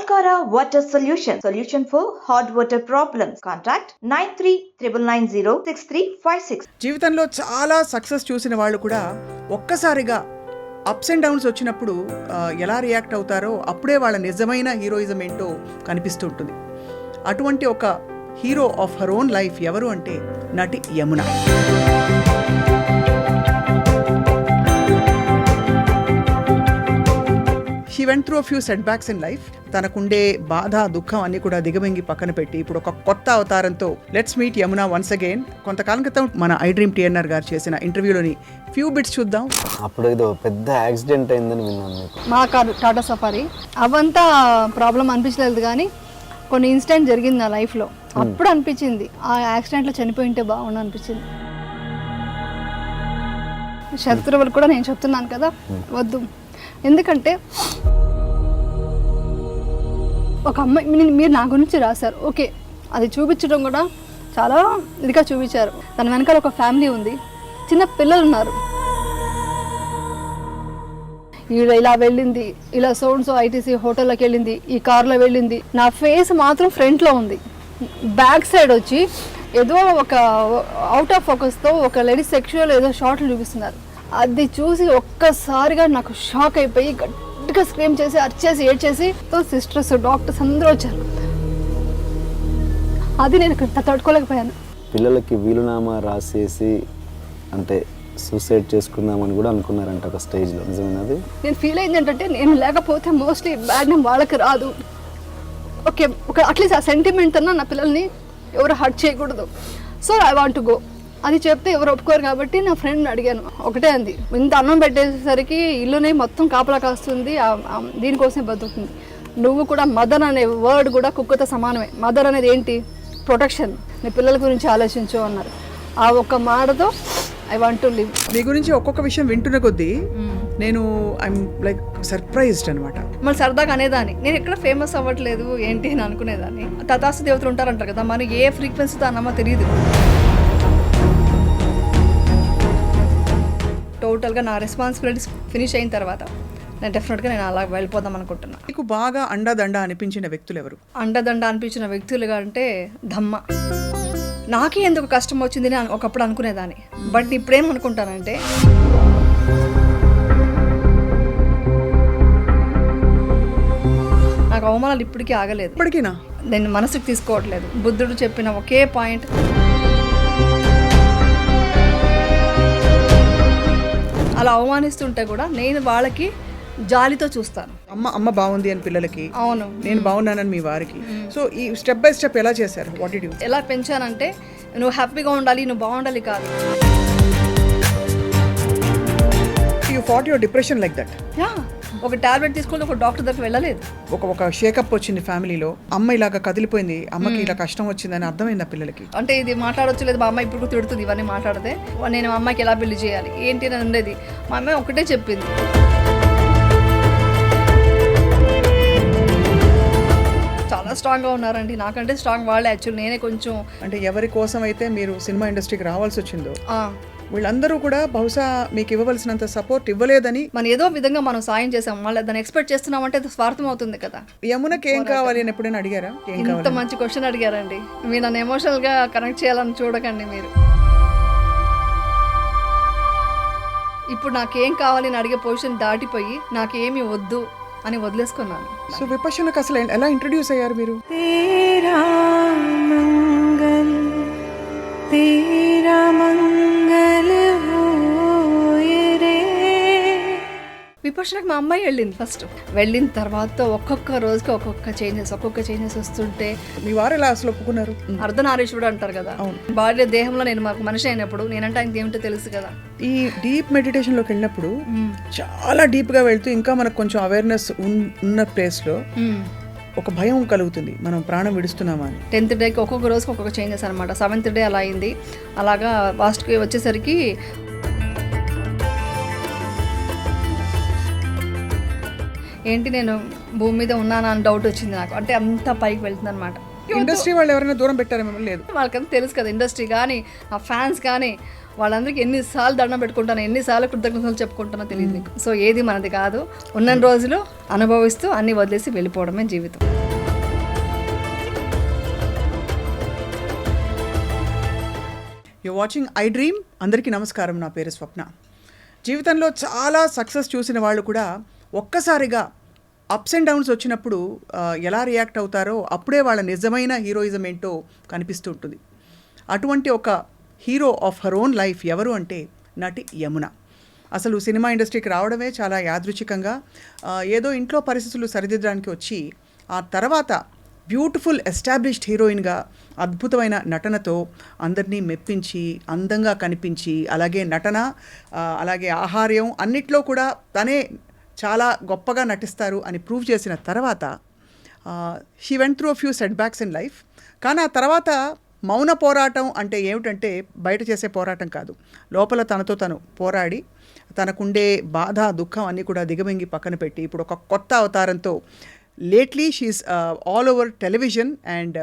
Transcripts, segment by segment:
Alcara Water Solution for hot water problems. Contact 9399906356. జీవితంలో చాలా success చూసిన వాళ్ళు కూడా ఒక్కసారిగా అప్స్ అండ్ డౌన్స్ వచ్చినప్పుడు ఎలా రియాక్ట్ అవుతారో అప్పుడే వాళ్ళ నిజమైన హీరోయిజం ఏంటో కనిపిస్తూ ఉంటుంది. అటువంటి ఒక hero of her own life ఎవరు అంటే నటి Yamuna. She went through few setbacks in life. తనకుండే బాధ దుఃఖం అన్ని కూడా దిగమింగి పక్కన పెట్టి ఇప్పుడు ఒక కొత్త అవతారంతో let's meet Yamuna once again. కొంతకాలం క్రితం మన ఐ డ్రీమ్ టీఎన్ఆర్ గారు చేసిన ఇంటర్వ్యూలోని ఫ్యూ బిట్స్ చూద్దాం. అప్పుడు ఏదో పెద్ద యాక్సిడెంట్ అయిందని విన్నాను. మా కారు టాటా సఫారీ అవంతా ప్రాబ్లం అనిపించలేదు, కానీ కొన్ని ఇన్సిడెంట్ జరిగింది నా లైఫ్లో. అప్పుడు అనిపించింది ఆ యాక్సిడెంట్లో చనిపోయి ఉంటే బాగుండు అనిపించింది. శత్రువులు కూడా నేను చెప్తున్నాను కదా, వద్దు. ఎందుకంటే ఒక అమ్మాయి మీరు నా గురించి రాశారు, ఓకే, అది చూపించడం కూడా చాలా ఇదిగా చూపించారు. దాని వెనకాల ఒక ఫ్యామిలీ ఉంది, చిన్న పిల్లలు ఉన్నారు. ఇలా వెళ్ళింది, ఇలా సోన్సో ఐటీసీ హోటల్లోకి వెళ్ళింది, ఈ కార్లో వెళ్ళింది. నా ఫేస్ మాత్రం ఫ్రంట్లో ఉంది, బ్యాక్ సైడ్ వచ్చి ఏదో ఒక అవుట్ ఆఫ్ ఫోకస్తో ఒక లేడీ సెక్షువల్ ఏదో షార్ట్లు చూపిస్తున్నారు. అది చూసి ఒక్కసారిగా నాకు షాక్ అయిపోయి గట్టిగా స్క్రీమ్ చేసి అరిచేసి ఏడ్చేసి సిస్టర్స్ డాక్టర్స్ అందరూ వచ్చారు. అది నేను తట్టుకోలేకపోయాను. పిల్లలకి వీలునామా రాసేసి అంటే సూసైడ్ చేసుకుందామని కూడా అనుకున్నారంట ఒక స్టేజ్లో. నిజమైనది నేను ఫీల్ అయింది ఏంటంటే, నేను లేకపోతే మోస్ట్లీ బ్యాడ్ నేమ్ వాళ్ళకి రాదు. ఓకే, ఒక అట్లీస్ట్ ఆ సెంటిమెంట్ అన్నా నా పిల్లల్ని ఎవరు హర్ట్ చేయకూడదు. So I want to go అది చెప్తే ఎవరు ఒప్పుకోరు. కాబట్టి నా ఫ్రెండ్ని అడిగాను, ఒకటే అంది, ఇంత అన్నం పెట్టేసరికి ఇల్లునే మొత్తం కాపలా కాస్తుంది, దీనికోసమే బతుకుతుంది. నువ్వు కూడా మదర్ అనే వర్డ్ కూడా కుక్కతో సమానమే. మదర్ అనేది ఏంటి? ప్రొటెక్షన్. నీ పిల్లల గురించి ఆలోచించు అన్నారు. ఆ ఒక్క మాటతో ఐ వాంట్ టు లివ్. మీ గురించి ఒక్కొక్క విషయం వింటున్న కొద్దీ నేను ఐఎమ్ లైక్ సర్ప్రైజ్డ్ అనమాట. మళ్ళీ సరదాగా అనేదాన్ని, నేను ఎక్కడ ఫేమస్ అవ్వట్లేదు ఏంటి అని అనుకునేదాన్ని. తథాస్తు దేవతలు ఉంటారంటారు కదా, మనకి ఏ ఫ్రీక్వెన్సీతో అన్నమో తెలియదు. టోటల్గా నా రెస్పాన్సిబిలిటీస్ ఫినిష్ అయిన తర్వాత నేను డెఫినెట్గా నేను అలా వెళ్ళిపోదాం అనుకుంటున్నా. మీకు బాగా అండదండ అనిపించిన వ్యక్తులు ఎవరు? అండదండ అనిపించిన వ్యక్తులుగా అంటే ధమ్మ. నాకే ఎందుకు కష్టం వచ్చింది అని ఒకప్పుడు అనుకునేదాన్ని. బట్ ఇప్పుడేమనుకుంటానంటే, నాకు అవమానాలు ఇప్పటికీ ఆగలేదు. ఇప్పటికీనా? నేను మనసుకు తీసుకోవట్లేదు. బుద్ధుడు చెప్పిన ఒకే పాయింట్, అలా అవమానిస్తుంటే కూడా నేను వాళ్ళకి జాలితో చూస్తాను. అమ్మ బాగుంది అని పిల్లలకి, అవును, నేను బాగున్నానని మీ వారికి. సో ఈ స్టెప్ బై స్టెప్ ఎలా చేశారు? What did you? ఎలా పెంచానంటే, నువ్వు హ్యాపీగా ఉండాలి, నువ్వు బాగుండాలి కాదు. You fought your depression like that? Yeah, ఒక టాబ్లెట్ తీసుకుంటే ఒక డాక్టర్ దగ్గర వెళ్ళలేదు. ఒక షేకప్ వచ్చింది ఫ్యామిలీలో, అమ్మ ఇలాగా కదిలిపోయింది, అమ్మకి ఇలా కష్టం వచ్చిందని అర్థమైంది ఆ పిల్లలకి. అంటే ఇది మాట్లాడొచ్చు లేదు, మా అమ్మ ఇప్పుడు తిడుతుంది ఇవన్నీ మాట్లాడితే. నేను మా అమ్మాయికి ఎలా పెళ్లి చేయాలి ఏంటి అని ఉండేది. మా అమ్మాయి ఒకటే చెప్పింది, చాలా స్ట్రాంగ్గా ఉన్నారండి, నాకంటే స్ట్రాంగ్ వాళ్ళే. యాక్చువల్ నేనే కొంచెం, అంటే ఎవరి కోసం అయితే మీరు సినిమా ఇండస్ట్రీకి రావాల్సి వచ్చిందో వీళ్ళందరూ కూడా బహుశా మీకు ఇవ్వవలసినంత సపోర్ట్ ఇవ్వలేదని. మనం ఏదో విధంగా మనం సాయం చేసాం, మళ్ళీ దాన్ని ఎక్స్పెక్ట్ చేస్తున్నామంటే అది స్వార్థం అవుతుంది కదా. యమునకి ఏం కావాలి అని ఎప్పుడైనా అడిగారా? ఇంత మంచి క్వశ్చన్ అడిగారండి. మీరు నన్ను ఎమోషనల్గా కనెక్ట్ చేయాలని చూడకండి మీరు. ఇప్పుడు నాకేం కావాలి అని అడిగే పొజిషన్ దాటిపోయి నాకేమీ వద్దు అని వదిలేసుకున్నాను. సో విపశనకు అసలు ఎలా ఇంట్రడ్యూస్ అయ్యారు మీరు? విపక్షణకు మా అమ్మాయి వెళ్ళింది ఫస్ట్. వెళ్ళిన తర్వాత ఒక్కొక్క రోజుకి ఒక్కొక్క చేంజెస్ వస్తుంటే, మీ వారు ఎలా అసలు ఒప్పుకున్నారు? అర్ధనారీశ్వరుడు అంటారు కదా, భార్య దేహంలో నేను మాకు మనిషి అయినప్పుడు నేనంటే ఆయనకి ఏమిటో తెలుసు కదా. ఈ డీప్ మెడిటేషన్ లోకి వెళ్ళినప్పుడు చాలా డీప్ గా వెళ్తూ ఇంకా మనకు కొంచెం అవేర్నెస్ ఉన్న ప్లేస్ లో ఒక భయం కలుగుతుంది, మనం ప్రాణం విడుస్తున్నామా అని. 10th డేకి ఒక్కొక్క రోజుకి ఒక్కొక్క చేంజెస్ అనమాట. 7th డే అలా అయింది. అలాగా లాస్ట్కి వచ్చేసరికి ఏంటి నేను భూమి మీద ఉన్నానా అని డౌట్ వచ్చింది నాకు. అంటే అంత పైకి వెళ్తుంది అనమాట. ఇండస్ట్రీ వాళ్ళు ఎవరైనా దూరం పెట్టారా మిమ్మల్ని? లేదు, వాళ్ళకంతా తెలుసు కదా ఇండస్ట్రీ కానీ, ఆ ఫ్యాన్స్ కానీ, వాళ్ళందరికీ ఎన్నిసార్లు దండం పెట్టుకుంటాను, ఎన్నిసార్లు కృతజ్ఞతలు చెప్పుకుంటానో తెలియదు మీకు. సో ఏది మనది కాదు, ఉన్న రోజులు అనుభవిస్తూ అన్ని వదిలేసి వెళ్ళిపోవడమే జీవితం. You watching I dream. అందరికీ నమస్కారం, నా పేరు స్వప్న. జీవితంలో చాలా సక్సెస్ చూసిన వాళ్ళు కూడా ఒక్కసారిగా అప్స్ అండ్ డౌన్స్ వచ్చినప్పుడు ఎలా రియాక్ట్ అవుతారో అప్పుడే వాళ్ళ నిజమైన హీరోయిజం ఏంటో కనిపిస్తూ ఉంటుంది. అటువంటి ఒక hero of her own life ఎవరు అంటే నటి యమున. అసలు సినిమా ఇండస్ట్రీకి రావడమే చాలా యాదృచ్ఛికంగా, ఏదో ఇంట్లో పరిస్థితులు సరిదిద్దడానికి వచ్చి ఆ తర్వాత బ్యూటిఫుల్ ఎస్టాబ్లిష్డ్ హీరోయిన్గా అద్భుతమైన నటనతో అందరినీ మెప్పించి, అందంగా కనిపించి, అలాగే నటన, అలాగే ఆహార్యం అన్నిట్లో కూడా తనే చాలా గొప్పగా నటిస్తారు అని ప్రూవ్ చేసిన తర్వాత she went through a few setbacks in life. కానీ ఆ తర్వాత మౌన పోరాటం అంటే ఏమిటంటే బయట చేసే పోరాటం కాదు, లోపల తనతో తను పోరాడి తనకుండే బాధ, దుఃఖం అన్నీ కూడా దిగమింగి పక్కన పెట్టి ఇప్పుడు ఒక కొత్త అవతారంతో lately she's all over television. And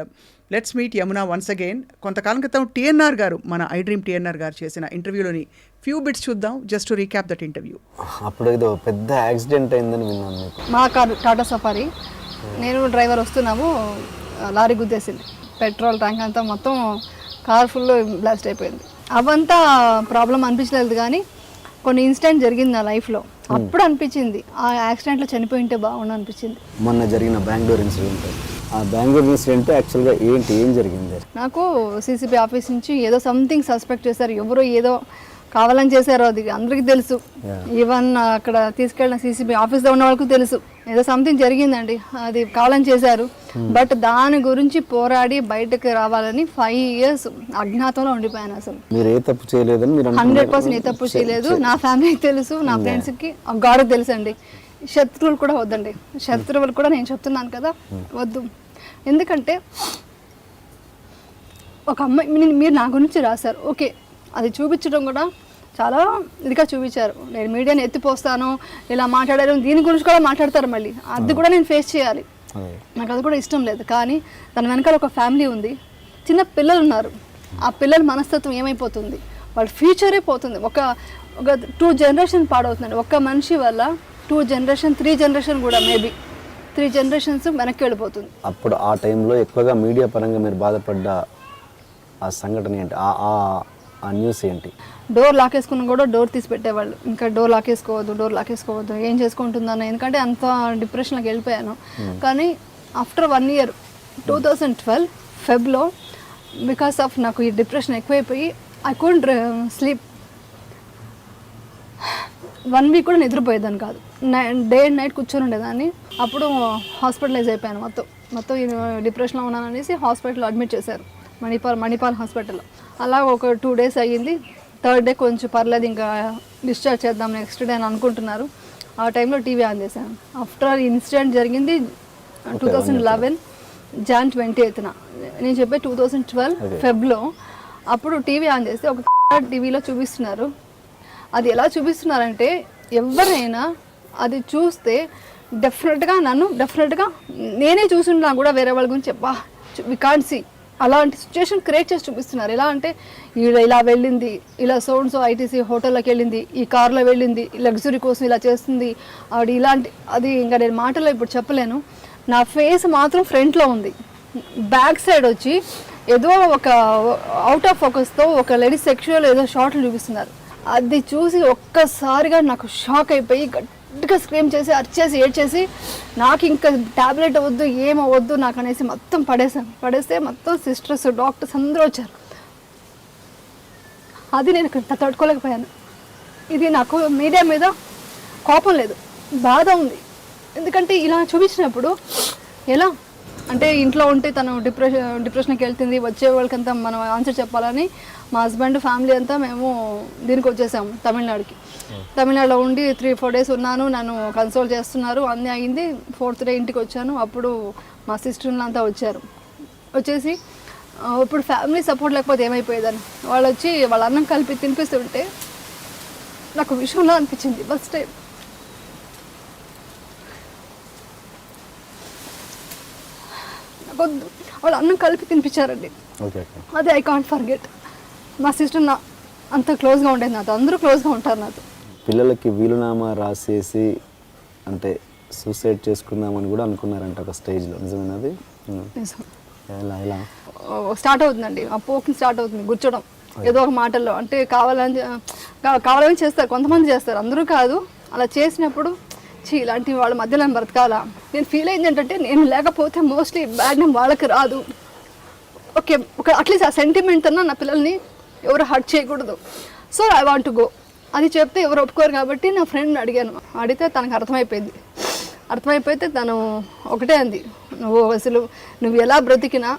let's meet Yamuna once again. కొంతకాలం క్రితం టీఎన్ఆర్ గారు, మన ఐ డ్రీమ్ టీఎన్ఆర్ గారు చేసిన ఇంటర్వ్యూలోని ఫ్యూ బిట్స్ చూద్దాం, just to recap that interview. అప్పుడు ఏదో పెద్ద యాక్సిడెంట్ అయిందని విన్నాను మీకు. మా కారు టాటా సఫారీ, నేను డ్రైవర్ వస్తున్నాము, లారీ గుద్దేసింది. పెట్రోల్ ట్యాంక్ అంతా మొత్తం కార్ ఫుల్ బ్లాస్ట్ అయిపోయింది. అవంతా ప్రాబ్లం అనిపించలేదు, కానీ కొన్ని ఇన్సిడెంట్ జరిగింది నా లైఫ్లో. అప్పుడు అనిపించింది ఆ యాక్సిడెంట్లో చనిపోయి ఉంటే బాగుండు అనిపించింది. మొన్న జరిగిన బెంగళూరు ఇన్సిడెంట్, ఆ బెంగళూరు ఇన్సిడెంట్ యాక్చువల్గా ఏం జరిగింది? నాకు సీసీబీ ఆఫీస్ నుంచి ఏదో సంథింగ్ సస్పెక్ట్ చేశారు, ఎవరో ఏదో కావాలని చేశారు, అది అందరికీ తెలుసు. ఈవెన్ అక్కడ తీసుకెళ్ళిన సీసీబీ ఆఫీస్లో ఉన్న వాళ్ళకు తెలుసు ఏదో సంథింగ్ జరిగిందండి, అది కావాలని చేశారు. బట్ దాని గురించి పోరాడి బయటకు రావాలని 5 years అజ్ఞాతంలో ఉండిపోయాను. అసలు మీరు ఏ తప్పు చేయలేదని మీరు 100% ఏ తప్పు చేయలేదు. నా ఫ్యామిలీకి తెలుసు, నా ఫ్రెండ్స్కి, గాడ్కి తెలుసు అండి. శత్రువులు కూడా వద్దండి, శత్రువులు కూడా నేను చెప్తున్నాను కదా వద్దు. ఎందుకంటే ఒక అమ్మాయి మీరు నా గురించి రాశారు, ఓకే, అది చూపించడం కూడా చాలా ఇదిగా చూపించారు. నేను మీడియాని ఎత్తిపోస్తాను, ఇలా మాట్లాడారు, దీని గురించి కూడా మాట్లాడతారు, మళ్ళీ అది కూడా నేను ఫేస్ చేయాలి. నాకు అది కూడా ఇష్టం లేదు. కానీ తన వెనకాల ఒక ఫ్యామిలీ ఉంది, చిన్న పిల్లలు ఉన్నారు. ఆ పిల్లల మనస్తత్వం ఏమైపోతుంది, వాళ్ళ ఫ్యూచరే పోతుంది. ఒక 2 generation పాడవుతుందండి ఒక మనిషి వల్ల. 2 generation 3 generation కూడా, మేబీ 3 generations వెనక్కి వెళ్ళిపోతుంది. అప్పుడు ఆ టైంలో ఎక్కువగా మీడియా పరంగా మీరు బాధపడ్డ ఆ సంఘటన ఏంటి, ఆ న్యూస్ ఏంటి? డోర్ లాకేసుకున్న కూడా డోర్ తీసి పెట్టేవాళ్ళు, ఇంకా డోర్ లాకేసుకోవద్దు ఏం చేసుకుంటుందన్న. ఎందుకంటే అంత డిప్రెషన్లోకి వెళ్ళిపోయాను. కానీ ఆఫ్టర్ 1 year 2012 ఫెబ్లో, బికాస్ ఆఫ్ నాకు ఈ డిప్రెషన్ ఎక్కువైపోయి ఐ కుడెంట్ స్లీప్. 1 week కూడా నిద్రపోయేదాన్ని కాదు, డే అండ్ నైట్ కూర్చొని ఉండేదాన్ని. అప్పుడు హాస్పిటలైజ్ అయిపోయాను, మొత్తం డిప్రెషన్లో ఉన్నాను అనేసి హాస్పిటల్లో అడ్మిట్ చేశారు, మణిపాల్ హాస్పిటల్లో. అలా ఒక 2 days అయ్యింది. 3rd day కొంచెం పర్లేదు, ఇంకా డిశ్చార్జ్ చేద్దాం నెక్స్ట్ డే అని అనుకుంటున్నారు. ఆ టైంలో టీవీ ఆన్ చేశాను. ఆఫ్టర్ ఇన్సిడెంట్ జరిగింది 2011 Jan 28th. నేను చెప్పే 2012 ఫెబ్లో. అప్పుడు టీవీ ఆన్ చేస్తే ఒక టీవీలో చూపిస్తున్నారు. అది ఎలా చూపిస్తున్నారంటే, ఎవరైనా అది చూస్తే డెఫినెట్గా నేనే చూసున్నా కూడా వేరే వాళ్ళ గురించి వి కాంట్ సీ, అలాంటి సిచ్యువేషన్ క్రియేట్ చేసి చూపిస్తున్నారు. ఎలా అంటే, ఇలా వెళ్ళింది, ఇలా సోన్స్ ఐటీసీ హోటల్లోకి వెళ్ళింది, ఈ కార్లో వెళ్ళింది, లగ్జరీ కోసం ఇలా చేస్తుంది ఆవిడ, ఇలాంటి అది ఇంకా నేను మాటల్లో ఇప్పుడు చెప్పలేను. నా ఫేస్ మాత్రం ఫ్రంట్లో ఉంది, బ్యాక్ సైడ్ వచ్చి ఏదో ఒక అవుట్ ఆఫ్ ఫోకస్తో ఒక లేడీ సెక్షువల్ ఏదో షార్ట్లు చూపిస్తున్నారు. అది చూసి ఒక్కసారిగా నాకు షాక్ అయిపోయి గట్టిగా స్క్రీమ్ చేసి అరిచేసి ఏడ్చేసి, నాకు ఇంకా ట్యాబ్లెట్ వద్దు ఏమవద్దు నాకు అనేసి మొత్తం పడేస్తే మొత్తం సిస్టర్స్ డాక్టర్స్ అందరూ వచ్చారు. అది నేను తట్టుకోలేకపోయాను. ఇది నాకు మీడియా మీద కోపం లేదు, బాధ ఉంది. ఎందుకంటే ఇలా చూపించినప్పుడు ఎలా అంటే, ఇంట్లో ఉంటే తను డిప్రెషన్కి వెళ్తుంది, వచ్చే వాళ్ళకంతా మనం ఆన్సర్ చెప్పాలని మా హస్బెండ్ ఫ్యామిలీ అంతా మేము దీనికి వచ్చేసాము తమిళనాడుకి. తమిళనాడులో ఉండి 3-4 days ఉన్నాను, నన్ను కన్సోల్ చేస్తున్నారు, అన్నీ అయింది. 4th day ఇంటికి వచ్చాను. అప్పుడు మా సిస్టర్లు అంతా వచ్చేసి ఇప్పుడు ఫ్యామిలీ సపోర్ట్ లేకపోతే ఏమైపోయేదని వాళ్ళు వచ్చి వాళ్ళ అన్నం కలిపి తినిపిస్తుంటే నాకు విషయంలో అనిపించింది ఫస్ట్ టైం. వాళ్ళు అన్నం కలిపి తినిపించారండి, అది ఐ కాంట్ ఫర్గెట్. మా సిస్టర్ అంత క్లోజ్గా ఉండేది నాతో, అందరూ క్లోజ్గా ఉంటారు నాతో. పిల్లలకి వీలునామా రాసేసి అంటే సూసైడ్ చేసుకుందామని కూడా అనుకున్నారంట ఒక స్టేజ్లో, నిజమేనది? ఎలా ఎలా స్టార్ట్ అవుతుందండి, ఆ పోకింగ్ స్టార్ట్ అవుతుంది, కూర్చోడం ఏదో ఒక మాటల్లో. అంటే కావాలని చేస్తారు, కొంతమంది చేస్తారు, అందరూ కాదు. అలా చేసినప్పుడు ఇలాంటి వాళ్ళ మధ్యలో నేను బ్రతకాలా. నేను ఫీల్ అయింది ఏంటంటే, నేను లేకపోతే మోస్ట్లీ బ్యాడ్ నేమ్ వాళ్ళకి రాదు. ఓకే, అట్లీస్ట్ ఆ సెంటిమెంట్ అన్నా నా పిల్లల్ని ఎవరు హర్ట్ చేయకూడదు. So I want to go. అది చెప్తే ఎవరు ఒప్పుకోరు కాబట్టి నా ఫ్రెండ్ని అడిగాను. అడిగితే తనకు అర్థమైపోతే తను ఒకటే అంది, నువ్వు ఎలా బ్రతికినా,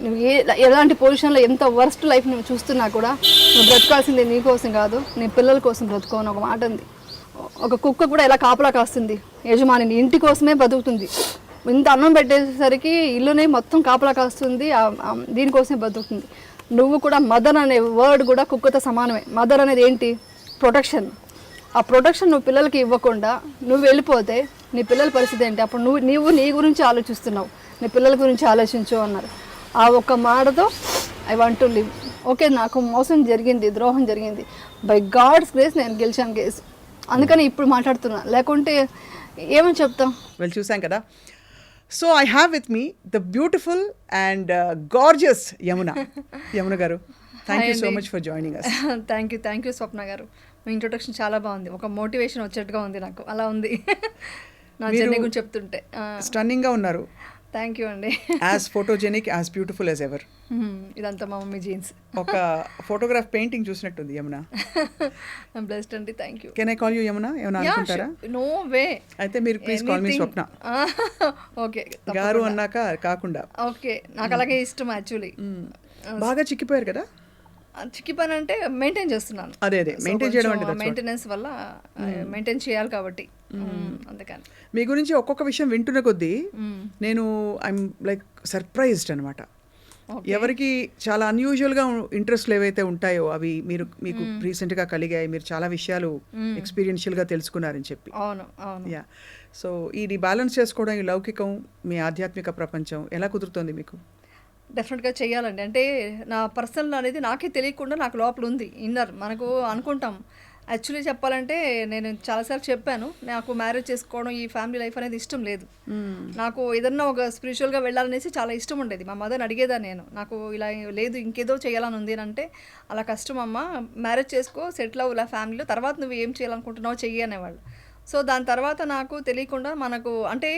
నువ్వు ఎలాంటి పొజిషన్లో ఎంత వర్స్ట్ లైఫ్ నువ్వు చూస్తున్నా కూడా నువ్వు బ్రతకాల్సింది నీ కోసం కాదు, నీ పిల్లల కోసం బ్రతుకో అని ఒక మాట అంది. ఒక కుక్క కూడా ఎలా కాపలా కాస్తుంది యజమానిని, ఇంటి కోసమే బతుకుతుంది. ఇంత అన్నం పెట్టేసరికి ఇల్లునే మొత్తం కాపలా కాస్తుంది, దీనికోసమే బతుకుతుంది. నువ్వు కూడా మదర్ అనే వర్డ్ కూడా కుక్కతో సమానమే. మదర్ అనేది ఏంటి? ప్రొటెక్షన్. ఆ ప్రొటెక్షన్ నువ్వు పిల్లలకి ఇవ్వకుండా నువ్వు వెళ్ళిపోతే నీ పిల్లల పరిస్థితి ఏంటి? అప్పుడు నువ్వు నీ గురించి ఆలోచిస్తున్నావు, నీ పిల్లల గురించి ఆలోచించు అన్నారు. ఆ ఒక్క మాటతో I want to live. Okay, నాకు మోసం జరిగింది, ద్రోహం జరిగింది, బై గాడ్స్ గ్రేస్ నేను గెలిచాను కేసు, అందుకని ఇప్పుడు మాట్లాడుతున్నా, లేకుంటే ఏమని చెప్తాం? వెల్, చూసాం కదా. So I have with me the beautiful and gorgeous Yamuna గారు. Thank you so much for joining us. Thank you Swapna గారు. మీ ఇంట్రొడక్షన్ చాలా బాగుంది, ఒక మోటివేషన్ వచ్చేట్టుగా ఉంది నాకు, అలా ఉంది నా జర్నీ గురించి చెప్తుంటే. స్టన్నింగ్గా ఉన్నారు. థ్యాంక్ యూ అండి. As photogenic, as beautiful as ever. ఇదంతా మా మమ్మీ జీన్స్. ఒక ఫోటోగ్రాఫ్ పెయింటింగ్ చూసినట్టుంది యమున. ఐమ్ బ్లెస్డ్ అండి, thank you. Can I call you Yamuna? ఏమన్నా అనుకుంటారా? No way. అయితే మీరు please call me Swapna. Okay గారు అన్నాక కాకుండా. ఓకే, నాకు అలాగే ఇష్టం యాక్చువల్లీ. బాగా చిక్కిపోయారు కదా? చిక్కిపోయిన అంటే మెయింటైన్ చేస్తున్నాను. అదే మెయింటైన్ చేయడం అంటే మెయింటెనెన్స్ వల్ల మెయింటైన్ చేయాలి కాబట్టి అందుకని. మీ గురించి ఒక్కొక్క విషయం వింటున్న కొద్దీ నేను ఐఎమ్ లైక్ సర్ప్రైజ్డ్ అనమాట. ఎవరికి చాలా అన్యూజువల్గా ఇంట్రెస్ట్లు ఏవైతే ఉంటాయో అవి మీకు రీసెంట్గా కలిగాయి, మీరు చాలా విషయాలు ఎక్స్పీరియన్షియల్గా తెలుసుకున్నారని చెప్పి. అవును అవును. యా, సో ఇది బ్యాలెన్స్ చేసుకోవడం, ఈ లౌకికం, మీ ఆధ్యాత్మిక ప్రపంచం ఎలా కుదురుతుంది మీకు? డెఫినెట్గా చేయాలండి. అంటే నా పర్సనల్ అనేది నాకే తెలియకుండా నాకు లోపల ఉంది, ఇన్నర్. మనకు అనుకుంటాం, యాక్చువల్లీ చెప్పాలంటే నేను చాలాసార్లు చెప్పాను, నాకు మ్యారేజ్ చేసుకోవడం, ఈ ఫ్యామిలీ లైఫ్ అనేది ఇష్టం లేదు. నాకు ఏదన్నా ఒక స్పిరిచువల్గా వెళ్ళాలనేసి చాలా ఇష్టం ఉండేది. మా మదర్ని అడిగేదాన్ని నేను, నాకు ఇలా లేదు ఇంకేదో చేయాలని ఉంది అంటే, అలా కష్టం అమ్మ, మ్యారేజ్ చేసుకో, సెటిల్ అవ్వు ఇలా ఫ్యామిలీలో, తర్వాత నువ్వు ఏం చేయాలనుకుంటున్నావు చెయ్యి అనేవాళ్ళు. సో దాని తర్వాత నాకు తెలియకుండా మనకు అంటే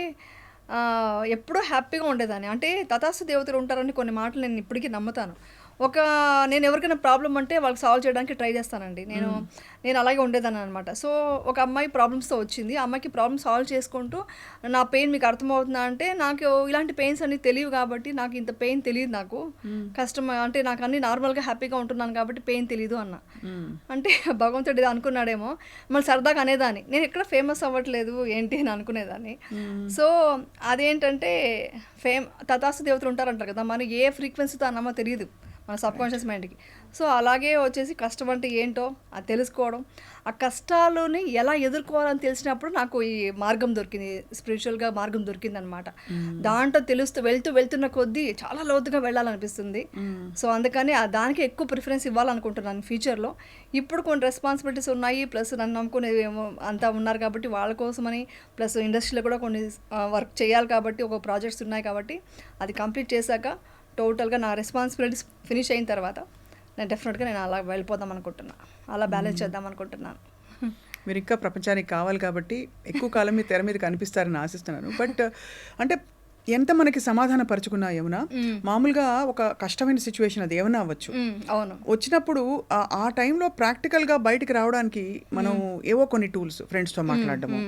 ఎప్పుడూ హ్యాపీగా ఉండేదాన్ని. అంటే తథాస్తు దేవతలు ఉంటారని కొన్ని మాటలు నేను ఇప్పటికీ నమ్ముతాను. నేను ఎవరికైనా ప్రాబ్లం అంటే వాళ్ళకి సాల్వ్ చేయడానికి ట్రై చేస్తానండి. నేను అలాగే ఉండేదాన్ని అనమాట. సో ఒక అమ్మాయి ప్రాబ్లమ్స్తో వచ్చింది, ఆ అమ్మాయికి ప్రాబ్లమ్ సాల్వ్ చేసుకుంటూ, నా పెయిన్ మీకు అర్థమవుతుందా అంటే, నాకు ఇలాంటి పెయిన్స్ అన్ని తెలియవు కాబట్టి, నాకు ఇంత పెయిన్ తెలియదు, నాకు కష్టం అంటే నాకు అన్ని నార్మల్గా హ్యాపీగా ఉంటున్నాను కాబట్టి పెయిన్ తెలియదు అన్న. అంటే భగవంతుడు అనుకున్నాడేమో, మళ్ళీ సరదాగా అనేదాన్ని, నేను ఎక్కడ ఫేమస్ అవ్వట్లేదు ఏంటి అని అనుకునేదాన్ని. సో అదేంటంటే తథాస్తు దేవతలు ఉంటారంటారు కదా, మనం ఏ ఫ్రీక్వెన్సీతో అన్నామో తెలియదు మన సబ్కాన్షియస్ మైండ్కి. సో అలాగే వచ్చేసి కష్టం అంటే ఏంటో అది తెలుసుకోవడం, ఆ కష్టాలని ఎలా ఎదుర్కోవాలని తెలిసినప్పుడు నాకు ఈ మార్గం దొరికింది, స్పిరిచువల్గా మార్గం దొరికింది అనమాట. దాంట్లో వెళ్తున్న కొద్దీ చాలా లోతుగా వెళ్ళాలనిపిస్తుంది. సో అందుకని దానికి ఎక్కువ ప్రిఫరెన్స్ ఇవ్వాలనుకుంటున్నాను ఫ్యూచర్లో. ఇప్పుడు కొన్ని రెస్పాన్సిబిలిటీస్ ఉన్నాయి, ప్లస్ నన్ను నమ్ముకునే అంతా ఉన్నారు కాబట్టి వాళ్ళ కోసమని, ప్లస్ ఇండస్ట్రీలో కూడా కొన్ని వర్క్ చేయాలి కాబట్టి, ఒక ప్రాజెక్ట్స్ ఉన్నాయి కాబట్టి, అది కంప్లీట్ చేశాక టోటల్గా నా రెస్పాన్సిబిలిటీస్ ఫినిష్ అయిన తర్వాత నేను అలా వెళ్ళిపోదాం అనుకుంటున్నాను, అలా బ్యాలెన్స్ చేద్దాం అనుకుంటున్నాను. మీరు ఇంకా ప్రపంచానికి కావాలి కాబట్టి ఎక్కువ కాలం మీ తెర మీద కనిపిస్తారని ఆశిస్తున్నాను. బట్ అంటే ఎంత మనకి సమాధాన పరుచుకున్నా యమున, మామూలుగా ఒక కష్టమైన సిచ్యువేషన్ అది ఏమైనా అవ్వచ్చు, అవును, వచ్చినప్పుడు ఆ టైంలో ప్రాక్టికల్గా బయటికి రావడానికి మనం ఏవో కొన్ని టూల్స్, ఫ్రెండ్స్తో మాట్లాడడము,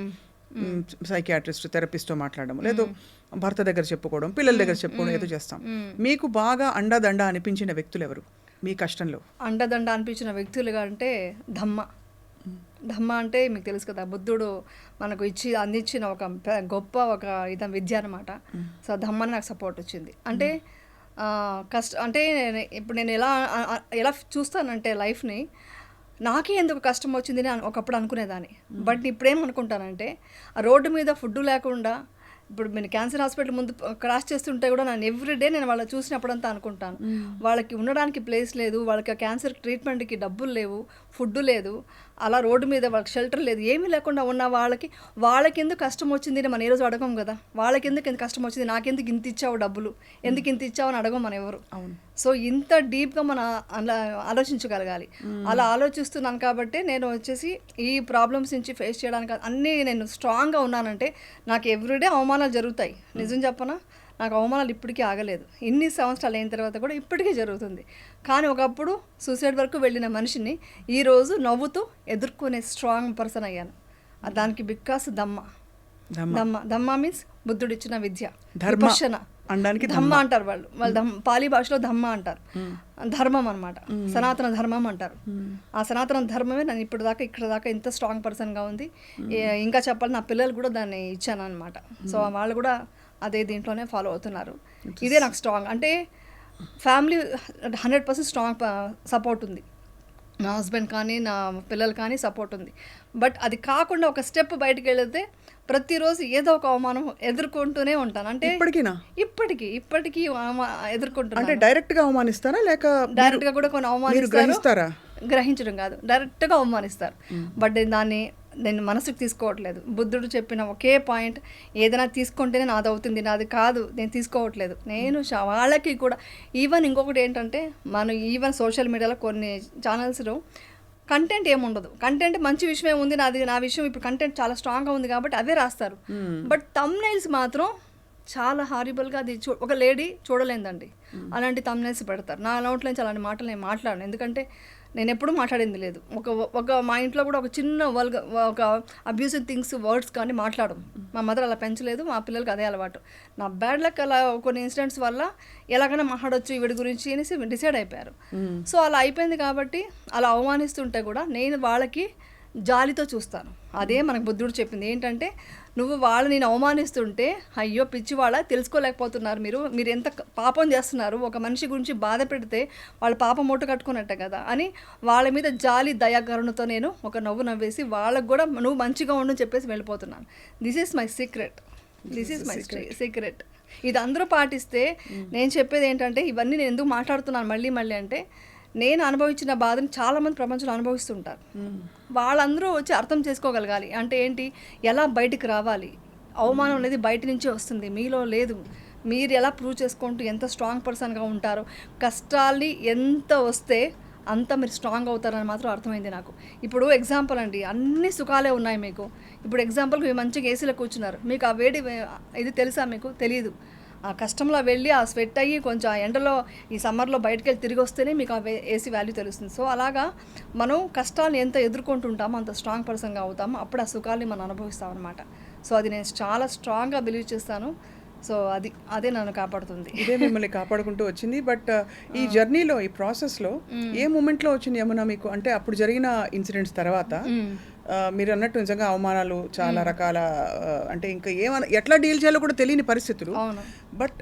సైకియాట్రిస్ట్, థెరపిస్ట్తో మాట్లాడడం, లేదు భర్త దగ్గర చెప్పుకోవడం, పిల్లల దగ్గర చెప్పుకోవడం, ఏదో చేస్తాం. మీకు బాగా అండదండ అనిపించిన వ్యక్తులు ఎవరు మీ కష్టంలో? అండదండ అనిపించిన వ్యక్తులుగా అంటే ధమ్మ అంటే మీకు తెలుసు కదా, బుద్ధుడు మనకు అందించిన ఒక గొప్ప విద్య అనమాట. సో ధమ్మని నాకు సపోర్ట్ వచ్చింది. అంటే అంటే ఇప్పుడు నేను ఎలా చూస్తానంటే లైఫ్ని, నాకే ఎందుకు కష్టం వచ్చింది అని ఒకప్పుడు అనుకునేదాన్ని. బట్ ఇప్పుడేమనుకుంటానంటే, ఆ రోడ్డు మీద ఫుడ్ లేకుండా ఇప్పుడు నేను క్యాన్సర్ హాస్పిటల్ ముందు క్రాస్ చేస్తుంటే కూడా నేను ఎవ్రీడే నేను వాళ్ళని చూసినప్పుడంతా అనుకుంటాను, వాళ్ళకి ఉండడానికి ప్లేస్ లేదు, వాళ్ళకి ఆ క్యాన్సర్ ట్రీట్మెంట్కి డబ్బులు లేవు, ఫుడ్ లేదు, అలా రోడ్డు మీద వాళ్ళకి షెల్టర్ లేదు, ఏమీ లేకుండా ఉన్న వాళ్ళకి ఎందుకు కష్టం వచ్చింది అని మనం ఏ రోజు అడగం కదా. వాళ్ళకి ఎందుకు ఎంత కష్టం వచ్చింది, నాకెందుకు ఇంత ఇచ్చావు డబ్బులు, ఎందుకు ఇంత ఇచ్చావు అని అడగం మనం ఎవరు. సో ఇంత డీప్గా మనం అలా ఆలోచించగలగాలి. అలా ఆలోచిస్తున్నాను కాబట్టి నేను వచ్చేసి ఈ ప్రాబ్లమ్స్ నుంచి ఫేస్ చేయడానికి అన్నీ నేను స్ట్రాంగ్గా ఉన్నానంటే నాకు ఎవ్రీడే అవమానాలు జరుగుతాయి. నిజం చెప్పనా, నాకు అవమానాలు ఇప్పటికీ ఆగలేదు. ఇన్ని సంవత్సరాలు అయిన తర్వాత కూడా ఇప్పటికీ జరుగుతుంది. కానీ ఒకప్పుడు సూసైడ్ వరకు వెళ్ళిన మనిషిని ఈరోజు నవ్వుతూ ఎదుర్కొనే స్ట్రాంగ్ పర్సన్ అయ్యాను. దానికి బికాస్ దమ్మ మీన్స్ బుద్ధుడు ఇచ్చిన విద్య, విపశ్యన ధమ్మ అంటారు వాళ్ళు పాలీ భాషలో ధమ్మ అంటారు, ధర్మం అనమాట, సనాతన ధర్మం అంటారు. ఆ సనాతన ధర్మమే నన్ను ఇక్కడ దాకా ఇంత స్ట్రాంగ్ పర్సన్గా ఉంది. ఇంకా చెప్పాలి, నా పిల్లలు కూడా దాన్ని ఇచ్చాను అనమాట. సో వాళ్ళు కూడా అదే దీంట్లోనే ఫాలో అవుతున్నారు. ఇదే నాకు స్ట్రాంగ్ అంటే ఫ్యామిలీ 100% స్ట్రాంగ్ సపోర్ట్ ఉంది. నా హస్బెండ్ కానీ నా పిల్లలు కానీ సపోర్ట్ ఉంది. బట్ అది కాకుండా ఒక స్టెప్ బయటకు వెళితే ప్రతిరోజు ఏదో ఒక అవమానం ఎదుర్కొంటూనే ఉంటాను. అంటే ఇప్పటికీ ఎదుర్కొంటున్నాను. అంటే డైరెక్ట్గా అవమానిస్తారా లేక డైరెక్ట్గా కూడా కొన్ని అవమానిస్తారా? గ్రహించడం కాదు, డైరెక్ట్గా అవమానిస్తారు. బట్ నేను మనసుకు తీసుకోవట్లేదు. బుద్ధుడు చెప్పిన ఒకే పాయింట్, ఏదైనా తీసుకుంటేనే నాది అవుతుంది, నాది కాదు నేను తీసుకోవట్లేదు. నేను వాళ్ళకి కూడా ఈవెన్ ఇంకొకటి ఏంటంటే, మనం ఈవెన్ సోషల్ మీడియాలో కొన్ని ఛానల్స్లో కంటెంట్ ఏముండదు. కంటెంట్ మంచి విషయం ఉంది, నా విషయం ఇప్పుడు కంటెంట్ చాలా స్ట్రాంగ్గా ఉంది కాబట్టి అవే రాస్తారు. బట్ థంబ్నెయిల్స్ మాత్రం చాలా హారిబుల్గా అది ఒక లేడీ చూడలేదండి అలాంటి థంబ్నెయిల్స్ పెడతారు. నా నోట్లో నుంచి అలాంటి మాటలు నేను మాట్లాడను, ఎందుకంటే నేను ఎప్పుడూ మాట్లాడింది లేదు. ఒక మా ఇంట్లో కూడా ఒక చిన్న ఒక అబ్యూసివ్ థింగ్స్ వర్డ్స్ కానీ మాట్లాడడం. మా మదర్ అలా పెంచలేదు, మా పిల్లలకి అదే అలవాటు. నా బ్యాడ్ లక్ అలా కొన్ని ఇన్సిడెంట్స్ వల్ల ఎలాగైనా మాట్లాడొచ్చు వీడి గురించి అనేసి డిసైడ్ అయిపోయారు. సో అలా అయిపోయింది కాబట్టి అలా అవమానిస్తుంటే కూడా నేను వాళ్ళకి జాలితో చూస్తాను. అదే మనకు బుద్ధుడు చెప్పింది ఏంటంటే, నువ్వు నేను అవమానిస్తుంటే అయ్యో పిచ్చి వాళ్ళ తెలుసుకోలేకపోతున్నారు, మీరు ఎంత పాపం చేస్తున్నారు, ఒక మనిషి గురించి బాధ పెడితే వాళ్ళ పాపం మూట కట్టుకున్నట్టే కదా అని వాళ్ళ మీద జాలి దయాకరణతో నేను ఒక నవ్వు నవ్వేసి వాళ్ళకు కూడా నువ్వు మంచిగా ఉండు చెప్పేసి వెళ్ళిపోతున్నాను. This is my secret. ఇది అందరూ పాటిస్తే, నేను చెప్పేది ఏంటంటే, ఇవన్నీ నేను ఎందుకు మాట్లాడుతున్నాను మళ్ళీ అంటే, నేను అనుభవించిన బాధను చాలామంది ప్రపంచంలో అనుభవిస్తుంటారు. వాళ్ళందరూ వచ్చి అర్థం చేసుకోగలగాలి. అంటే ఏంటి, ఎలా బయటికి రావాలి, అవమానం అనేది బయట నుంచే వస్తుంది, మీలో లేదు. మీరు ఎలా ప్రూవ్ చేసుకుంటూ ఎంత స్ట్రాంగ్ పర్సన్గా ఉంటారో, కష్టాల్ని ఎంత వస్తే అంత మీరు స్ట్రాంగ్ అవుతారని మాత్రం అర్థమైంది నాకు. ఇప్పుడు ఎగ్జాంపుల్ అండి, అన్ని సుఖాలే ఉన్నాయి మీకు. ఇప్పుడు ఎగ్జాంపుల్కి మీరు మంచిగా ఏసీలో కూర్చున్నారు, మీకు ఆ వేడి ఇది తెలుసా? మీకు తెలియదు. ఆ కష్టంలో వెళ్ళి ఆ స్వెట్ అయ్యి కొంచెం ఆ ఎండలో ఈ సమ్మర్లో బయటకు వెళ్ళి తిరిగి వస్తేనే మీకు ఆ ఏసీ వాల్యూ తెలుస్తుంది. సో అలాగా మనం కష్టాలను ఎంత ఎదుర్కొంటుంటామో అంత స్ట్రాంగ్ పర్సన్గా అవుతామో, అప్పుడు ఆ సుఖాన్ని మనం అనుభవిస్తాం అనమాట. సో అది నేను చాలా స్ట్రాంగ్గా బిలీవ్ చేస్తాను. సో అదే నన్ను కాపాడుతుంది, ఇదే మిమ్మల్ని కాపాడుకుంటూ వచ్చింది. బట్ ఈ జర్నీలో, ఈ ప్రాసెస్లో ఏ మూమెంట్లో వచ్చింది యమున మీకు? అంటే అప్పుడు జరిగిన ఇన్సిడెంట్స్ తర్వాత మీరు అన్నట్టు నిజంగా అవమానాలు చాలా రకాల, అంటే ఇంకా ఎట్లా డీల్ చేయాలో కూడా తెలియని పరిస్థితులు. But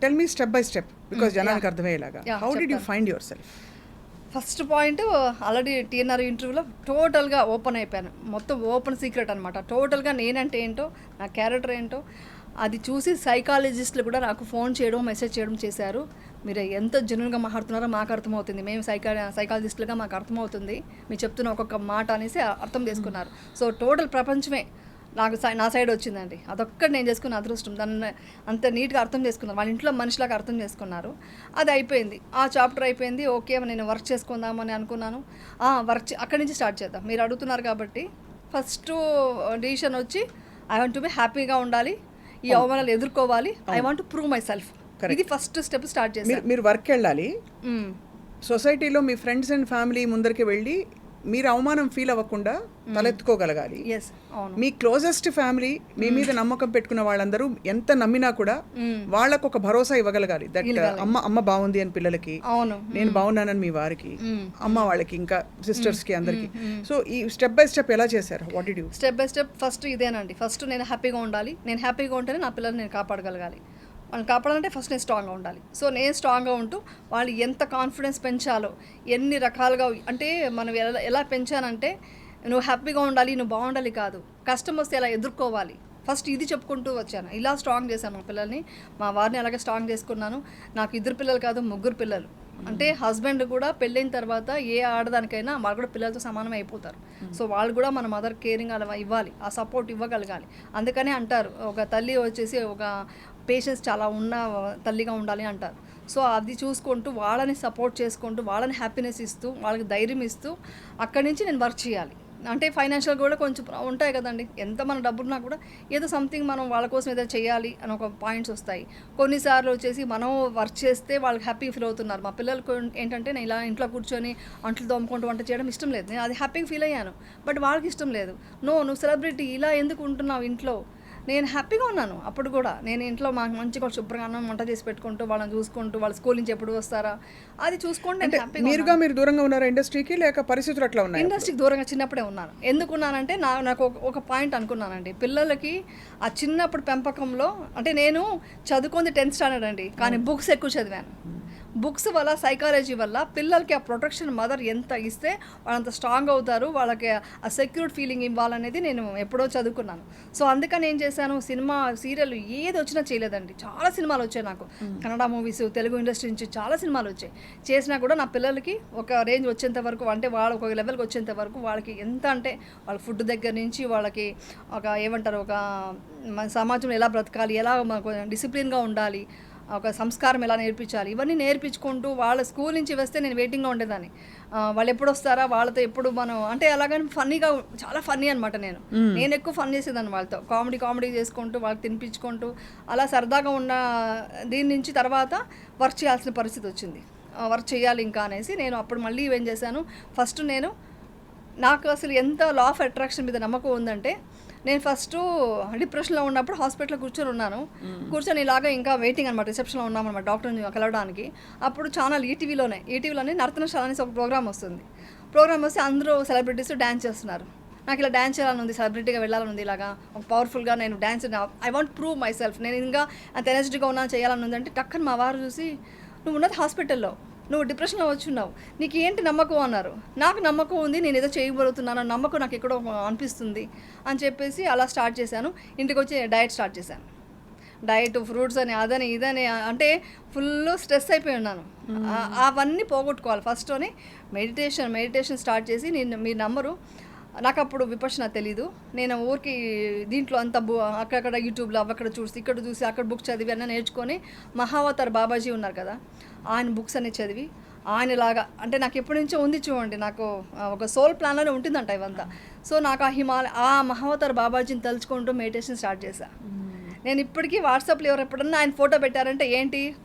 tell me step by step, because జనానికి అర్థమయ్యేలాగా, how did you find your self? First point, already TNR ఇంటర్వ్యూలో టోటల్గా ఓపెన్ అయిపోయాను. మొత్తం ఓపెన్ సీక్రెట్ అనమాట. టోటల్గా నేనంటే ఏంటో, నా క్యారెక్టర్ ఏంటో అది చూసి సైకాలజిస్టులు కూడా నాకు ఫోన్ చేయడం, మెసేజ్ చేయడం చేశారు. మీరు ఎంత జెన్యూన్గా మాట్లాడుతున్నారో మాకు అర్థమవుతుంది, మేము సైకాలజిస్టులుగా మాకు అర్థమవుతుంది, మీరు చెప్తున్న ఒక్కొక్క మాట అనేసి అర్థం చేసుకున్నారు. సో టోటల్ ప్రపంచమే నా సైడ్ వచ్చిందండి. అదొక్కటి నేను చేసుకున్న అదృష్టం. దాన్ని అంత నీట్గా అర్థం చేసుకున్నారు, వాళ్ళ ఇంట్లో మనిషిలాగా అర్థం చేసుకున్నారు. అది అయిపోయింది, ఆ చాప్టర్ అయిపోయింది. ఓకే, నేను వర్క్ చేసుకుందామని అనుకున్నాను. అక్కడి నుంచి స్టార్ట్ చేద్దాం. మీరు అడుగుతున్నారు కాబట్టి ఫస్ట్ డిసిషన్ వచ్చి, ఐ వాంట్ టు బి హ్యాపీగా ఉండాలి, ఈ అవమానాలు ఎదుర్కోవాలి, I want to prove my self. ఇది ఫస్ట్ స్టెప్ స్టార్ట్ చేసి మీరు వర్క్ వెళ్ళాలి. సొసైటీలో మీ ఫ్రెండ్స్ అండ్ ఫ్యామిలీ ముందరికి వెళ్ళి మీరు అవమానం ఫీల్ అవ్వకుండా తలెత్తుకోగలగాలి. మీ క్లోజెస్ట్ ఫ్యామిలీ, మీ మీద నమ్మకం పెట్టుకున్న వాళ్ళందరూ ఎంత నమ్మినా కూడా వాళ్ళకు ఒక భరోసా ఇవ్వగలగాలి. దట్ అమ్మ బాగుంది అని పిల్లలకి, నేను బాగున్నానని మీ వారికి, అమ్మ వాళ్ళకి, ఇంకా సిస్టర్స్ కి, అందరికి. సో ఈ స్టెప్ బై స్టెప్ ఎలా చేశారు? What did you? Step by step first ఇదేనండి. ఫస్ట్ నేను హ్యాపీగా ఉండాలి, నేను హ్యాపీగా ఉంటేనే నా పిల్లల్ని నేను కాపాడగలగాలి. వాళ్ళని కాపాడాలంటే ఫస్ట్ నేను స్ట్రాంగ్గా ఉండాలి. సో నేను స్ట్రాంగ్గా ఉంటూ వాళ్ళు ఎంత కాన్ఫిడెన్స్ పెంచాలో, ఎన్ని రకాలుగా, అంటే మనం ఎలా పెంచానంటే, నువ్వు హ్యాపీగా ఉండాలి, నువ్వు బాగుండాలి కాదు, కష్టం వస్తే ఎలా ఎదుర్కోవాలి, ఫస్ట్ ఇది చెప్పుకుంటూ వచ్చాను, ఇలా స్ట్రాంగ్ చేశాను మా పిల్లల్ని, మా వారిని అలాగే స్ట్రాంగ్ చేసుకున్నాను. నాకు 2 పిల్లలు కాదు 3 పిల్లలు. అంటే హస్బెండ్ కూడా పెళ్ళైన తర్వాత ఏ ఆడదానికైనా వాళ్ళు కూడా పిల్లలతో సమానం అయిపోతారు. సో వాళ్ళు కూడా మన మదర్ కేరింగ్ అలా ఇవ్వాలి, ఆ సపోర్ట్ ఇవ్వగలగాలి. అందుకనే అంటారు ఒక తల్లి వచ్చేసి ఒక పేషెన్స్ చాలా ఉన్న తల్లిగా ఉండాలి అంటారు. సో అది చూసుకుంటూ వాళ్ళని సపోర్ట్ చేసుకుంటూ వాళ్ళని హ్యాపీనెస్ ఇస్తూ వాళ్ళకి ధైర్యం ఇస్తూ అక్కడి నుంచి నేను వర్క్ చేయాలి. అంటే ఫైనాన్షియల్ కూడా కొంచెం ఉంటాయి కదండి, ఎంత మన డబ్బున్నా కూడా ఏదో సంథింగ్ మనం వాళ్ళ కోసం ఏదో చేయాలి అని ఒక పాయింట్స్ వస్తాయి. కొన్నిసార్లు వచ్చేసి మనం వర్క్ చేస్తే వాళ్ళకి హ్యాపీ ఫీల్ అవుతున్నారు. మా పిల్లలకు ఏంటంటే నేను ఇలా ఇంట్లో కూర్చొని అంట్లు తోముకుంటూ వంట చేయడం ఇష్టం లేదు, నేను అది హ్యాపీగా ఫీల్ అయ్యాను. బట్ వాళ్ళకి ఇష్టం లేదు. నువ్వు సెలబ్రిటీ ఇలా ఎందుకు ఉంటున్నావు ఇంట్లో, నేను హ్యాపీగా ఉన్నాను. అప్పుడు కూడా నేను ఇంట్లో మాకు మంచిగా శుభ్రంగా అన్నం వంట చేసి పెట్టుకుంటూ వాళ్ళని చూసుకుంటూ వాళ్ళ స్కూల్ నుంచి ఎప్పుడు వస్తారా అది చూసుకుంటూ నేను హ్యాపీగా. మీరు దూరంగా ఉన్నారా ఇండస్ట్రీకి, లేక పరిస్థితులు అట్లా ఉన్నాయి? ఇండస్ట్రీకి దూరంగా చిన్నప్పుడే ఉన్నాను. ఎందుకున్నానంటే నాకు ఒక పాయింట్ అనుకున్నానండి, పిల్లలకి ఆ చిన్నప్పుడు పెంపకంలో అంటే నేను చదువుకుంది 10th స్టాండర్డ్ అండి, కానీ బుక్స్ ఎక్కువ చదివాను. బుక్స్ వల్ల సైకాలజీ వల్ల పిల్లలకి ఆ ప్రొటెక్షన్ మదర్ ఎంత ఇస్తే వాళ్ళంత స్ట్రాంగ్ అవుతారు, వాళ్ళకి ఆ సెక్యూర్డ్ ఫీలింగ్ ఇవ్వాలనేది నేను ఎప్పుడో చదువుకున్నాను. సో అందుకని ఏం చేశాను, సినిమా సీరియల్ ఏది వచ్చినా చేయలేదండి. చాలా సినిమాలు వచ్చాయి నాకు, కన్నడ మూవీస్ తెలుగు ఇండస్ట్రీ నుంచి చాలా సినిమాలు వచ్చాయి. చేసినా కూడా నా పిల్లలకి ఒక రేంజ్ వచ్చేంత వరకు, అంటే వాళ్ళు ఒక లెవెల్కి వచ్చేంత వరకు వాళ్ళకి ఎంత అంటే వాళ్ళ ఫుడ్ దగ్గర నుంచి వాళ్ళకి ఒక ఏమంటారు ఒక సమాజంలో ఎలా బ్రతకాలి, ఎలా డిసిప్లిన్గా ఉండాలి, ఒక సంస్కారం ఎలా నేర్పించాలి, ఇవన్నీ నేర్పించుకుంటూ వాళ్ళ స్కూల్ నుంచి వస్తే నేను వెయిటింగ్గా ఉండేదాన్ని. వాళ్ళు ఎప్పుడు వస్తారా, వాళ్ళతో ఎప్పుడు మనం అంటే అలాగని ఫన్నీగా చాలా ఫన్నీ అనమాట. నేను ఎక్కువ ఫన్ చేసేదాన్ని వాళ్ళతో, కామెడీ చేసుకుంటూ వాళ్ళకి తినిపించుకుంటూ అలా సరదాగా ఉన్న దీని నుంచి తర్వాత వర్క్ చేయాల్సిన పరిస్థితి వచ్చింది. వర్క్ చేయాలి ఇంకా అనేసి నేను అప్పుడు మళ్ళీ ఏం చేశాను, ఫస్ట్ నాకు అసలు ఎంత లా ఆఫ్ అట్రాక్షన్ మీద నమ్మకం ఉందంటే, నేను ఫస్ట్ డిప్రెషన్లో ఉన్నప్పుడు హాస్పిటల్లో కూర్చొని ఇలాగా ఇంకా వెయిటింగ్ అనమాట, రిసెప్షన్లో ఉన్నామన్నమాట డాక్టర్ని కలవడానికి. అప్పుడు ఛానల్ ఈటీవీలోనే నర్తనశాల అనేసి ఒక ప్రోగ్రామ్ వస్తే అందరూ సెలబ్రిటీస్ డ్యాన్స్ చేస్తున్నారు. నాకు ఇలా డ్యాన్స్ చేయాలని ఉంది, సెలబ్రిటీగా వెళ్ళాలని ఉంది, ఇలాగా ఒక పవర్ఫుల్గా నేను dance I want prove my self, నేను ఇంకా అంత ఎనర్జెటిక్గా ఉన్నాను చేయాలని ఉంది. అంటే టక్కని మా వారు చూసి, నువ్వు ఉన్నది హాస్పిటల్లో, నువ్వు డిప్రెషన్లో వచ్చున్నావు, నీకు ఏంటి నమ్మకం అన్నారు. నాకు నమ్మకం ఉంది, నేను ఏదో చేయబోతున్నాను నమ్మకం నాకు ఎక్కడో అనిపిస్తుంది అని చెప్పేసి అలా స్టార్ట్ చేశాను. ఇంటికి వచ్చి డయట్ స్టార్ట్ చేశాను. డయట్ ఫ్రూట్స్ అని అదని ఇదని అంటే ఫుల్ స్ట్రెస్ అయిపోయి ఉన్నాను. అవన్నీ పోగొట్టుకోవాలి ఫస్ట్ అని మెడిటేషన్ స్టార్ట్ చేసి, మీరు నమ్మరు, నాకు అప్పుడు విపక్షణ తెలీదు. నేను ఊరికి దీంట్లో అంతా అక్కడక్కడ యూట్యూబ్లో అక్కడ చూసి ఇక్కడ చూసి అక్కడ బుక్ చదివి అన్న నేర్చుకొని, మహావతార్ బాబాజీ ఉన్నారు కదా, ఆయన బుక్స్ అన్ని చదివి ఆయనలాగా అంటే నాకు ఎప్పటి నుంచో ఉంది చూడండి, నాకు ఒక సోల్ ప్లాన్లోనే ఉంటుందంట ఇవంతా. సో నాకు ఆ మహావతార్ బాబాజీని తలుచుకుంటూ మెడిటేషన్ స్టార్ట్ చేశాను. నేను ఇప్పటికీ వాట్సాప్లో ఎవరు ఎప్పుడన్నా ఆయన ఫోటో పెట్టారంటే, ఏంటి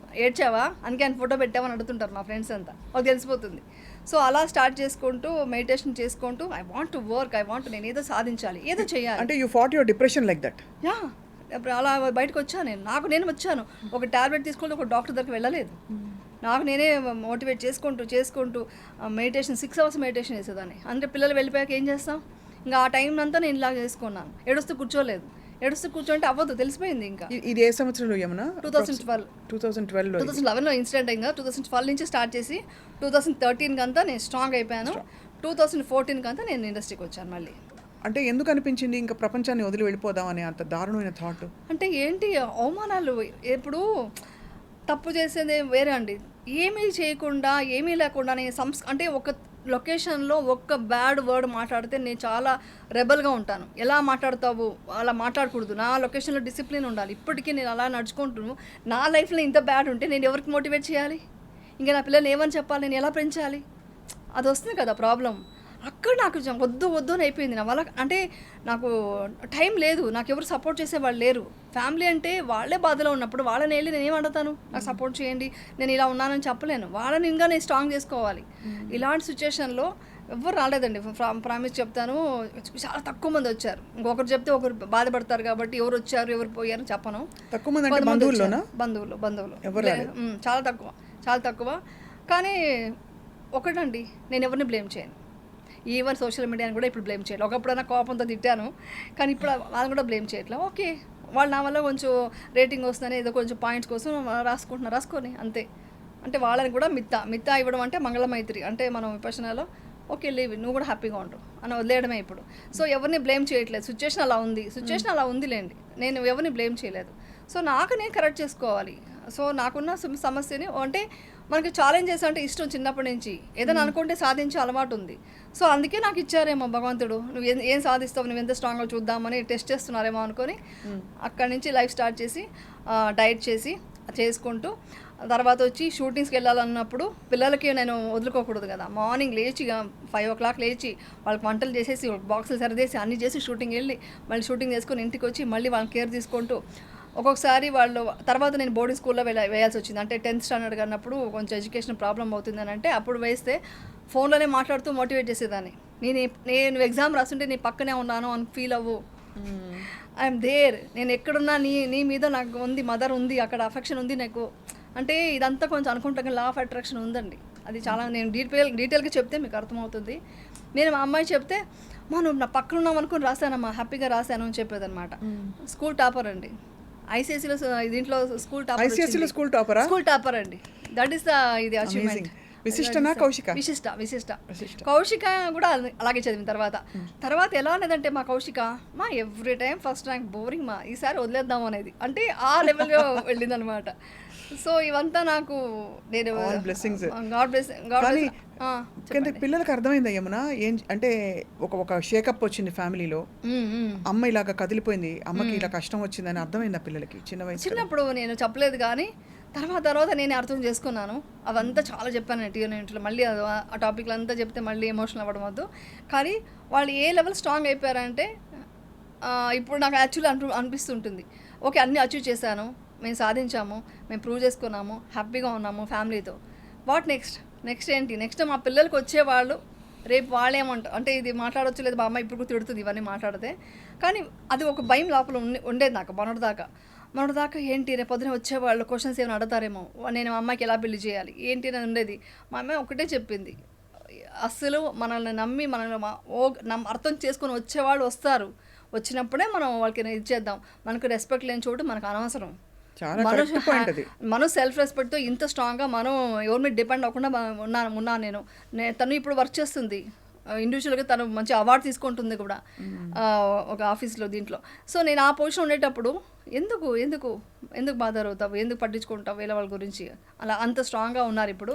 ఏడ్చావా అందుకే ఆయన ఫోటో పెట్టావని అడుగుతుంటారు మా ఫ్రెండ్స్ అంతా, అది తెలిసిపోతుంది. సో అలా స్టార్ట్ చేసుకుంటూ మెడిటేషన్ చేసుకుంటూ ఐ వాంట్ టు వర్క్, నేను ఏదో సాధించాలి, ఏదో చేయాలి. అంటే you fat your depression like that. Yeah, అలా బయటకు వచ్చాను నేను వచ్చాను. ఒక టాబ్లెట్ తీసుకుంటూ ఒక డాక్టర్ దగ్గరికి వెళ్ళలేదు. నాకు నేనే మోటివేట్ చేసుకుంటూ మెడిటేషన్ 6 hours మెడిటేషన్ చేసేదాన్ని. అంటే పిల్లలు వెళ్ళిపోయాక ఏం చేస్తాం, ఇంకా ఆ టైం అంతా నేను ఇలా చేసుకున్నాను. ఏడుస్తూ కూర్చోంటే అవ్వదు, తెలిసిపోయింది. ఇంకా ఇది ఏ సంవత్సరంలో ఏమన్నా? 2011లో ఇన్సిడెంట్ అయిందా. 2012 నుంచి స్టార్ట్ చేసి 2013 అంతా నేను స్ట్రాంగ్ అయిపోయాను. 2014 అంతా నేను ఇండస్ట్రీకి వచ్చాను మళ్ళీ. అంటే ఎందుకు అనిపించింది ఇంకా ప్రపంచాన్ని వదిలి వెళ్ళిపోదామని అంత దారుణమైన థాట్? అంటే ఏంటి అవమానాలు, ఎప్పుడు తప్పు చేసేది వేరే అండి, ఏమీ చేయకుండా ఏమీ లేకుండా నేను అంటే ఒక లొకేషన్లో ఒక్క బ్యాడ్ వర్డ్ మాట్లాడితే నేను చాలా రెబల్గా ఉంటాను. ఎలా మాట్లాడతావు, అలా మాట్లాడకూడదు, నా లొకేషన్లో డిసిప్లిన్ ఉండాలి. ఇప్పటికీ నేను అలా నడుచుకుంటున్నాను. నా లైఫ్లో ఇంత బ్యాడ్ ఉంటే నేను ఎవరికి మోటివేట్ చేయాలి, ఇంకా నా పిల్లల్ని ఏమని చెప్పాలి, నేను ఎలా పెంచాలి, అది వస్తుంది కదా ప్రాబ్లం. అక్కడ నాకు వద్దు అని అయిపోయింది. నా వల్ల అంటే నాకు టైం లేదు, నాకు ఎవరు సపోర్ట్ చేసేవాళ్ళు లేరు. ఫ్యామిలీ అంటే వాళ్ళే బాధలో ఉన్నప్పుడు వాళ్ళని వెళ్ళి నేను ఏం అడుగుతాను, నాకు సపోర్ట్ చేయండి, నేను ఇలా ఉన్నానని చెప్పలేను. వాళ్ళని ఇంకా నేను స్ట్రాంగ్ చేసుకోవాలి. ఇలాంటి సిచ్యువేషన్లో ఎవరు రాలేదండి, ప్రామిస్ చెప్తాను. చాలా తక్కువ మంది వచ్చారు. ఇంకొకరు చెప్తే ఒకరు బాధపడతారు కాబట్టి ఎవరు వచ్చారు ఎవరు పోయారు చెప్పను. తక్కువ మంది బంధువులు చాలా తక్కువ. కానీ ఒకటండి, నేను ఎవరిని బ్లేమ్ చేయను. ఈవెన్ సోషల్ మీడియాని కూడా ఇప్పుడు బ్లేమ్ చేయాలి. ఒకప్పుడైనా కోపంతో తిట్టాను, కానీ ఇప్పుడు వాళ్ళని కూడా బ్లేమ్ చేయట్లేదు. ఓకే, వాళ్ళు నా వల్ల కొంచెం రేటింగ్ వస్తుందని ఏదో కొంచెం పాయింట్స్ కోసం రాసుకొని అంతే. అంటే వాళ్ళని కూడా మిత్తా ఇవ్వడం అంటే మంగళమైత్రి అంటే మనం విపక్షణలో ఓకే లీవ్, నువ్వు కూడా హ్యాపీగా ఉండు అని వదిలేయడమే ఇప్పుడు. సో ఎవరిని బ్లేమ్ చేయట్లేదు, సిచ్యువేషన్ అలా ఉందిలేండి, నేను ఎవరిని బ్లేమ్ చేయలేదు. సో నాకు నేను కరెక్ట్ చేసుకోవాలి. సో నాకున్న సమస్యని అంటే మనకి ఛాలెంజెస్ అంటే ఇష్టం చిన్నప్పటి నుంచి, ఏదైనా అనుకుంటే సాధించే అలవాటు ఉంది. సో అందుకే నాకు ఇచ్చారేమో భగవంతుడు, నువ్వు ఏం సాధిస్తావు, నువ్వు ఎంత స్ట్రాంగ్గా చూద్దామని టెస్ట్ చేస్తున్నారేమో అనుకొని అక్కడి నుంచి లైఫ్ స్టార్ట్ చేసి డైట్ చేసి చేసుకుంటూ తర్వాత వచ్చి షూటింగ్స్కి వెళ్ళాలన్నప్పుడు పిల్లలకి నేను వదులుకోకూడదు కదా. మార్నింగ్ లేచి 5 o'clock లేచి వాళ్ళకి వంటలు చేసేసి బాక్సులు సరిదేసి అన్నీ చేసి షూటింగ్ వెళ్ళి మళ్ళీ షూటింగ్ చేసుకొని ఇంటికి వచ్చి మళ్ళీ వాళ్ళని కేర్ తీసుకుంటూ ఒక్కొక్కసారి వాళ్ళు తర్వాత నేను బోర్డింగ్ స్కూల్లో వేయాల్సి వచ్చింది. అంటే 10th స్టాండర్డ్ అన్నప్పుడు కొంచెం ఎడ్యుకేషన్ ప్రాబ్లం అవుతుందని అంటే అప్పుడు వేస్తే ఫోన్లోనే మాట్లాడుతూ మోటివేట్ చేసేదాన్ని. నేను ఎగ్జామ్ రాస్తుంటే నీ పక్కనే ఉన్నాను అని ఫీల్ అవ్వు, ఐఎమ్ దేర్, నేను ఎక్కడున్నా నీ మీద నాకు ఉంది, మదర్ ఉంది, అక్కడ అఫెక్షన్ ఉంది నాకు. అంటే ఇదంతా కొంచెం అనుకుంటాం లా ఆఫ్ అట్రాక్షన్ ఉందండి. అది చాలా నేను డీటెయిల్గా చెప్తే మీకు అర్థమవుతుంది. నేను మా అమ్మాయి చెప్తే నువ్వు నా పక్కన ఉన్నాం అనుకుని రాశానమ్మా, హ్యాపీగా రాశాను అని చెప్పేదన్నమాట. స్కూల్ టాపర్ అండి, ఐసీఎస్సీలో దీంట్లో స్కూల్ టాపర్ అండి. దట్ ఈస్ ద ఇది అచీవ్మెంట్. కౌశిక కూడా అలాగే చదివిన తర్వాత ఎలా అనేదంటే మా Kaushika every time first rank, boring ఈసారి వదిలేద్దాం అనేది, అంటే ఆ లెవెల్లో వెళ్ళిందనమాట. సో ఇవంతా నాకు నేను పిల్లలకు అర్థమైందా యమున ఏం అంటే ఒక షేకప్ వచ్చింది ఫ్యామిలీలో, అమ్మ ఇలాగా కదిలిపోయింది, అమ్మకి ఇలా కష్టం వచ్చిందని అర్థమైందా పిల్లలకి చిన్నప్పుడు? నేను చెప్పలేదు కానీ తర్వాత నేను అర్థం చేసుకున్నాను. అవంతా చాలా చెప్పాను టీవీలో, మళ్ళీ ఆ టాపిక్లు అంతా చెప్తే మళ్ళీ ఎమోషనల్ అవ్వడం వద్దు. కానీ వాళ్ళు ఏ లెవెల్ స్ట్రాంగ్ అయిపోయారంటే ఇప్పుడు నాకు యాక్చువల్లీ అనిపిస్తుంటుంది, ఓకే అన్నీ అచీవ్ చేశాను, మేము సాధించాము, మేము ప్రూవ్ చేసుకున్నాము, హ్యాపీగా ఉన్నాము ఫ్యామిలీతో. వాట్ నెక్స్ట్ ఏంటి? నెక్స్ట్ మా పిల్లలకి వచ్చేవాళ్ళు రేపు వాళ్ళు ఏమంటారు అంటే ఇది మాట్లాడవచ్చు లేదు, మా అమ్మ ఇప్పుడు తిడుతుంది ఇవన్నీ మాట్లాడితే. కానీ అది ఒక భయం లోపల ఉండేది నాకు మొన్నటిదాకా ఏంటి రేపు పొద్దున వచ్చేవాళ్ళు క్వశ్చన్స్ ఏమైనా అడుగుతారేమో, నేను మా అమ్మాయికి ఎలా పెళ్లి చేయాలి ఏంటి అని ఉండేది. మా అమ్మాయి ఒకటే చెప్పింది, అస్సలు మనల్ని నమ్మి అర్థం చేసుకొని వచ్చేవాళ్ళు వస్తారు, వచ్చినప్పుడే మనం వాళ్ళకి ఇచ్చేద్దాం. మనకు రెస్పెక్ట్ లేని చోటు మనకు అనవసరం. మనం సెల్ఫ్ రెస్పెక్ట్తో ఇంత స్ట్రాంగ్గా మనం ఎవరి మీద డిపెండ్ అవ్వకుండా ఉన్నాను నేను. తను ఇప్పుడు వర్క్ చేస్తుంది ఇండివిజువల్గా, తను మంచి అవార్డు తీసుకుంటుంది కూడా ఒక ఆఫీస్లో దీంట్లో. సో నేను ఆ పొజిషన్ ఉండేటప్పుడు ఎందుకు బాధ అవుతావు, ఎందుకు పట్టించుకుంటావు వేరే వాళ్ళ గురించి, అలా అంత స్ట్రాంగ్గా ఉన్నారు. ఇప్పుడు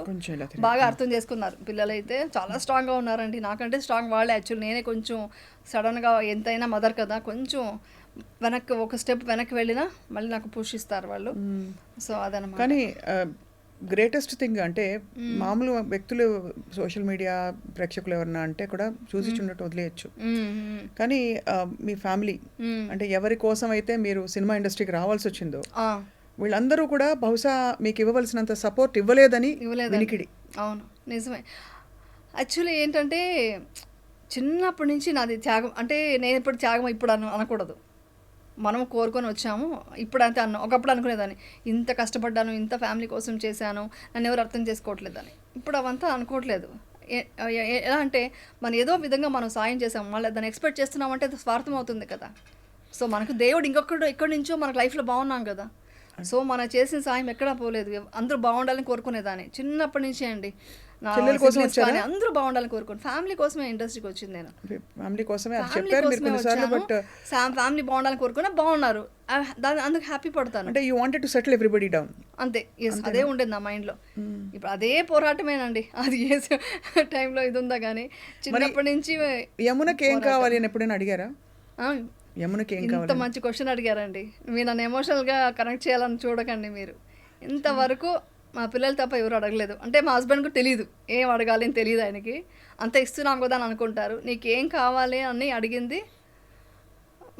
బాగా అర్థం చేసుకున్నారు పిల్లలైతే, చాలా స్ట్రాంగ్గా ఉన్నారండి. నాకంటే స్ట్రాంగ్ వాళ్ళే. యాక్చువల్లీ నేనే కొంచెం సడన్గా ఎంతైనా మదర్ కదా, కొంచెం ఒక స్టెప్ వెనక్కి వెళ్ళినా మళ్ళీ నాకు పుష్ ఇస్తారు వాళ్ళు. సో అదనమాట. కానీ గ్రేటెస్ట్ థింగ్ అంటే మామూలు వ్యక్తులు సోషల్ మీడియా ప్రేక్షకులు ఎవరన్నా అంటే కూడా చూసి చున్నట్టు వదిలేయచ్చు, కానీ మీ ఫ్యామిలీ అంటే ఎవరి కోసం అయితే మీరు సినిమా ఇండస్ట్రీకి రావాల్సి వచ్చిందో వీళ్ళందరూ కూడా బహుశా మీకు ఇవ్వవలసినంత సపోర్ట్ ఇవ్వలేదని వినికిడి. అవును, నిజమే. యాక్చువల్లీ ఏంటంటే చిన్నప్పటి నుంచి నాది త్యాగం, అంటే నేను ఇప్పుడు త్యాగం ఇప్పుడు అనకూడదు, మనం కోరుకొని వచ్చాము. ఇప్పుడు అంతే ఒకప్పుడు అనుకునేదాన్ని, ఇంత కష్టపడ్డాను, ఇంత ఫ్యామిలీ కోసం చేశాను, నన్ను ఎవరు అర్థం చేసుకోవట్లేదని. ఇప్పుడు అవంతా అనుకోవట్లేదు. ఎలా అంటే మనం ఏదో విధంగా మనం సాయం చేసాము, మళ్ళీ దాన్ని ఎక్స్పెక్ట్ చేస్తున్నామంటే అది స్వార్థం అవుతుంది కదా. సో మనకు దేవుడు ఎక్కడి నుంచో మనకు లైఫ్లో బాగున్నాం కదా. సో మనం చేసిన సాయం ఎక్కడా పోలేదు, అందరూ బాగుండాలని కోరుకునేదాన్ని చిన్నప్పటి నుంచి అండి. అందరూ బాగుండాలని కోరుకోండి, ఫ్యామిలీ కోసమే ఇండస్ట్రీకి వచ్చింది. నేను ఫ్యామిలీ కోసమే ఫ్యామిలీ బాగుండాలని కోరుకున్నా, బాగున్నారు, అందుకు హ్యాపీ పడతాను. అంటే you wanted to settle everybody down, అంతే. అదే ఉండేది నా మైండ్లో. ఇప్పుడు అదే పోరాటమేనండి, అది ఏ టైంలో ఇది ఉందా కానీ చిన్నప్పటి నుంచి. యమునకి ఏం కావాలి అని ఎప్పుడైనా అడిగారా? యమునకి ఏం కావాలి? ఇంత మంచి క్వశ్చన్ అడిగారండి. మీరు నన్ను ఎమోషనల్గా కనెక్ట్ చేయాలని చూడకండి మీరు. ఇంతవరకు మా పిల్లలు తప్ప ఎవరు అడగలేదు. అంటే మా హస్బెండ్కి తెలియదు ఏం అడగాలి అని, తెలియదు ఆయనకి. అంత ఇస్తున్నాం కదా అని అనుకుంటారు. నీకేం కావాలి అని అడిగింది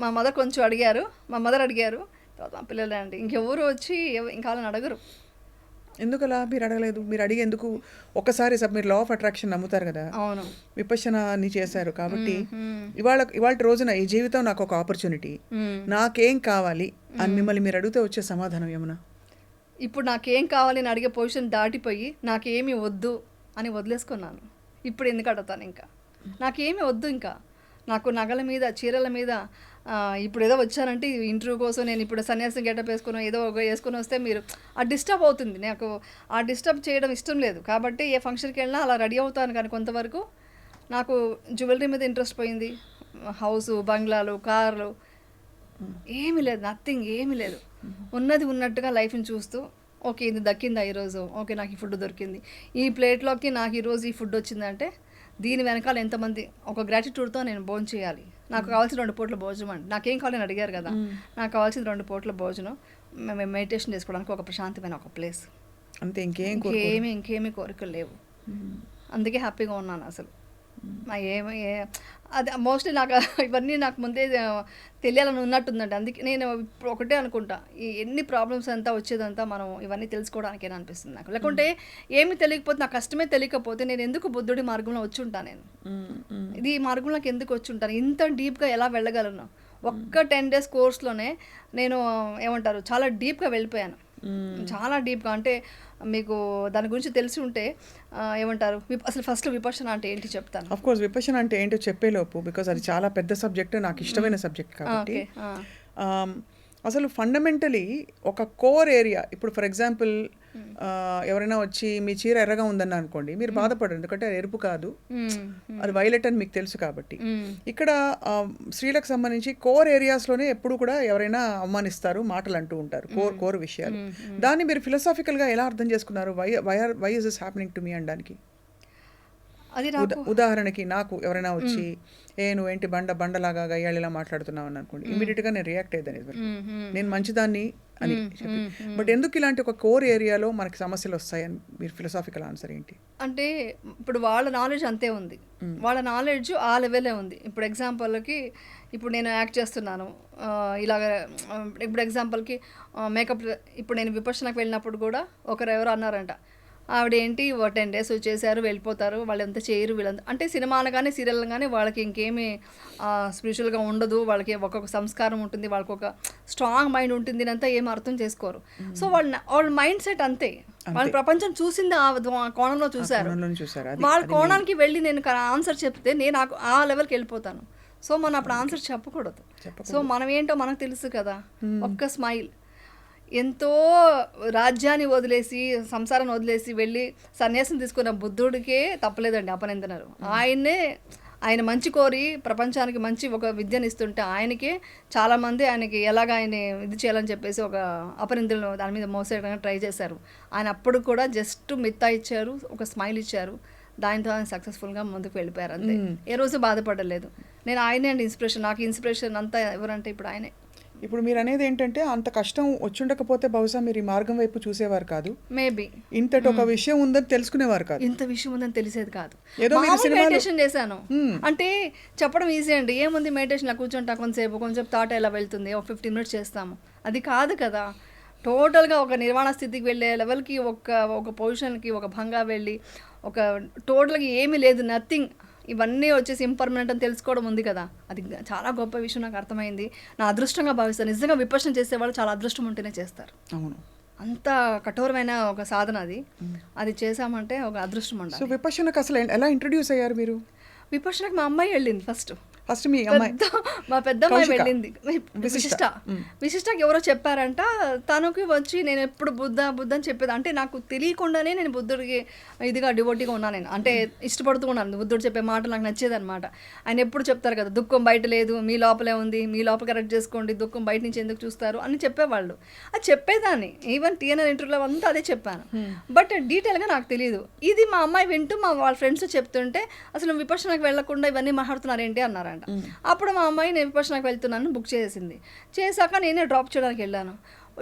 మా మదర్, కొంచెం అడిగారు, మా మదర్ అడిగారు, తర్వాత మా పిల్లలే అండి. ఇంకెవరు వచ్చి ఇంకా వాళ్ళని అడగరు. ఎందుకలా మీరు అడగలేదు? మీరు అడిగి ఎందుకు? ఒక్కసారి మీరు లా ఆఫ్ అట్రాక్షన్ నమ్ముతారు కదా, అవును, విపశ్యనాన్ని చేశారు కాబట్టి ఇవాళ రోజున ఈ జీవితం నాకు ఒక ఆపర్చునిటీ, నాకేం కావాలి అని మిమ్మల్ని మీరు అడిగితే వచ్చే సమాధానం ఏమన్నా? ఇప్పుడు నాకేం కావాలి అని అడిగే పొజిషన్ దాటిపోయి నాకేమీ వద్దు అని వదిలేసుకున్నాను. ఇప్పుడు ఎందుకు అడుగుతాను? ఇంకా నాకేమీ వద్దు, ఇంకా నాకు నగల మీద చీరల మీద ఇప్పుడు ఏదో వచ్చానంటే ఇంటర్వ్యూ కోసం నేను ఇప్పుడు సన్యాసం గెటప్ వేసుకుని ఏదో వేసుకొని వస్తే మీరు ఆ డిస్టర్బ్ అవుతుంది. నాకు ఆ డిస్టర్బ్ చేయడం ఇష్టం లేదు కాబట్టి ఏ ఫంక్షన్కి వెళ్ళినా అలా రెడీ అవుతాను. కానీ కొంతవరకు నాకు జ్యువెలరీ మీద ఇంట్రెస్ట్ పోయింది, హౌసు, బంగ్లాలు, కార్లు ఏమీ లేదు, నథింగ్, ఏమీ లేదు. ఉన్నది ఉన్నట్టుగా లైఫ్ని చూస్తూ ఓకే ఇది దక్కిందా ఈరోజు, ఓకే నాకు ఈ ఫుడ్ దొరికింది, ఈ ప్లేట్లోకి నాకు ఈరోజు ఈ ఫుడ్ వచ్చిందంటే దీని వెనకాల ఎంతమంది ఒక గ్రాటిట్యూడ్తో నేను భోజనం చేయాలి. నాకు కావాల్సిన 2 పూట్ల భోజనం అండి, నాకేం కావాలని అడిగారు కదా, నాకు కావాల్సిన 2 పూట్ల భోజనం, మేము మెడిటేషన్ చేసుకోవడానికి ఒక ప్రశాంతమైన ఒక ప్లేస్, అంతే. ఇంకేమీ కోరికలు లేవు. అందుకే హ్యాపీగా ఉన్నాను అసలు. అది మోస్ట్లీ నాకు ఇవన్నీ నాకు ముందే తెలియాలని ఉన్నట్టుందండి. అందుకే నేను ఇప్పుడు ఒకటే అనుకుంటా, ఈ ఎన్ని ప్రాబ్లమ్స్ అంతా వచ్చేదంతా మనం ఇవన్నీ తెలుసుకోవడానికేనా అనిపిస్తుంది నాకు. లేకుంటే ఏమి తెలియకపోతే, నాకు కష్టమే తెలియకపోతే నేను ఎందుకు బుద్ధుడి మార్గంలో వచ్చి ఉంటాను, నేను ఇది మార్గంలోకి ఎందుకు వచ్చి ఉంటాను, ఇంత డీప్గా ఎలా వెళ్ళగలను. ఒక్క 10 days కోర్స్లోనే నేను ఏమంటారు చాలా డీప్గా వెళ్ళిపోయాను, చాలా డీప్గా. అంటే మీకు దాని గురించి తెలిసి ఉంటే ఏమంటారు, అసలు ఫస్ట్ విపర్శన అంటే ఏంటి చెప్తాను. ఆఫ్ కోర్స్ విపర్శన అంటే ఏంటో చెప్పేలోపు, బికాజ్ అది చాలా పెద్ద సబ్జెక్ట్, నాకు ఇష్టమైన సబ్జెక్ట్ కాబట్టి. అసలు ఫండమెంటలీ ఒక కోర్ ఏరియా, ఇప్పుడు ఫర్ ఎగ్జాంపుల్ ఎవరైనా వచ్చి మీ చీర ఎర్రగా ఉందని అనుకోండి, మీరు బాధపడరు, ఎందుకంటే అది ఎరుపు కాదు, అది వైలెట్ అని మీకు తెలుసు కాబట్టి. ఇక్కడ స్త్రీలకు సంబంధించి కోర్ ఏరియాస్లోనే ఎప్పుడు కూడా ఎవరైనా అవమానిస్తారు, మాటలు అంటూ ఉంటారు, కోర్ విషయాలు. దాన్ని మీరు ఫిలాసాఫికల్గా ఎలా అర్థం చేసుకున్నారు, why is this happening to me అనడానికి? అది ఉదాహరణకి నాకు ఎవరైనా వచ్చి నువ్వేంటి బండలాగా గయ్యాళిలా మాట్లాడుతున్నావు అని అనుకోండి, ఇమీడియట్గా నేను రియాక్ట్ అయ్యేదాన్ని, నేను మంచిదాన్ని అని చెప్పి. బట్ ఎందుకు ఇలాంటి ఒక కోర్ ఏరియాలో మనకి సమస్యలు వస్తాయని మీరు ఫిలాసాఫికల్ ఆన్సర్ ఏంటి? అంటే ఇప్పుడు వాళ్ళ నాలెడ్జ్ అంతే ఉంది, వాళ్ళ నాలెడ్జ్ ఆ లెవెలే ఉంది. ఇప్పుడు ఎగ్జాంపుల్కి ఇప్పుడు నేను యాక్ట్ చేస్తున్నాను ఇలాగ, ఇప్పుడు ఎగ్జాంపుల్కి మేకప్, ఇప్పుడు నేను విపర్శనకు వెళ్ళినప్పుడు కూడా ఎవరు అన్నారంట, ఆవిడ ఏంటి 10 days వచ్చేసారు వెళ్ళిపోతారు, వాళ్ళు ఎంత చేయరు వీళ్ళంతా, అంటే సినిమా అనగానే సీరియల్ కానీ వాళ్ళకి ఇంకేమీ స్పిరిచువల్గా ఉండదు, వాళ్ళకి ఒక్కొక్క సంస్కారం ఉంటుంది, వాళ్ళకి ఒక స్ట్రాంగ్ మైండ్ ఉంటుంది, అంతా ఏం అర్థం చేసుకోరు. సో వాళ్ళ మైండ్ సెట్ అంతే, వాళ్ళ ప్రపంచం చూసింది ఆ కోణంలో చూసారు. వాళ్ళ కోణానికి వెళ్ళి నేను ఆన్సర్ చెప్తే నేను ఆ లెవెల్కి వెళ్ళిపోతాను. సో మనం అప్పుడు ఆన్సర్ చెప్పకూడదు. సో మనం ఏంటో మనకు తెలుసు కదా, ఒక్క స్మైల్, ఎంతో రాజ్యాన్ని వదిలేసి సంసారాన్ని వదిలేసి వెళ్ళి సన్యాసం తీసుకున్న బుద్ధుడికే తప్పలేదండి అపనిందనరు. ఆయన మంచి కోరి ప్రపంచానికి మంచి ఒక విద్యను ఇస్తుంటే ఆయనకే చాలామంది ఆయనకి ఎలాగ ఆయన ఇది చేయాలని చెప్పేసి ఒక అపనిందలు దాని మీద మోసేయడానికి ట్రై చేశారు. ఆయన అప్పుడు కూడా జస్ట్ మిత్తా ఇచ్చారు, ఒక స్మైల్ ఇచ్చారు, దానితో ఆయన సక్సెస్ఫుల్గా ముందుకు వెళ్ళిపోయారు అంతే. ఏ రోజు బాధపడలేదు. నేను ఆయనే అండి ఇన్స్పిరేషన్, నాకు ఇన్స్పిరేషన్ అంతా ఎవరంటే ఇప్పుడు ఆయనే. ఇప్పుడు మీరు అనేది ఏంటంటే అంత కష్టం వచ్చుండకపోతే బహుశా మీరు ఈ మార్గం వైపు చూసేవారు కాదు, మేబీ ఇంతటి ఒక విషయం ఉందని తెలుసుకునేవారు కాదు, ఇంత విషయం ఉందని తెలిసేది కాదు. ఏదో మెడిటేషన్ చేశాను అంటే చెప్పడం ఈజీ అండి, ఏముంది మెడిటేషన్ కూర్చుంటా కొంచెం థాట్ ఎలా వెళ్తుంది, ఒక 15 minutes చేస్తాము, అది కాదు కదా. టోటల్గా ఒక నిర్వాణ స్థితికి వెళ్ళే లెవెల్కి, ఒక పొజిషన్కి, ఒక భంగా వెళ్ళి, ఒక టోటల్గా ఏమీ లేదు, నథింగ్, ఇవన్నీ వచ్చేసి ఇంపర్మనెంట్ అని తెలుసుకోవడం ఉంది కదా, అది చాలా గొప్ప విషయం. నాకు అర్థమైంది, నా అదృష్టంగా భావిస్తాను. నిజంగా విపర్శన చేసేవాళ్ళు చాలా అదృష్టం ఉంటేనే చేస్తారు. అవును, అంత కఠోరమైన ఒక సాధన అది చేసామంటే ఒక అదృష్టం ఉండాలి. సో విపర్శనకు అసలు ఎలా ఇంట్రడ్యూస్ అయ్యారు మీరు? విపర్శనకు మా అమ్మాయి వెళ్ళింది ఫస్ట్ మీ అమ్మాయి, మా పెద్ద అమ్మాయి వెళ్ళింది విశిష్టకి ఎవరో చెప్పారంట. తనకి వచ్చి నేను ఎప్పుడు బుద్ధ అని చెప్పేది, అంటే నాకు తెలియకుండానే నేను బుద్ధుడికి ఇదిగా డివోటీగా ఉన్నాను, నేను అంటే ఇష్టపడుతూ ఉన్నాను. బుద్ధుడు చెప్పే మాటలు నాకు నచ్చేది అనమాట. ఆయన ఎప్పుడు చెప్తారు కదా, దుఃఖం బయట లేదు, మీ లోపలే ఉంది, మీ లోపల కరెక్ట్ చేసుకోండి, దుఃఖం బయట నుంచి ఎందుకు చూస్తారు అని చెప్పేవాళ్ళు. అది చెప్పేదాన్ని, ఈవెన్ టీఎన్ఆర్ ఇంటర్వ్యూలో అంతా అదే చెప్పాను, బట్ డీటెయిల్గా నాకు తెలియదు. ఇది మా అమ్మాయి వింటూ వాళ్ళ ఫ్రెండ్స్ చెప్తుంటే అసలు విపర్శనకు వెళ్లకుండా ఇవన్నీ మాట్లాడుతున్నారు ఏంటి అన్నారంట. అప్పుడు మా అమ్మాయి నేను విపర్శనకు వెళ్తున్నాను బుక్ చేసింది. చేశాక నేనే డ్రాప్ చేయడానికి వెళ్ళాను.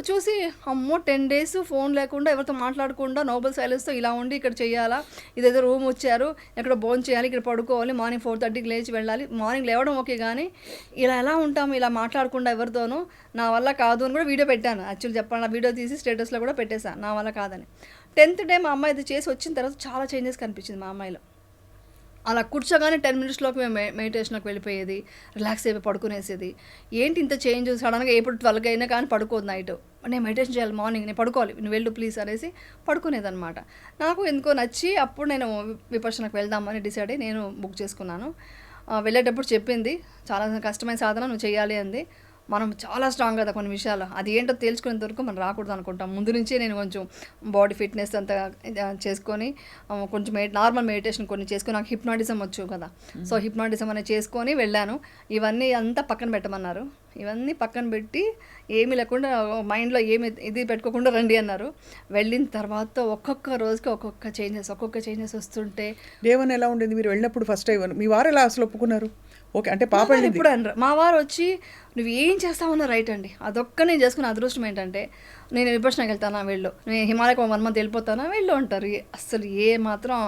చూసి అమ్మో 10 days ఫోన్ లేకుండా ఎవరితో మాట్లాడకుండా నోబెల్ సైలెన్స్తో ఇలా ఉండి ఇక్కడ చేయాలా, ఇదేదో రూమ్ వచ్చారు, ఎక్కడ భోజనం చేయాలి, ఇక్కడ పడుకోవాలి, మార్నింగ్ 4:30కి లేచి వెళ్ళాలి, మార్నింగ్ లేవడం ఓకే కానీ ఇలా ఎలా ఉంటాము, ఇలా మాట్లాడకుండా ఎవరితోనూ నా వల్ల కాదు అని కూడా వీడియో పెట్టాను. యాక్చువల్లీ చెప్పాను, నా వీడియో తీసి స్టేటస్లో కూడా పెట్టేశాను, నా వల్ల కాదని. 10th day మా అమ్మాయి ఇది చేసి వచ్చిన తర్వాత చాలా చేంజెస్ కనిపించింది మా అమ్మాయిలో. అలా కూర్చోగానే 10 minutesలోకి మేము మెడిటేషన్లోకి వెళ్ళిపోయేది, రిలాక్స్ అయిపోయి పడుకునేసేది. ఏంటి ఇంత చేంజ్, సడన్గా ఎప్పుడు 12 అయినా కానీ పడుకోదు నైట్, నేను మెడిటేషన్ చేయాలి, మార్నింగ్ నేను పడుకోవాలి, నువ్వు వెళ్ళు ప్లీజ్ అనేసి పడుకునేదనమాట. నాకు ఎందుకో నచ్చి అప్పుడు నేను విపర్శనకు వెళ్దామని డిసైడ్ అయ్యి నేను బుక్ చేసుకున్నాను. వెళ్ళేటప్పుడు చెప్పింది చాలా కష్టమైన సాధన నువ్వు చేయాలి అంది. మనం చాలా స్ట్రాంగ్ కదా కొన్ని విషయాలు, అది ఏంటో తేల్చుకునేంత వరకు మనం రాకూడదు అనుకుంటాం. ముందు నుంచే నేను కొంచెం బాడీ ఫిట్నెస్ అంతా చేసుకొని కొంచెం నార్మల్ మెడిటేషన్ కొన్ని చేసుకొని, నాకు హిప్నాటిజం వచ్చు కదా, సో హిప్నాటిజం అనేది చేసుకొని వెళ్ళాను. ఇవన్నీ అంతా పక్కన పెట్టమన్నారు. ఇవన్నీ పక్కన పెట్టి ఏమీ లేకుండా మైండ్లో ఏమి ఇది పెట్టుకోకుండా రండి అన్నారు. వెళ్ళిన తర్వాత ఒక్కొక్క రోజుకి ఒక్కొక్క చేంజెస్ వస్తుంటే. దేవన్ ఎలా ఉండేది మీరు వెళ్ళినప్పుడు ఫస్ట్ టైం? మీ వారు ఎలా అసలు ఒప్పుకున్నారు? ఓకే అంటే పాప ఇప్పుడు అన్నారు మా వారు వచ్చి, నువ్వు ఏం చేస్తావన్నా రైట్ అండి, అదొక్క నేను చేసుకున్న అదృష్టం ఏంటంటే, నేను విపక్షణకి వెళ్తానా వెళ్ళు, నేను హిమాలయకు 1 month వెళ్ళిపోతానా వెళ్ళు అంటారు. అసలు ఏ మాత్రం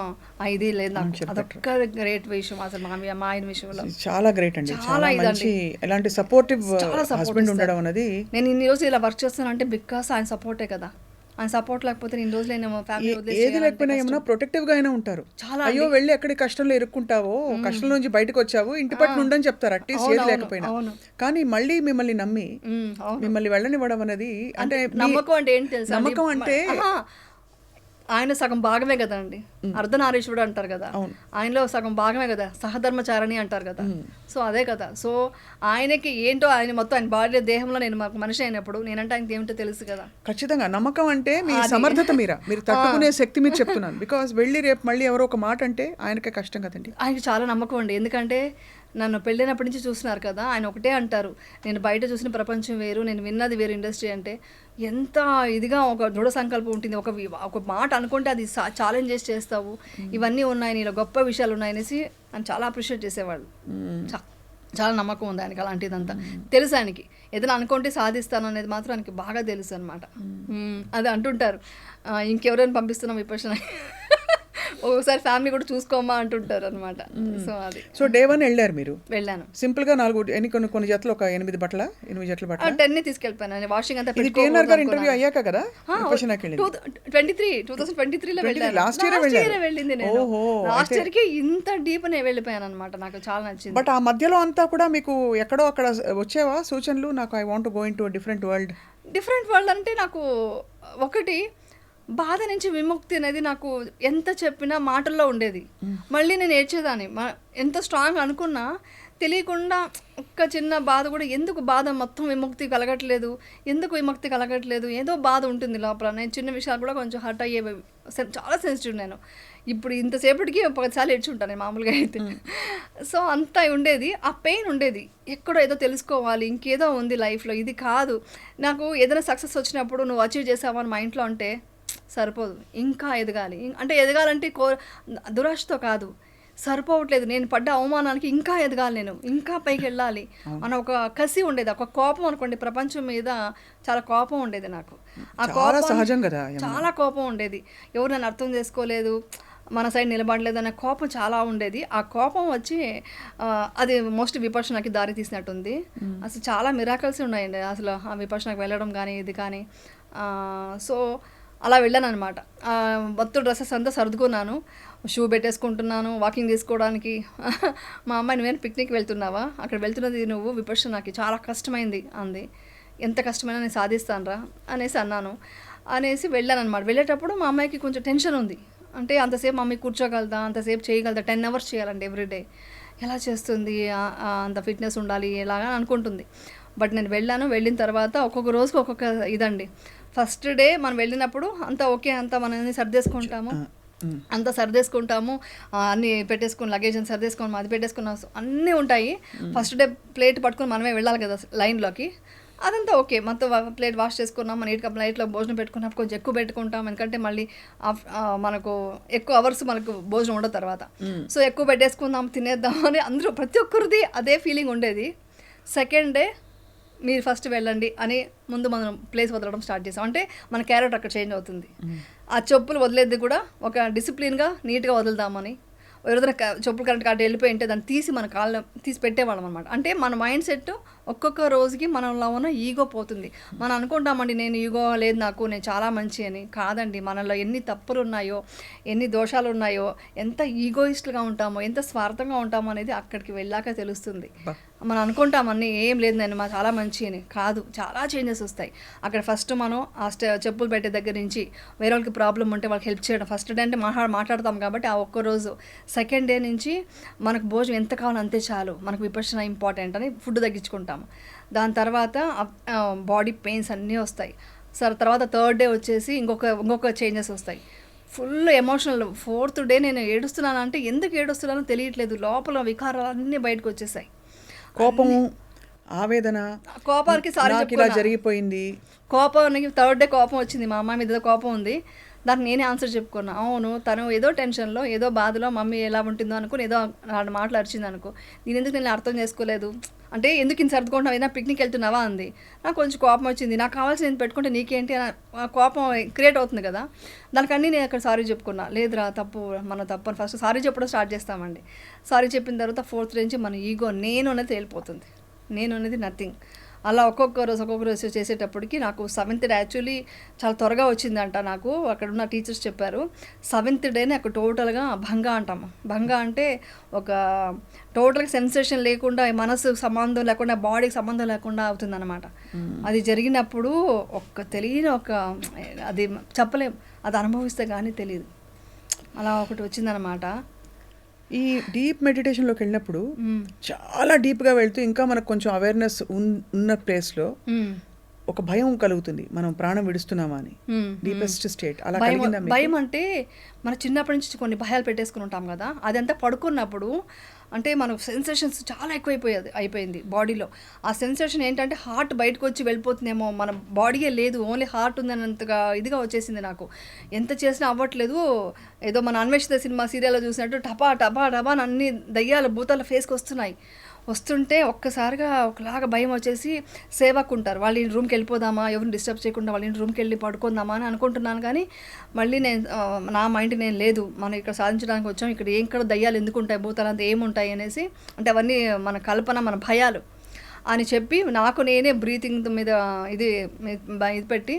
ఇది లేదు నాకు. అదొక్క గ్రేట్ విషయం అసలు మా ఆయన విషయంలో. చాలా గ్రేట్ అండి, చాలా మంచి ఎలాంటి సపోర్టివ్ హస్బెండ్ ఉండడం అనేది. నేను ఇన్ని రోజులు ఇలా వర్క్ చేస్తానంటే బికాస్ ఆయన సపోర్టే కదా. ఆయన సపోర్ట్ లేకపోతే ఇన్ని రోజులు నేను ఫ్యామిలీ ఏది లేకపోయినా ఏమన్నా ప్రొటెక్టివ్ గా అయినా ఉంటారు. అయ్యో వెళ్ళి ఎక్కడి కష్టంలో ఇరుక్కుంటావో, కష్టం నుంచి బయటకు వచ్చావు, ఇంటి పట్టు ఉండని చెప్తారు అట్లీస్ట్ ఏది లేకపోయినా. కానీ మళ్ళీ మిమ్మల్ని నమ్మి మిమ్మల్ని వెళ్ళనివ్వడం అనేది అంటే నమ్మకం అంటే ఏంటి తెలుసా? నమ్మకం అంటే ఆయన సగం భాగమే కదా అండి, అర్ధనారీశ్వరుడు అంటారు కదా, ఆయనలో సగం భాగమే కదా, సహధర్మచారణి అంటారు కదా. సో అదే కదా. సో ఆయనకి ఏంటో ఆయన మొత్తం ఆయన బాడీ దేహంలో నేను మనిషి అయినప్పుడు నేనంటే ఆయనకి ఏమిటో తెలుసు కదా. ఖచ్చితంగా నమ్మకం అంటే మీ సమర్థత మీరు తట్టుకునే శక్తి మీరు చెప్తున్నాను. బికాస్ వెళ్ళి రేపు మళ్ళీ ఎవరో ఒక మాట అంటే ఆయనకే కష్టం కదండి. ఆయనకి చాలా నమ్మకం అండి, ఎందుకంటే నన్ను పెళ్ళైనప్పటి నుంచి చూస్తున్నారు కదా, ఆయన ఒకటే అంటారు, నేను బయట చూసిన ప్రపంచం వేరు, నేను విన్నది వేరు ఇండస్ట్రీ అంటే. ఎంత ఇదిగా ఒక దృఢ సంకల్పం ఉంటుంది, ఒక మాట అనుకుంటే అది ఛాలెంజ్ చేస్తావు, ఇవన్నీ ఉన్నాయి నీలో, గొప్ప విషయాలు ఉన్నాయనేసి ఆయన చాలా అప్రిషియేట్ చేసేవాళ్ళు. చాలా నమ్మకం ఉంది ఆయనకి అలాంటిదంతా తెలుసు. ఆయనకి ఏదైనా అనుకుంటే సాధిస్తాను అనేది మాత్రం ఆయనకి బాగా తెలుసు అనమాట. అది అంటుంటారు, ఇంకెవరైనా పంపిస్తున్నాం విపక్షణ, ఒకసారి ఫ్యామిలీ కూడా చూసుకోమా అంటుంటారు అనమాట. సో డే 1 వెళ్ళారు మీరు? వెళ్ళాను. సింపుల్ గా 4 కొన్ని జతలు, ఒక 8 జతల బట్టలు 10 తీసుకెళ్ళిపోయాను. వాషింగ్ అంతా ఇంటర్వ్యూ అయ్యాక కదా 2023 లో వెళ్ళాను. లాస్ట్ ఇయర్ వెళ్ళింది నేను. లాస్ట్ ఇయర్ కి ఇంత డీప్ నేను వెళ్ళిపోయాను అనమాట. నాకు చాలా నచ్చింది. బట్ ఆ మధ్యలో అంతా కూడా మీకు ఎక్కడో అక్కడ వచ్చేవా సూచనలు, నాకు I want to go into different world అంటే నాకు ఒకటి బాధ నుంచి విముక్తి అనేది నాకు ఎంత చెప్పినా మాటల్లో ఉండేది. మళ్ళీ నేను ఏడ్చేదాన్ని, ఎంత స్ట్రాంగ్ అనుకున్నా తెలియకుండా ఒక్క చిన్న బాధ కూడా, ఎందుకు బాధ మొత్తం విముక్తి కలగట్లేదు, ఏదో బాధ ఉంటుంది లోపల. నేను చిన్న విషయాలు కూడా కొంచెం హర్ట్ అయ్యేవి, చాలా సెన్సిటివ్ నేను. ఇప్పుడు ఇంతసేపటికి 10 సార్లు ఏడ్చుంటాను నేను మామూలుగా అయితే. సో అంతా ఉండేది, ఆ పెయిన్ ఉండేది. ఎక్కడో ఏదో తెలుసుకోవాలి, ఇంకేదో ఉంది లైఫ్లో, ఇది కాదు. నాకు ఏదైనా సక్సెస్ వచ్చినప్పుడు నువ్వు అచీవ్ చేసావని మా ఇంట్లో అంటే సరిపోదు, ఇంకా ఎదగాలి. అంటే ఎదగాలంటే దురాశతో కాదు, సరిపోవట్లేదు, నేను పడ్డ అవమానానికి ఇంకా ఎదగాలి, నేను ఇంకా పైకి వెళ్ళాలి అని ఒక కసి ఉండేది, ఒక కోపం అనుకోండి. ప్రపంచం మీద చాలా కోపం ఉండేది నాకు. ఆ కోపం సహజం కదా, చాలా కోపం ఉండేది. ఎవరు నన్ను అర్థం చేసుకోలేదు, మన సైడ్ నిలబడలేదు అనే కోపం చాలా ఉండేది. ఆ కోపం వచ్చి అది మోస్ట్ విపక్షణకి దారి తీసినట్టుంది. అసలు చాలా మిరాకల్స్ ఉన్నాయండి అసలు ఆ విపక్షణకి వెళ్ళడం కానీ ఇది కానీ. సో అలా వెళ్ళాను అనమాట. మొత్తం డ్రెస్సెస్ అంతా సర్దుకున్నాను, షూ పెట్టేసుకుంటున్నాను వాకింగ్ తీసుకోవడానికి. మా అమ్మాయి, నువ్వేనా పిక్నిక్ వెళ్తున్నావా, అక్కడ వెళ్తున్నది నువ్వు విపక్షణకి, చాలా కష్టమైంది అంది. ఎంత కష్టమైనా నేను సాధిస్తానురా అనేసి అన్నాను. అనేసి వెళ్ళాను అనమాట. వెళ్ళేటప్పుడు మా అమ్మాయికి కొంచెం టెన్షన్ ఉంది. అంటే అంతసేపు మమ్మీ కూర్చోగలదా, అంతసేపు చేయగలదా, 10 hours చేయాలండి ఎవ్రీడే, ఎలా చేస్తుంది, అంత ఫిట్నెస్ ఉండాలి ఎలాగా అనుకుంటుంది. బట్ నేను వెళ్ళిన తర్వాత ఒక్కొక్క రోజుకి ఒక్కొక్క ఇదండి. ఫస్ట్ డే మనం వెళ్ళినప్పుడు అంతా ఓకే, అంతా మనం సర్దేసుకుంటాము, అన్నీ పెట్టేసుకుని లగేజ్ అని సర్దేసుకొని అది పెట్టేసుకున్నాం, అన్నీ ఉంటాయి. ఫస్ట్ డే ప్లేట్ పట్టుకొని మనమే వెళ్ళాలి కదా లైన్లోకి, అదంతా ఓకే. మొత్తం ప్లేట్ వాష్ చేసుకున్నాం, నీట్గా ప్లేట్లో భోజనం పెట్టుకున్నాం, కొంచెం ఎక్కువ పెట్టుకుంటాం, ఎందుకంటే మళ్ళీ మనకు ఎక్కువ అవర్స్ మనకు భోజనం ఉండదు తర్వాత. సో ఎక్కువ పెట్టేసుకుందాం, తినేద్దాం అని అందరూ ప్రతి ఒక్కరిది అదే ఫీలింగ్ ఉండేది. సెకండ్ డే మీరు ఫస్ట్ వెళ్ళండి అని ముందు మనం ప్లేస్ వదలడం స్టార్ట్ చేసాం. అంటే మన క్యారెక్టర్ అక్కడ చేంజ్ అవుతుంది. ఆ చెప్పులు వదిలేది కూడా ఒక డిసిప్లిన్గా నీట్గా వదులుదామని. ఎవరైనా చెప్పులు కరెంట్ అటు వెళ్ళిపోయింటే దాన్ని తీసి మన కాళ్ళ తీసి పెట్టేవాళ్ళం అనమాట. అంటే మన మైండ్ సెట్ ఒక్కొక్క రోజుకి మనలో ఉన్న ఈగో పోతుంది. మనం అనుకుంటామండి నేను ఈగో లేదు నాకు, నేను చాలా మంచి అని. కాదండి, మనలో ఎన్ని తప్పులు ఉన్నాయో, ఎన్ని దోషాలు ఉన్నాయో, ఎంత ఈగోయిస్ట్గా ఉంటామో, ఎంత స్వార్థంగా ఉంటామో అనేది అక్కడికి వెళ్ళాక తెలుస్తుంది. మనం అనుకుంటాం అన్నీ ఏం లేదు నేను మా చాలా మంచి అని, కాదు, చాలా చేంజెస్ వస్తాయి అక్కడ. ఫస్ట్ మనం ఆ చెప్పులు పెట్టే దగ్గర నుంచి వేరే వాళ్ళకి ప్రాబ్లం ఉంటే వాళ్ళకి హెల్ప్ చేయడం. ఫస్ట్ డే అంటే మాట్లాడతాం కాబట్టి ఆ ఒక్కరోజు. సెకండ్ డే నుంచి మనకు భోజనం ఎంత కావాలో అంతే చాలు, మనకు విపర్శన ఇంపార్టెంట్ అని ఫుడ్ తగ్గించుకుంటాము. దాని తర్వాత బాడీ పెయిన్స్ అన్నీ వస్తాయి. సరే తర్వాత థర్డ్ డే వచ్చేసి ఇంకొక చేంజెస్ వస్తాయి. Full emotional. ఫోర్త్ డే నేను ఏడుస్తున్నాను అంటే ఎందుకు ఏడుస్తున్నానో తెలియట్లేదు, లోపల వికారాలు అన్నీ బయటకు వచ్చేసాయి. కోపము, ఆవేదన, కోపానికి సారీ ఇలా జరిగిపోయింది. కోపానికి థర్డ్ డే కోపం వచ్చింది, మా అమ్మాయి మీద కోపం ఉంది. దానికి నేనే ఆన్సర్ చెప్పుకున్నా. అవును, తను ఏదో టెన్షన్లో ఏదో బాధలో మమ్మీ ఎలా ఉంటుందో అనుకుని ఏదో మాటలు అరిచింది అనుకో. నేను ఎందుకు నేను అర్థం చేసుకోలేదు అంటే, ఎందుకు ఇంత సర్దుకుంటున్నావు, ఏదైనా పిక్నిక్ వెళ్తున్నావా అంది. నాకు కొంచెం కోపం వచ్చింది. నాకు కావాల్సి నేను పెట్టుకుంటే నీకేంటి అని కోపం క్రియేట్ అవుతుంది కదా. దానికన్నీ నేను అక్కడ సారీ చెప్పుకున్నా. లేదురా తప్పు, మన తప్పు అని ఫస్ట్ సారీ చెప్పడం స్టార్ట్ చేస్తామండి. సారీ చెప్పిన తర్వాత ఫోర్త్ నుంచి మన ఈగో నేను అనేది తేలిపోతుంది. నేను అనేది నథింగ్. అలా ఒక్కొక్క రోజు చేసేటప్పటికి నాకు 7th డే యాక్చువల్లీ చాలా త్వరగా వచ్చిందంట. నాకు అక్కడ ఉన్న టీచర్స్ చెప్పారు 7th డేనే అక్కడ టోటల్గా భంగ అంటాము. భంగ అంటే ఒక టోటల్గా సెన్సేషన్ లేకుండా, మనసు సంబంధం లేకుండా, బాడీకి సంబంధం లేకుండా అవుతుందన్నమాట. అది జరిగినప్పుడు తెలియని అది చెప్పలేం, అది అనుభవిస్తే కానీ తెలియదు. అలా ఒకటి వచ్చిందనమాట. ఈ డీప్ మెడిటేషన్లోకి వెళ్ళినప్పుడు చాలా డీప్గా వెళ్తూ ఇంకా మనకు కొంచెం అవేర్నెస్ ఉన్న ప్లేస్లో ఒక భయం కలుగుతుంది, మనం ప్రాణం విడుస్తున్నామా అని. డీపెస్ట్ స్టేట్ అలా కలిగిందా? భయం అంటే మన చిన్నప్పటి నుంచి కొన్ని భయాలు పెట్టేసుకుని ఉంటాం కదా, అదంతా పడుకున్నప్పుడు అంటే మనకు సెన్సేషన్స్ చాలా అయిపోయింది బాడీలో. ఆ సెన్సేషన్ ఏంటంటే హార్ట్ బయటకు వచ్చి వెళ్ళిపోతుందేమో, మన బాడీయే లేదు, ఓన్లీ హార్ట్ ఉందన్నంతగా ఇదిగా వచ్చేసింది నాకు. ఎంత చేసినా అవ్వట్లేదు. ఏదో మన అన్వేషిత సినిమా సీరియల్లో చూసినట్టు టపా టపా టపా అన్ని దయ్యాల భూతాల ఫేస్కి వస్తుంటే ఒక్కసారిగా ఒకలాగా భయం వచ్చేసి సేవకు ఉంటారు, వాళ్ళ రూమ్కి వెళ్ళిపోదామా, ఎవరిని డిస్టర్బ్ చేయకుండా వాళ్ళ రూమ్కి వెళ్ళి పడుకుందామా అని అనుకుంటున్నాను. కానీ మళ్ళీ నా మైండ్ నేను లేదు, మనం ఇక్కడ సాధించడానికి వచ్చాం, ఇక్కడ దయ్యాలు ఎందుకు ఉంటాయి, భూతాలు అంతా ఏముంటాయి అనేసి, అంటే అవన్నీ మన కల్పన, మన భయాలు అని చెప్పి నాకు నేనే బ్రీతింగ్ మీద ఇది పెట్టి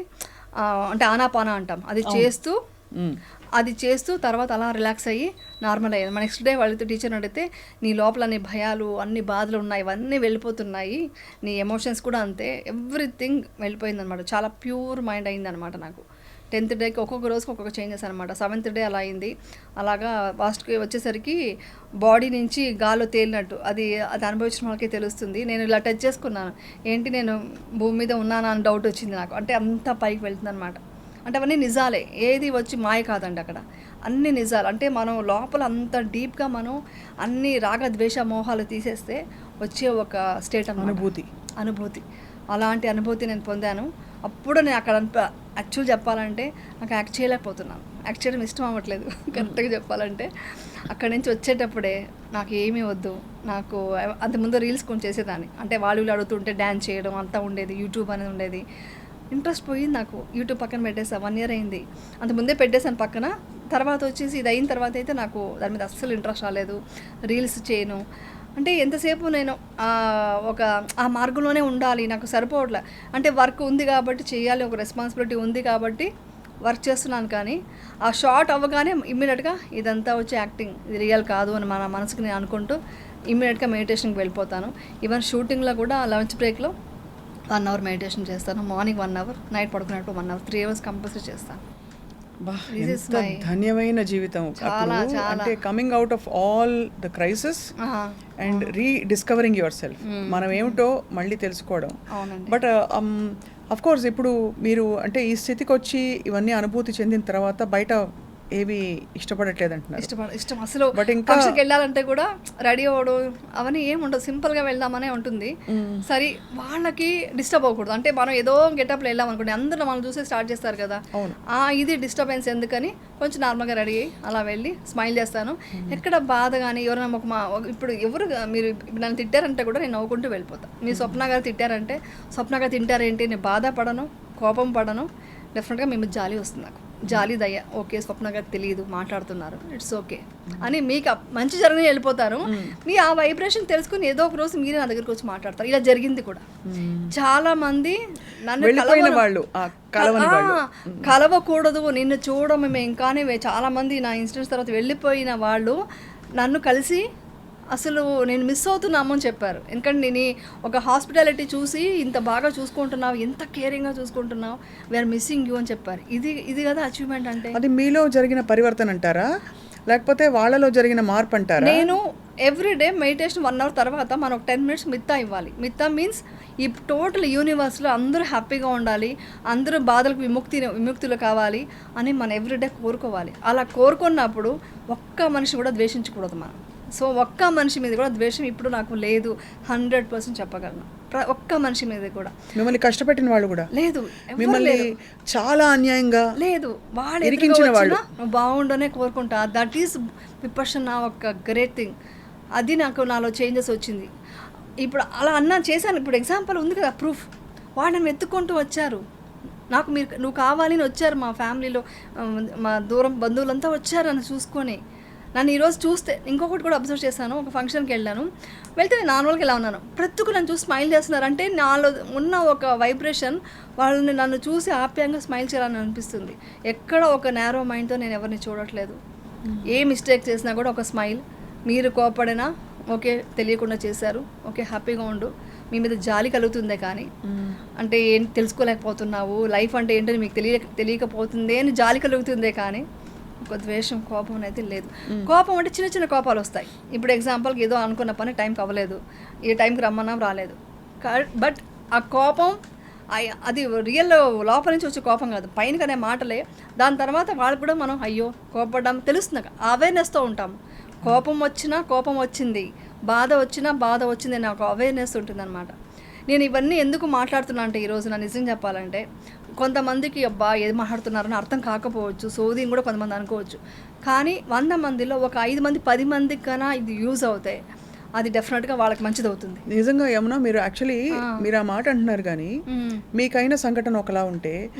అంటే ఆనాపానా అంటాం, అది చేస్తూ తర్వాత అలా రిలాక్స్ అయ్యి నార్మల్ అయ్యాను. నెక్స్ట్ డే వాళ్ళతో టీచర్ని అడిగితే నీ లోపల అన్ని భయాలు, అన్ని బాధలు ఉన్నాయి, ఇవన్నీ వెళ్ళిపోతున్నాయి, నీ ఎమోషన్స్ కూడా అంతే, ఎవ్రీథింగ్ వెళ్ళిపోయిందనమాట. చాలా ప్యూర్ మైండ్ అయిందనమాట నాకు. 10th డేకి ఒక్కొక్క రోజుకి ఒక్కొక్క చేంజెస్ అనమాట. 7th డే అలా అయింది. అలాగా లాస్ట్కి వచ్చేసరికి బాడీ నుంచి గాల్లో తేలినట్టు, అది అనుభవించిన వాళ్ళకి తెలుస్తుంది. నేను ఇలా టచ్ చేసుకున్నాను, ఏంటి నేను భూమి మీద ఉన్నానా అని డౌట్ వచ్చింది నాకు. అంటే అంత పైకి వెళ్తుంది అనమాట. అంటే అవన్నీ నిజాలే, ఏది వచ్చి మాయ కాదండి, అక్కడ అన్ని నిజాలు. అంటే మనం లోపల అంత డీప్గా మనం అన్ని రాగ ద్వేష మోహాలు తీసేస్తే వచ్చే ఒక స్టేట్ అనుభూతి. అలాంటి అనుభూతి నేను పొందాను. అప్పుడు నేను అక్కడ యాక్చువల్ చెప్పాలంటే నాకు యాక్ట్ చేయలేకపోతున్నాను, యాక్ట్ చేయడం ఇష్టం అవ్వట్లేదు కరెక్ట్గా చెప్పాలంటే. అక్కడి నుంచి వచ్చేటప్పుడే నాకు ఏమీ వద్దు, నాకు అంతకుముందు రీల్స్ కొంచెం చేసేదాన్ని, అంటే వాళ్ళు అడుగుతుంటే డ్యాన్స్ చేయడం అంతా ఉండేది, యూట్యూబ్ అనేది ఉండేది. ఇంట్రెస్ట్ పోయింది నాకు. యూట్యూబ్ పక్కన పెట్టేసా, 1 year అయింది. అంతకుముందే పెట్టేశాను పక్కన. తర్వాత వచ్చేసి ఇది అయిన తర్వాత అయితే నాకు దాని మీద అస్సలు ఇంట్రెస్ట్ రాలేదు, రీల్స్ చేయను. అంటే ఎంతసేపు నేను ఆ మార్గంలోనే ఉండాలి, నాకు సరిపోవట్లే. అంటే వర్క్ ఉంది కాబట్టి చేయాలి, ఒక రెస్పాన్సిబిలిటీ ఉంది కాబట్టి వర్క్ చేస్తున్నాను. కానీ ఆ షార్ట్ అవ్వగానే ఇమ్మీడియట్గా ఇదంతా వచ్చి యాక్టింగ్, ఇది రియల్ కాదు అని మన మనసుకి నేను అనుకుంటూ ఇమ్మీడియట్గా మెడిటేషన్కి వెళ్ళిపోతాను. ఈవెన్ షూటింగ్లో కూడా లంచ్ బ్రేక్లో 1 hour మెడిటేషన్ చేస్తాను. మార్నింగ్ 1 hour, నైట్ పడుకున్నప్పుడు 1 hour, 3 hours కంపల్సరీ చేస్తాను. ధన్యమైన జీవితం. అంటే coming out of all the crisis and rediscovering your self, మనం ఏమిటో మళ్ళీ తెలుసుకోవడం. బట్ అఫ్ కోర్స్ ఇప్పుడు మీరు అంటే ఈ స్థితికి వచ్చి ఇవన్నీ అనుభూతి చెందిన తర్వాత బయట ఏవి ఇష్టపడట్లేదు అంటున్నారు. ఇష్టం అసలు. బట్ ఇంకా ఫంక్షన్కి వెళ్ళాలంటే కూడా రెడీ అవ్వడం అవన్నీ ఏమి ఉండదు, సింపుల్గా వెళ్దామనే ఉంటుంది. సరే వాళ్ళకి డిస్టర్బ్ అవ్వకూడదు, అంటే మనం ఏదో గెటప్లో వెళ్ళాం అనుకోండి, అందరూ మనం చూసే స్టార్ట్ చేస్తారు కదా, ఇది డిస్టర్బెన్స్ ఎందుకని కొంచెం నార్మల్గా రెడీ అయ్యి అలా వెళ్ళి స్మైల్ చేస్తాను. ఎక్కడ బాధ కానీ ఎవరైనా ఇప్పుడు ఎవరు మీరు నన్ను తిట్టారంటే కూడా నేను నవ్వుకుంటూ వెళ్ళిపోతాను. మీ స్వప్న గారు తిట్టారంటే, స్వప్న గారు తింటారేంటి, నేను బాధపడను, కోపం పడను, డెఫినెట్గా మేము జాలి వస్తుంది నాకు, జాలి దయ. ఓకే స్వప్న గారు తెలియదు, మాట్లాడుతున్నారు, ఇట్స్ ఓకే అని మీకు మంచి జరగని వెళ్ళిపోతారు. మీ ఆ వైబ్రేషన్ తెలుసుకుని ఏదో ఒక రోజు మీరే నా దగ్గరికి వచ్చి మాట్లాడతారు. ఇలా జరిగింది కూడా. చాలా మంది నన్ను కలవకూడదు, నిన్ను చూడడం మేము ఇంకానే చాలా మంది నా ఇన్సిడెంట్స్ తర్వాత వెళ్ళిపోయిన వాళ్ళు నన్ను కలిసి అసలు నేను మిస్ అవుతున్నాము అని చెప్పారు. ఎందుకంటే నేను ఒక హాస్పిటాలిటీ చూసి ఇంత బాగా చూసుకుంటున్నావు, ఎంత కేరింగ్గా చూసుకుంటున్నావు, వీఆర్ మిస్సింగ్ యూ అని చెప్పారు. ఇది కదా అచీవ్మెంట్ అంటే. అది మీలో జరిగిన పరివర్తన అంటారా, లేకపోతే వాళ్ళలో జరిగిన మార్పు అంటారా? నేను ఎవ్రీడే మెడిటేషన్ 1 అవర్ తర్వాత మనం ఒక 10 మినిట్స్ మిత్తా ఇవ్వాలి. మిత్తా మీన్స్ ఈ టోటల్ యూనివర్స్లో అందరూ హ్యాపీగా ఉండాలి, అందరూ బాధలకు విముక్తులు కావాలి అని మనం ఎవ్రీడే కోరుకోవాలి. అలా కోరుకున్నప్పుడు ఒక్క మనిషి కూడా ద్వేషించకూడదు మనం. సో ఒక్క మనిషి మీద కూడా ద్వేషం ఇప్పుడు నాకు లేదు, 100% చెప్పగలను. ఒక్క మనిషి మీద కూడా. మిమ్మల్ని కష్టపెట్టిన వాళ్ళు కూడా లేదు, మిమ్మల్ని చాలా అన్యాయంగా లేదు, వాళ్ళు ఇరికించిన వాళ్ళు నువ్వు బాగుండనే కోరుకుంటా. దట్ ఈస్ విపశ్యన ఒక గ్రేట్ థింగ్. అది నాలో చేంజెస్ వచ్చింది. ఇప్పుడు అలా చేశాను. ఇప్పుడు ఎగ్జాంపుల్ ఉంది కదా, ప్రూఫ్. వాడు నన్ను వెతుక్కుంటూ వచ్చారు, నాకు నువ్వు కావాలని వచ్చారు. మా ఫ్యామిలీలో మా దూరం బంధువులంతా వచ్చారు నన్ను చూసుకొని. నన్ను ఈరోజు చూస్తే ఇంకొకటి కూడా అబ్జర్వ్ చేశాను. ఒక ఫంక్షన్కి వెళ్తే నేను నార్మల్గా ఇలా ఉన్నాను, ప్రతికు నన్ను చూసి స్మైల్ చేస్తున్నారు. అంటే నాలో ఉన్న ఒక వైబ్రేషన్ వాళ్ళని నన్ను చూసి ఆప్యాయంగా స్మైల్ చేయాలని అనిపిస్తుంది. ఎక్కడ ఒక నేరో మైండ్తో నేను ఎవరిని చూడట్లేదు. ఏ మిస్టేక్ చేసినా కూడా ఒక స్మైల్. మీరు కోపడినా ఓకే, తెలియకుండా చేశారు, ఓకే హ్యాపీగా ఉండు, మీ మీద జాలి కలుగుతుందే కానీ అంటే ఏంటి తెలుసుకోలేకపోతున్నావు, లైఫ్ అంటే ఏంటని మీకు తెలియకపోతుందే అని జాలి కలుగుతుందే కానీ ఒక ద్వేషం, కోపం అయితే లేదు. కోపం అంటే చిన్న చిన్న కోపాలు వస్తాయి. ఇప్పుడు ఎగ్జాంపుల్కి ఏదో అనుకున్న పని టైంకి అవ్వలేదు, ఏ టైంకి రమ్మన్నా రాలేదు. బట్ ఆ కోపం అది రియల్ లోపల నుంచి వచ్చే కోపం కాదు, పైన అనే మాటలే. దాని తర్వాత వాళ్ళు కూడా మనం అయ్యో కోపడ్డాం తెలుస్తుంది, అవేర్నెస్తో ఉంటాము. కోపం వచ్చినా కోపం వచ్చింది, బాధ వచ్చినా బాధ వచ్చింది అని ఒక అవేర్నెస్ ఉంటుందన్నమాట. నేను ఇవన్నీ ఎందుకు మాట్లాడుతున్నా అంటే ఈరోజు నా నిజం చెప్పాలంటే కొంతమందికి అబ్బా ఏది మాట్లాడుతున్నారని అర్థం కాకపోవచ్చు, సోదీని కూడా కొంతమంది అనుకోవచ్చు. కానీ 100 మందిలో ఒక 5 మంది 10 మందికి కన్నా ఇది యూజ్ అవుతాయి, అది డెఫినెట్గా వాళ్ళకి మంచిది అవుతుంది. నిజంగా యమున, మీరు యాక్చువల్లీ మీరు ఆ మాట అంటున్నారు కానీ మీకైన సంఘటన ఒకలా ఉంటే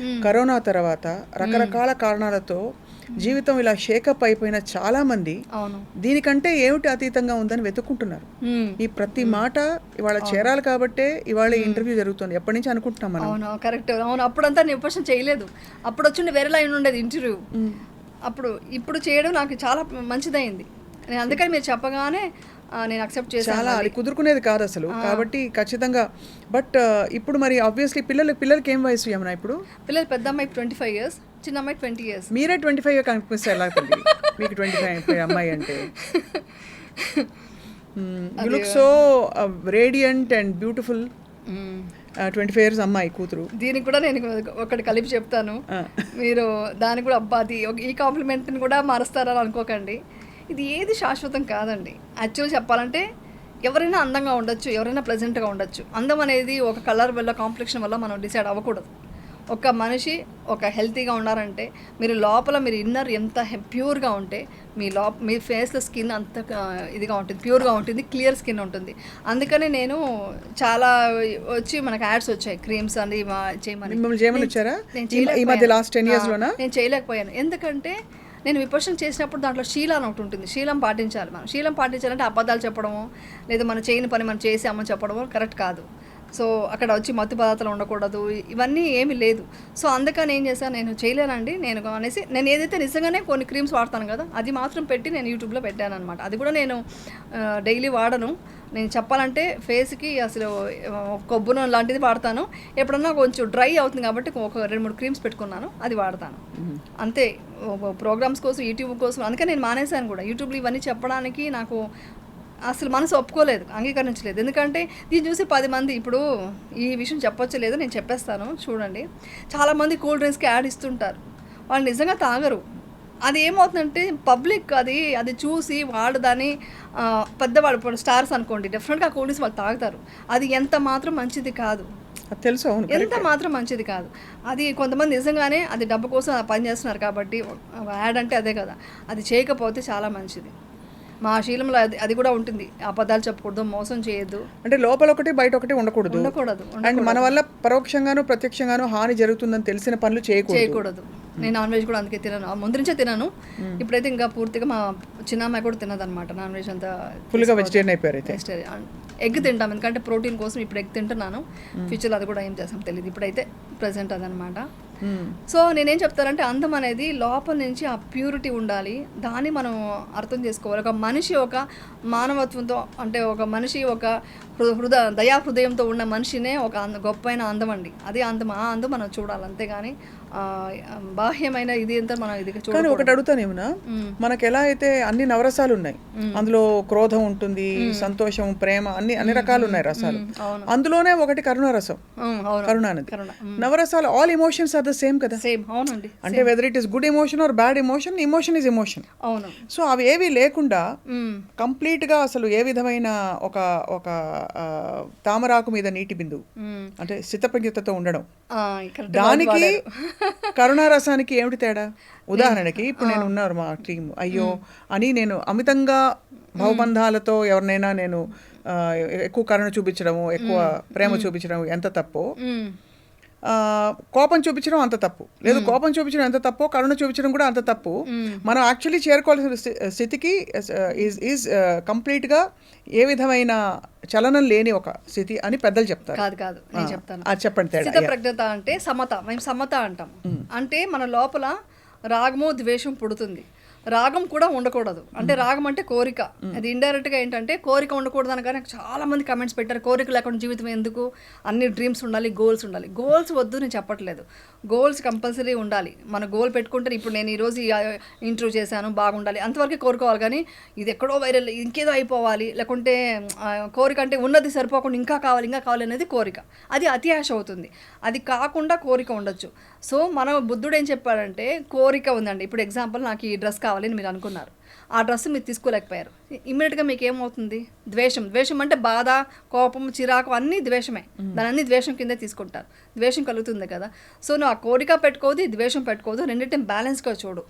కరోనా తర్వాత రకరకాల కారణాలతో జీవితం ఇలా షేకప్ అయిపోయిన చాలా మంది దీనికంటే ఏమిటి అతీతంగా ఉందని వెతుక్కుంటున్నారు. ఈ ప్రతి మాట ఇవాళ చేరాలి కాబట్టే ఇవాళ ఇంటర్వ్యూ జరుగుతుంది. ఎప్పటి నుంచి అనుకుంటున్నాం మనం. అవును, కరెక్ట్. అవును, అప్పుడంతా నేను క్వశ్చన్ చేయలేదు. అప్పుడు వచ్చి వేరే లైన్ ఉండేది ఇంటర్వ్యూ. ఇప్పుడు చేయడం నాకు చాలా మంచిదైంది. నేను అందుకని మీరు చెప్పగానే నేను అక్సెప్ట్ చేశాను. చాలా అది కుదురుకునేది కాదు అసలు. కాబట్టి ఖచ్చితంగా. బట్ ఇప్పుడు మరి ఆబ్వియస్లీ పిల్లలకి ఏం వయసు యమున ఇప్పుడు? పిల్లలు పెద్ద అమ్మాయి 25 years, చిన్న అమ్మాయి 20 years. మీరే 25 కనిపిస్తే ఎలా తల్లి? మీకు 25 అమ్మాయి అంటే you look so radiant and beautiful. 25 years అమ్మాయి కూతురు. దీనికి కూడా నేను ఒకటి కలిపి చెప్తాను, మీరు దానికి కూడా అబ్బాది ఈ కాంప్లిమెంట్ని కూడా మారుస్తారని అనుకోకండి. ఇది ఏది శాశ్వతం కాదండి. యాక్చువల్ చెప్పాలంటే ఎవరైనా అందంగా ఉండొచ్చు, ఎవరైనా ప్లెజెంట్గా ఉండొచ్చు. అందం అనేది ఒక కలర్ వల్ల, కాంప్లెక్షన్ వల్ల మనం డిసైడ్ అవ్వకూడదు. ఒక మనిషి ఒక హెల్తీగా ఉన్నారంటే మీరు లోపల మీరు ఇన్నర్ ఎంత ప్యూర్గా ఉంటే మీ ఫేస్లో స్కిన్ అంత ఇదిగా ఉంటుంది, ప్యూర్గా ఉంటుంది, క్లియర్ స్కిన్ ఉంటుంది. అందుకనే నేను చాలా వచ్చి మనకు యాడ్స్ వచ్చాయి, క్రీమ్స్ అని చేయమని. నేను చేయలేకపోయాను. ఎందుకంటే నేను విపర్శన చేసినప్పుడు దాంట్లో శీలం ఒకటి ఉంటుంది, శీలం పాటించాలి. మనం శీలం పాటించాలంటే అబద్ధాలు చెప్పడము లేదా మన చేయని పని మనం చేసామని చెప్పడము కరెక్ట్ కాదు. సో అక్కడ వచ్చి మత్తు పదార్థాలు ఉండకూడదు, ఇవన్నీ ఏమీ లేదు. సో అందుకని ఏం చేశాను, నేను చేయలేనండి నేను అనేసి నేను ఏదైతే నిజంగానే కొన్ని క్రీమ్స్ వాడతాను కదా అది మాత్రం పెట్టి నేను యూట్యూబ్లో పెట్టాను అనమాట. అది కూడా నేను డైలీ వాడను. నేను చెప్పాలంటే ఫేస్కి అసలు కొబ్బరి లాంటిది వాడతాను. ఎప్పుడన్నా కొంచెం డ్రై అవుతుంది కాబట్టి ఒక 2-3 క్రీమ్స్ పెట్టుకున్నాను, అది వాడతాను అంతే. ప్రోగ్రామ్స్ కోసం, యూట్యూబ్ కోసం. అందుకని నేను మానేశాను కూడా యూట్యూబ్లో ఇవన్నీ చెప్పడానికి. నాకు అసలు మనసు ఒప్పుకోలేదు, అంగీకరించలేదు. ఎందుకంటే దీన్ని చూసి 10 మంది ఇప్పుడు ఈ విషయం చెప్పొచ్చు లేదు, నేను చెప్పేస్తాను చూడండి. చాలామంది కూల్ డ్రింక్స్కి యాడ్ ఇస్తుంటారు, వాళ్ళు నిజంగా తాగరు. అది ఏమవుతుందంటే పబ్లిక్ అది చూసి వాళ్ళు దాన్ని పెద్దవాళ్ళు ఇప్పుడు స్టార్స్ అనుకోండి, డెఫినెట్గా కూల్ డ్రింక్స్ వాళ్ళు తాగుతారు. అది ఎంత మాత్రం మంచిది కాదు, తెలుసు, ఎంత మాత్రం మంచిది కాదు. అది కొంతమంది నిజంగానే అది డబ్బు కోసం పని చేస్తున్నారు కాబట్టి యాడ్ అంటే అదే కదా, అది చేయకపోతే చాలా మంచిది. మా శీలంలో అది కూడా ఉంటుంది, అబద్ధాలు చెప్పకూడదు, మోసం చేయొద్దు. అంటే లోపల ఒకటి బయట ఒకటి ఉండకూడదు. అండ్ మన వల్ల పరోక్షంగాను ప్రత్యక్షంగాను హాని జరుగుతుందని తెలిసిన పనులు చేయకూడదు. నేను నాన్ వెజ్ కూడా అందుకే తినను, ముందు నుంచే తినను. ఇప్పుడైతే ఇంకా పూర్తిగా మా చిన్న అమ్మాయి కూడా తినదనమాట నాన్ వెజ్, అంతా ఫుల్గా వెజిటేరియన్ అయిపోయారు. వెజిటేరియన్. ఎగ్ తింటాం ఎందుకంటే ప్రోటీన్ కోసం ఇప్పుడు ఎగ్ తింటున్నాను. ఫ్యూచర్లో అది కూడా ఏం చేస్తాం తెలియదు, ఇప్పుడైతే ప్రజెంట్ అదనమాట. సో నేనేం చెప్తానంటే అందం అనేది లోపల నుంచి ఆ ప్యూరిటీ ఉండాలి, దాన్ని మనం అర్థం చేసుకోవాలి. ఒక మనిషి ఒక మానవత్వంతో, అంటే ఒక మనిషి ఒక దయా హృదయంతో ఉన్న మనిషినే ఒక గొప్పైన అందం అండి. అదే అందం, ఆ అందం మనం చూడాలి, అంతేగాని బాహ్యమైన ఇది ఎంత మనం ఇది కానీ ఒకటి అడుగుతానేమన్నా, మనకు ఎలా అయితే అన్ని నవరసాలు ఉన్నాయి, అందులో క్రోధం ఉంటుంది, సంతోషం, ప్రేమ, అన్ని రకాలు ఉన్నాయి రసాలు. అందులోనే ఒకటి కరుణారసం, కరుణానది. నవరసాలు all emotions are the same కదా. సేమ్, అవునండి. అంటే whether it is good emotion or bad emotion, emotion is emotion. అవును. సో అవి ఏవి లేకుండా కంప్లీట్ గా అసలు ఏ విధమైన ఒక ఒక తామరాకు మీద నీటి బిందువు అంటే స్థితప్రజ్ఞతతో ఉండడం, దానికి కరుణారసానికి ఏమిటి తేడా? ఉదాహరణకి ఇప్పుడు నేను ఉన్నారు మా టీం, అయ్యో అని నేను అమితంగా భవబంధాలతో ఎవరినైనా నేను ఎక్కువ కరుణ చూపించడము, ఎక్కువ ప్రేమ చూపించడం ఎంత తప్పో, కోపం చూపించడం అంత తప్పు. లేదు, కోపం చూపించడం ఎంత తప్పో కరుణ చూపించడం కూడా అంత తప్పు. మనం యాక్చువల్లీ చేరుకోవాల్సిన స్థితికి ఈజ్ కంప్లీట్గా ఏ విధమైన చలనం లేని ఒక స్థితి అని పెద్దలు చెప్తారు. కాదు నేను చెప్తాను. అది చెప్పండి తేడా. స్థితప్రజ్ఞత అంటే సమత. మేము సమత అంటాం. అంటే మన లోపల రాగము ద్వేషం పుడుతుంది, రాగం కూడా ఉండకూడదు. అంటే రాగం అంటే కోరిక, అది ఇండైరెక్ట్గా ఏంటంటే కోరిక ఉండకూడదు అనగానే చాలా మంది కమెంట్స్ పెట్టారు, కోరిక లేకుండా జీవితం ఎందుకు, అన్ని డ్రీమ్స్ ఉండాలి, గోల్స్ ఉండాలి. గోల్స్ వద్దు నేను చెప్పట్లేదు, గోల్స్ కంపల్సరీ ఉండాలి. మన గోల్ పెట్టుకుంటే ఇప్పుడు నేను ఈరోజు ఇంటర్వ్యూ చేశాను బాగుండాలి అంతవరకు కోరుకోవాలి, కానీ ఇది ఎక్కడో వైరల్ ఇంకేదో అయిపోవాలి, లేకుంటే కోరిక అంటే ఉన్నది సరిపోకుండా ఇంకా కావాలి అనేది కోరిక, అది అతి ఆశ అవుతుంది. అది కాకుండా కోరిక ఉండొచ్చు. సో మన బుద్ధుడు ఏం చెప్పాడంటే కోరిక ఉందండి, ఇప్పుడు ఎగ్జాంపుల్ నాకు ఈ డ్రెస్ కావాలని మీరు అనుకున్నారు, ఆ డ్రెస్ మీరు తీసుకోలేకపోయారు, ఇమ్మీడియట్గా మీకు ఏమవుతుంది? ద్వేషం అంటే బాధ, కోపం, చిరాకు అన్నీ ద్వేషమే, దాని అన్ని ద్వేషం కిందే తీసుకుంటారు, ద్వేషం కలుగుతుంది కదా. సో నువ్వు ఆ కోరిక పెట్టుకోదు, ద్వేషం పెట్టుకోదు, రెండింటిని బ్యాలెన్స్గా చూడు.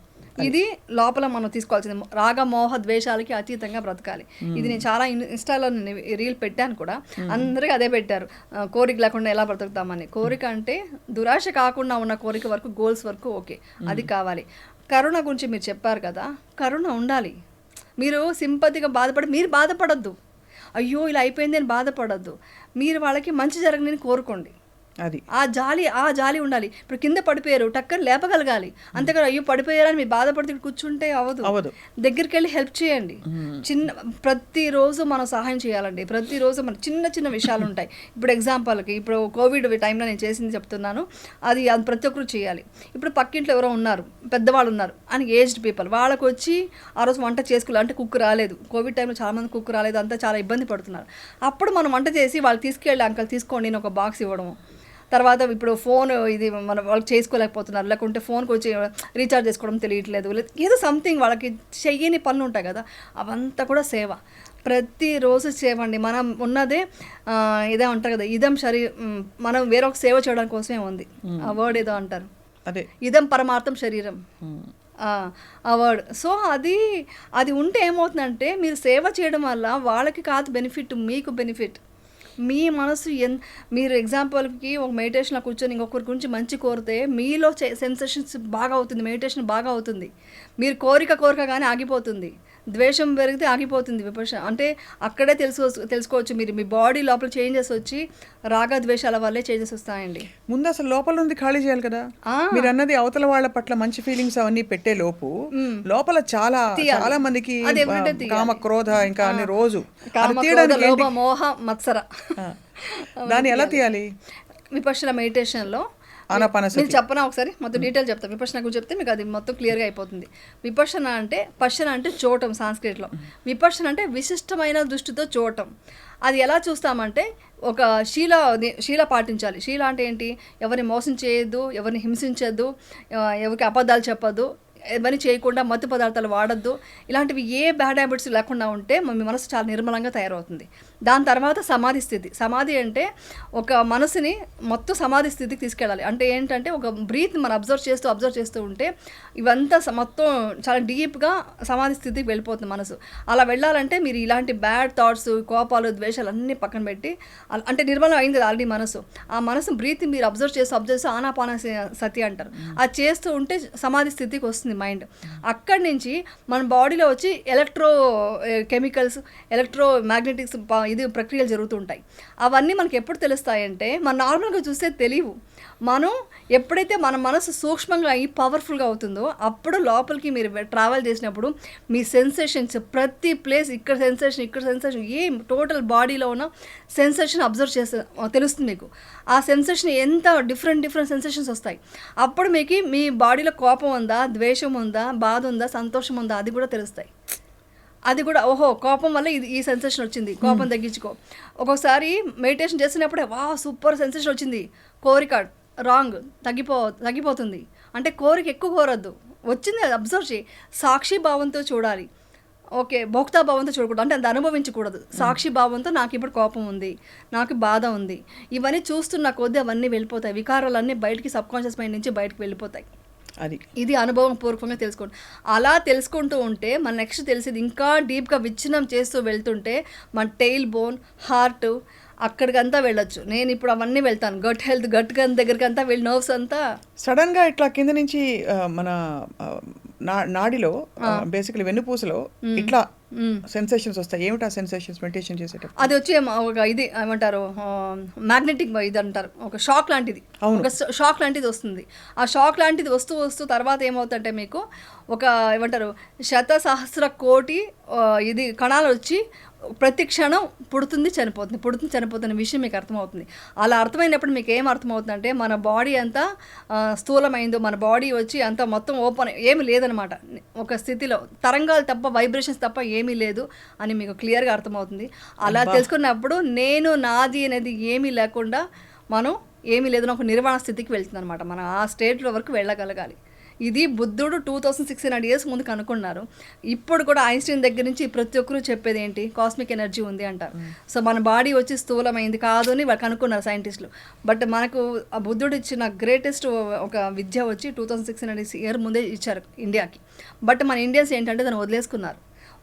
ఇది లోపల మనం తీసుకోవాల్సింది. రాగ మోహ ద్వేషాలకి అతీతంగా బ్రతకాలి. ఇది నేను చాలా ఇన్స్టాలో రీల్ పెట్టాను కూడా, అందరికీ అదే పెట్టారు, కోరిక లేకుండా ఎలా బ్రతుకుతామని. కోరిక అంటే దురాశ కాకుండా ఉన్న కోరిక వరకు, గోల్స్ వరకు ఓకే, అది కావాలి. కరుణ గురించి మీరు చెప్పారు కదా, కరుణ ఉండాలి. మీరు సింపతిగా బాధపడి మీరు బాధపడద్దు, అయ్యో ఇలా అయిపోయింది అని బాధపడద్దు, మీరు వాళ్ళకి మంచి జరగని కోరుకోండి. అది ఆ జాలి ఉండాలి. ఇప్పుడు కింద పడిపోయారు, టక్కని లేపగలగాలి, అంతేకాదు అయ్యో పడిపోయారని మీరు బాధపడితే కూర్చుంటే అవ్వదు. దగ్గరికి వెళ్ళి హెల్ప్ చేయండి. ప్రతిరోజు మనం సహాయం చేయాలండి. ప్రతిరోజు మన చిన్న విషయాలు ఉంటాయి. ఇప్పుడు ఎగ్జాంపుల్కి ఇప్పుడు కోవిడ్ టైంలో నేను చేసింది చెప్తున్నాను, అది ప్రతి ఒక్కరు చేయాలి. ఇప్పుడు పక్కింట్లో ఎవరో ఉన్నారు, పెద్దవాళ్ళు ఉన్నారు అని, ఏజ్డ్ పీపుల్, వాళ్ళకి వచ్చి ఆ రోజు వంట చేసుకోవాలి అంటే కుక్ రాలేదు, కోవిడ్ టైంలో చాలామంది కుక్ రాలేదు, అంతా చాలా ఇబ్బంది పడుతున్నారు. అప్పుడు మనం వంట చేసి వాళ్ళు తీసుకెళ్ళి అంకల్ తీసుకోండి నేను ఒక బాక్స్ ఇవ్వడము. తర్వాత ఇప్పుడు ఫోన్ ఇది మన వాళ్ళకి చేసుకోలేకపోతున్నారు, లేకుంటే ఫోన్కి వచ్చి రీఛార్జ్ చేసుకోవడం తెలియట్లేదు, ఏదో సంథింగ్ వాళ్ళకి చెయ్యని పనులు ఉంటాయి కదా, అవంతా కూడా సేవ. ప్రతిరోజు సేవ అండి. మనం ఉన్నదే ఇదే అంటారు కదా, ఇదం మనం వేరొక సేవ చేయడం కోసమే ఉంది. ఆ వర్డ్ ఏదో అంటారు, అదే ఇదం పరమార్థం శరీరం, ఆ వర్డ్. సో అది ఉంటే ఏమవుతుందంటే మీరు సేవ చేయడం వల్ల వాళ్ళకి కాదు బెనిఫిట్, మీకు బెనిఫిట్. మీ మనసు మీరు ఎగ్జాంపుల్కి ఒక మెడిటేషన్లో కూర్చొని ఇంకొకరి గురించి మంచి కోరితే మీలో సెన్సేషన్స్ బాగా అవుతుంది, మెడిటేషన్ బాగా అవుతుంది. మీరు కోరిక కానీ ఆగిపోతుంది, ద్వేషం పెరిగితే ఆగిపోతుంది విపర్శన. అంటే అక్కడే తెలుసుకోవచ్చు మీరు మీ బాడీ లోపల చేంజెస్ వచ్చి రాగ ద్వేషాల వల్లే చేంజెస్ వస్తాయండి. ముందు అసలు లోపల ఉంది ఖాళీ చేయాలి కదా. మీరు అన్నది అవతల వాళ్ళ పట్ల మంచి ఫీలింగ్స్ అవన్నీ పెట్టే లోపు లోపల చాలా మందికి కామ క్రోధ ఇంకా అన్ని రోజు లోభ మోహ మత్సర, దాన్ని ఎలా తీయాలి? విపర్శన మెడిటేషన్లో మీరు చెప్పనా ఒకసారి మొత్తం డీటెయిల్ చెప్తాను. విపర్శన గురించి చెప్తే మీకు అది మొత్తం క్లియర్గా అయిపోతుంది. విపర్శన అంటే పశ్చన అంటే చూడటం సాంస్క్రిట్లో, విపర్శన అంటే విశిష్టమైన దృష్టితో చూడటం. అది ఎలా చూస్తామంటే ఒక శీల పాటించాలి. శీల అంటే ఏంటి? ఎవరిని మోసం చేయొద్దు, ఎవరిని హింసించద్దు, ఎవరికి అబద్ధాలు చెప్పద్దు, ఇవన్నీ చేయకుండా మత్తు పదార్థాలు వాడద్దు, ఇలాంటివి ఏ బ్యాడ్ హ్యాబిట్స్ లేకుండా ఉంటే మీ మనసు చాలా నిర్మలంగా తయారవుతుంది. దాని తర్వాత సమాధి స్థితి. సమాధి అంటే ఒక మనసుని మొత్తం సమాధి స్థితికి తీసుకెళ్ళాలి. అంటే ఏంటంటే ఒక బ్రీత్ మనం అబ్జర్వ్ చేస్తూ ఉంటే ఇవంతా మొత్తం చాలా డీప్గా సమాధి స్థితికి వెళ్ళిపోతుంది మనసు. అలా వెళ్ళాలంటే మీరు ఇలాంటి బ్యాడ్ థాట్స్, కోపాలు, ద్వేషాలు అన్నీ పక్కన పెట్టి, అంటే నిర్మలం అయింది ఆల్రెడీ మనసు, ఆ మనసు బ్రీత్ మీరు అబ్జర్వ్ చేస్తూ ఆనాపాన సతి అంటారు, అది చేస్తూ ఉంటే సమాధి స్థితికి వస్తుంది వెళ్ళిపోతుంది మైండ్. అక్కడి నుంచి మన బాడీలో వచ్చి కెమికల్స్ ఎలక్ట్రో మ్యాగ్నెటిక్స్ ఇది ప్రక్రియలు జరుగుతుంటాయి. అవన్నీ మనకి ఎప్పుడు తెలుస్తాయంటే మనం నార్మల్గా చూస్తే తెలియవు. మనం ఎప్పుడైతే మన మనసు సూక్ష్మంగా అయ్యి పవర్ఫుల్గా అవుతుందో అప్పుడు లోపలికి మీరు ట్రావెల్ చేసినప్పుడు మీ సెన్సేషన్స్ ప్రతి ప్లేస్ ఇక్కడ సెన్సేషన్ ఏం టోటల్ బాడీలో ఉన్న సెన్సేషన్ అబ్జర్వ్ చేస్తే తెలుస్తుంది మీకు. ఆ సెన్సేషన్ ఎంత డిఫరెంట్ సెన్సేషన్స్ వస్తాయి. అప్పుడు మీకు మీ బాడీలో కోపం ఉందా, ద్వేషం ఉందా, బాధ ఉందా, సంతోషం ఉందా అది కూడా తెలుస్తాయి. అది కూడా ఓహో కోపం వల్ల ఈ సెన్సేషన్ వచ్చింది, కోపం తగ్గించుకో. ఒక్కొక్కసారి మెడిటేషన్ చేసినప్పుడే సూపర్ సెన్సేషన్ వచ్చింది, కోరిక రాంగ్ తగ్గిపోతుంది అంటే కోరిక ఎక్కువ కోరద్దు, వచ్చింది అది అబ్జర్వ్ చేయి, సాక్షి భావంతో చూడాలి. ఓకే భోక్తా భావంతో చూడకూడదు అంటే అది అనుభవించకూడదు. సాక్షి భావంతో నాకు ఇప్పుడు కోపం ఉంది, నాకు బాధ ఉంది, ఇవన్నీ చూస్తున్న కొద్దీ అవన్నీ వెళ్ళిపోతాయి. వికారాలన్నీ బయటికి సబ్కాన్షియస్ మైండ్ నుంచి బయటకు వెళ్ళిపోతాయి. ఇది అనుభవం పూర్వకంగా తెలుసుకోండి. అలా తెలుసుకుంటూ ఉంటే మన నెక్స్ట్ తెలిసేది ఇంకా డీప్గా విచ్ఛిన్నం చేస్తూ వెళ్తుంటే మన టెయిల్ బోన్, హార్ట్ అక్కడికంతా వెళ్ళొచ్చు. నేను ఇప్పుడు అవన్నీ వెళ్తాను, గట్ హెల్త్, గట్ దగ్గరికి అంతా వెళ్ళి నర్వ్స్ అంతా సడన్గా ఇట్లా కింద నుంచి మన నాడిలో బేసికలీ వెన్నుపూసలో ఇట్లా సెన్సేషన్స్ వస్తాయి. ఏమిటి ఆ సెన్సేషన్స్ మెడిటేషన్ చేసేటప్పుడు? అది వచ్చి ఒక ఇది ఏమంటారు మ్యాగ్నెటిక్ ఇది అంటారు, ఒక షాక్ లాంటిది, ఒక షాక్ లాంటిది వస్తుంది. ఆ షాక్ లాంటిది వస్తూ తర్వాత ఏమవుతుందంటే మీకు ఒక ఏమంటారు 1,000,000,000,000,000 ఇది కణాలు వచ్చి ప్రతి క్షణం పుడుతుంది చనిపోతుంది విషయం మీకు అర్థమవుతుంది. అలా అర్థమైనప్పుడు మీకు ఏం అర్థమవుతుందంటే మన బాడీ అంతా స్థూలమైందో, మన బాడీ వచ్చి అంతా మొత్తం ఓపెన్ ఏమి లేదనమాట. ఒక స్థితిలో తరంగాలు తప్ప వైబ్రేషన్స్ తప్ప ఏమీ లేదు అని మీకు క్లియర్గా అర్థమవుతుంది. అలా తెలుసుకున్నప్పుడు నేను నాది అనేది ఏమీ లేకుండా మనం ఏమీ లేదని ఒక నిర్వాణ స్థితికి వెళ్తుంది అనమాట. మనం ఆ స్టేట్లో వరకు వెళ్ళగలగాలి. ఇది బుద్ధుడు 2600 years ముందు కనుక్కున్నారు. ఇప్పుడు కూడా ఐన్స్టీన్ దగ్గర నుంచి ప్రతి ఒక్కరూ చెప్పేది ఏంటి, కాస్మిక్ ఎనర్జీ ఉంది అంటారు. సో మన బాడీ వచ్చి స్థూలమైంది కాదు అని వాళ్ళు కనుక్కున్నారు సైంటిస్టులు. బట్ మనకు ఆ బుద్ధుడు ఇచ్చిన గ్రేటెస్ట్ ఒక విద్య వచ్చి 2600 years ముందే ఇచ్చారు ఇండియాకి. బట్ మన ఇండియన్స్ ఏంటంటే దాన్ని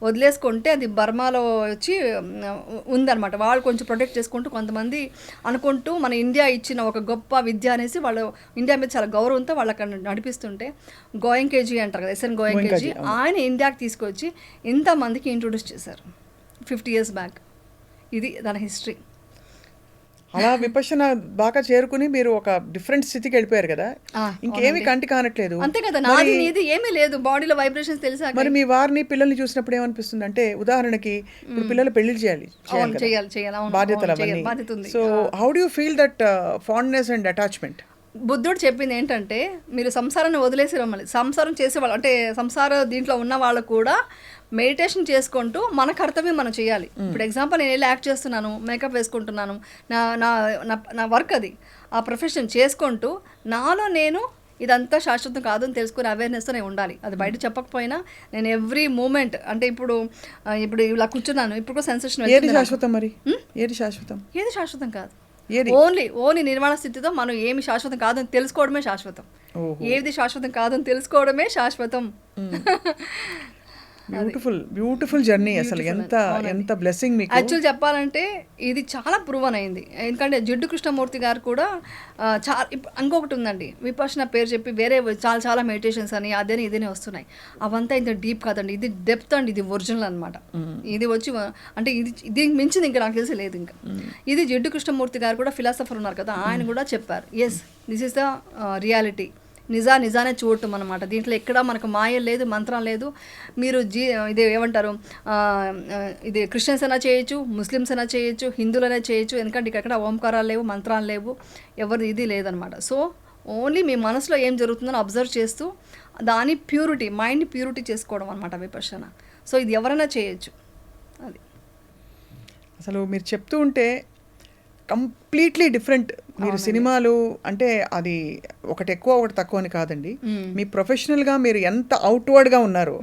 వదిలేసుకుంటే అది బర్మాలో వచ్చి ఉందన్నమాట. వాళ్ళు కొంచెం ప్రొటెక్ట్ చేసుకుంటూ కొంతమంది అనుకుంటూ మన ఇండియా ఇచ్చిన ఒక గొప్ప విద్య అనేసి వాళ్ళు ఇండియా మీద చాలా గౌరవంతో వాళ్ళు అక్కడ నడిపిస్తుంటే గోయంకేజీ అంటారు కదా, ఎస్ఎన్ గోయంకేజీ, ఆయన ఇండియాకి తీసుకొచ్చి ఇంతమందికి ఇంట్రొడ్యూస్ చేశారు 50 years బ్యాక్. ఇది దాని హిస్టరీ. అలా విపశ్యన బాగా చేరుకుని మీరు ఒక డిఫరెంట్ స్థితికి వెళ్ళిపోయారు కదా, ఇంకేమీ కంటి కానట్లేదు. అంతే కదా, నాది నీది ఏమీ లేదు, బాడీలో వైబ్రేషన్స్ తెలుసా. మరి మీ వారిని పిల్లల్ని చూసినప్పుడు ఏమనిపిస్తుంది అంటే, ఉదాహరణకి ఇప్పుడు పిల్లలు పెళ్లి చేయాలి, బాధ్యతలు అవన్నీ. So how do you feel that fondness and attachment? బుద్ధుడు చెప్పింది ఏంటంటే మీరు సంసారాన్ని వదిలేసి రమ్మని, సంసారం చేసేవాళ్ళు అంటే సంసార దీంట్లో ఉన్న వాళ్ళు కూడా మెడిటేషన్ చేసుకుంటూ మన కర్తవ్యం మనం చేయాలి. ఇప్పుడు ఎగ్జాంపుల్ నేను వెళ్ళి యాక్ట్ చేస్తున్నాను, మేకప్ వేసుకుంటున్నాను, నా వర్క్ అది, ఆ ప్రొఫెషన్ చేసుకుంటూ నాలో నేను ఇదంతా శాశ్వతం కాదు అని తెలుసుకునే అవేర్నెస్తో నేను ఉండాలి. అది బయట చెప్పకపోయినా నేను ఎవ్రీ మూమెంట్ అంటే ఇప్పుడు ఇలా కూర్చున్నాను, ఇప్పుడు కూడా సెన్సేషన్. ఏది శాశ్వతం? మరి ఏది శాశ్వతం కాదు. ఓన్లీ నిర్మాణ స్థితితో మనం ఏమి శాశ్వతం కాదని తెలుసుకోవడమే శాశ్వతం. ఏది శాశ్వతం కాదని తెలుసుకోవడమే శాశ్వతం. Beautiful journey. అసలు ఎంత బ్లెస్సింగ్ మీకు. యాక్చువల్ చెప్పాలంటే ఇది చాలా ప్రూవన్ అయింది. ఎందుకంటే జిడ్డు కృష్ణమూర్తి గారు కూడా చాలా ఇంకొకటి ఉందండి, విపశ్యన పేరు చెప్పి వేరే చాలా మెడిటేషన్స్ అని అదేని ఇదేనే వస్తున్నాయి. అవంతా ఇంత డీప్ కాదండి, ఇది డెప్త్ అండి, ఇది ఒరిజినల్ అనమాట. ఇది వచ్చి అంటే దీనికి మించింది ఇంకా నాకు తెలిసి లేదు. ఇంకా ఇది జిడ్డు కృష్ణమూర్తి గారు కూడా ఫిలాసఫర్ ఉన్నారు కదా, ఆయన కూడా చెప్పారు, yes this is the reality. నిజానే చూడటం అనమాట. దీంట్లో ఎక్కడ మనకు మాయ లేదు, మంత్రం లేదు. మీరు ఇది ఏమంటారు, ఇది క్రిస్టియన్స్ అయినా చేయొచ్చు, ముస్లిమ్స్ అయినా చేయొచ్చు, హిందువులైనా చేయొచ్చు. ఎందుకంటే ఇక్కడ ఓంకారాలు లేవు, మంత్రాలు లేవు, ఎవరు ఇది లేదనమాట. సో ఓన్లీ మీ మనసులో ఏం జరుగుతుందని అబ్జర్వ్ చేస్తూ దాని ప్యూరిటీ, మైండ్ ప్యూరిటీ చేసుకోవడం అనమాట విపశ్యన. సో ఇది ఎవరైనా చేయొచ్చు. అది అసలు మీరు చెప్తూ ఉంటే కంప్లీట్లీ డిఫరెంట్. మీరు సినిమాలు అంటే అది ఒకటి ఎక్కువ ఒకటి తక్కువ అని కాదండి, మీ ప్రొఫెషనల్గా మీరు ఎంత అవుట్వర్డ్గా ఉన్నారు.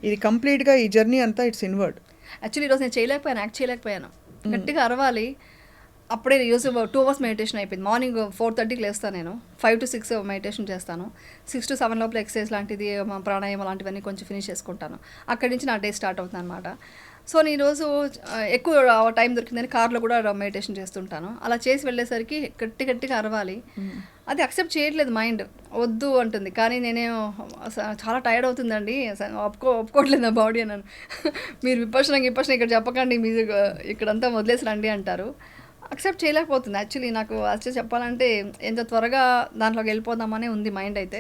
ఇది కంప్లీట్గా ఈ జర్నీ అంతా ఇట్స్ ఇన్వర్డ్. యాక్చువల్లీ ఈరోజు నేను యాక్ట్ చేయలేకపోయాను, గట్టిగా అరవాలి. అప్పుడే ఈరోజు 2 hours మెడిటేషన్ అయిపోయింది. మార్నింగ్ 4:30కి లేస్తాను, నేను 5 to 6 మెడిటేషన్ చేస్తాను. 6 to 7 లోపల ఎక్సర్సైజ్ లాంటిది, ప్రాణాయామం లాంటివన్నీ కొంచెం ఫినిష్ చేసుకుంటాను. అక్కడి నుంచి నా డే స్టార్ట్ అవుతుంది అనమాట. సో నేను ఈరోజు ఎక్కువ టైం దొరికిందని కార్లో కూడా మెడిటేషన్ చేస్తుంటాను. అలా చేసి వెళ్ళేసరికి గట్టిగా అరవాలి. అది అక్సెప్ట్ చేయట్లేదు మైండ్, వద్దు అంటుంది. కానీ నేనేమో చాలా టైర్డ్ అవుతుందండి, ఒప్పుకోవట్లేదు నా బాడీ అన్నాను. మీరు విపర్శన ఇక్కడ చెప్పకండి, మీరు ఇక్కడంతా వదిలేసి రండి అంటారు. అక్సెప్ట్ చేయలేకపోతుంది యాక్చువల్లీ. నాకు యాక్చువల్లీ చెప్పాలంటే ఎంత త్వరగా దాంట్లోకి వెళ్ళిపోదామనే ఉంది మైండ్ అయితే.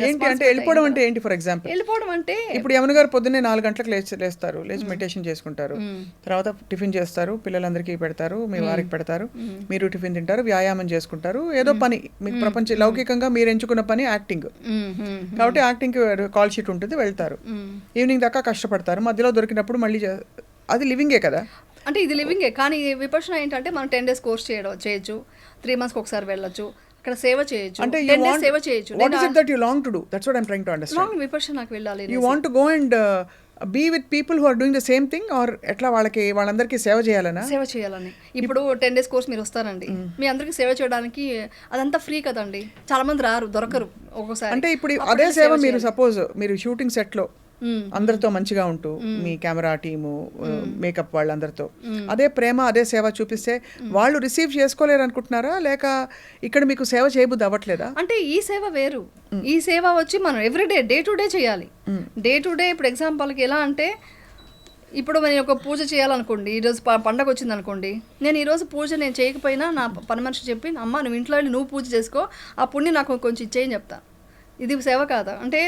ఏంటి అంటే వెళ్ళిపోవడం అంటే ఏంటి? ఫర్ ఎగ్జాంపుల్ వెళ్ళిపోవడం అంటే ఇప్పుడు యమున గారు పొద్దున్నే 4 గంటలకు లేస్తారు, లేచి మెడిటేషన్ చేసుకుంటారు, తర్వాత టిఫిన్ చేస్తారు, పిల్లలందరికీ పెడతారు, మీ వారికి పెడతారు, మీరు టిఫిన్ తింటారు, వ్యాయామం చేసుకుంటారు, ఏదో పని మీకు ప్రపంచ లౌకికంగా మీరు ఎంచుకున్న పని యాక్టింగ్. కాబట్టి యాక్టింగ్ కాల్ షీట్ ఉంటుంది, వెళ్తారు, ఈవినింగ్ దాకా కష్టపడతారు, మధ్యలో దొరికినప్పుడు మళ్ళీ అది లివింగే కదా. అంటే ఇది లివింగే. కానీ విపర్శన ఏంటంటే మనం 10 days కోర్స్ చేయొచ్చు, 3 months ఒకసారి వెళ్ళొచ్చు, అక్కడ సేవ చేయొచ్చు, అంటే 10 days సేవ చేయొచ్చు. What is it that you long to do? That's what I'm trying to understand. Long విపర్శనకి వెళ్ళాలి. You want to go and be with people who are doing the same thing, or ఎట్లా వాళ్ళందరికీ సేవ చేయాలనా? సేవ చేయాలని. ఇప్పుడు 10 days కోర్స్ మీరు వస్తారండి, మీ అందరికి సేవ చేయడానికి అదంతా ఫ్రీ కదండి, చాలా మంది రారు, దొరకరు ఒక్కోసారి. అంటే ఇప్పుడు అదే సేవ మీరు సపోజ్ మీరు షూటింగ్ సెట్ లో అందరితో మంచిగా ఉంటూ మీ కెమెరా టీము, మేకప్ వాళ్ళందరితో అదే ప్రేమ అదే సేవ చూపిస్తే వాళ్ళు రిసీవ్ చేసుకోలేరు అనుకుంటున్నారా, లేక ఇక్కడ మీకు సేవ చేయబుద్ధి అవ్వట్లేదా? అంటే ఈ సేవ వేరు, ఈ సేవ వచ్చి మనం ఎవ్రీడే డే టు డే చేయాలి. డే టు డే ఇప్పుడు ఎగ్జాంపుల్కి ఎలా అంటే, ఇప్పుడు నేను ఒక పూజ చేయాలనుకోండి, ఈరోజు పండగ వచ్చింది అనుకోండి, నేను ఈరోజు పూజ నేను చేయకపోయినా నా పని మనిషి చెప్పి, అమ్మ నువ్వు ఇంట్లో వెళ్ళి నువ్వు పూజ చేసుకో, ఆ పుణ్యం నాకు కొంచెం ఇచ్చేయని చెప్తా. ఇది సేవ కాదా? అంటే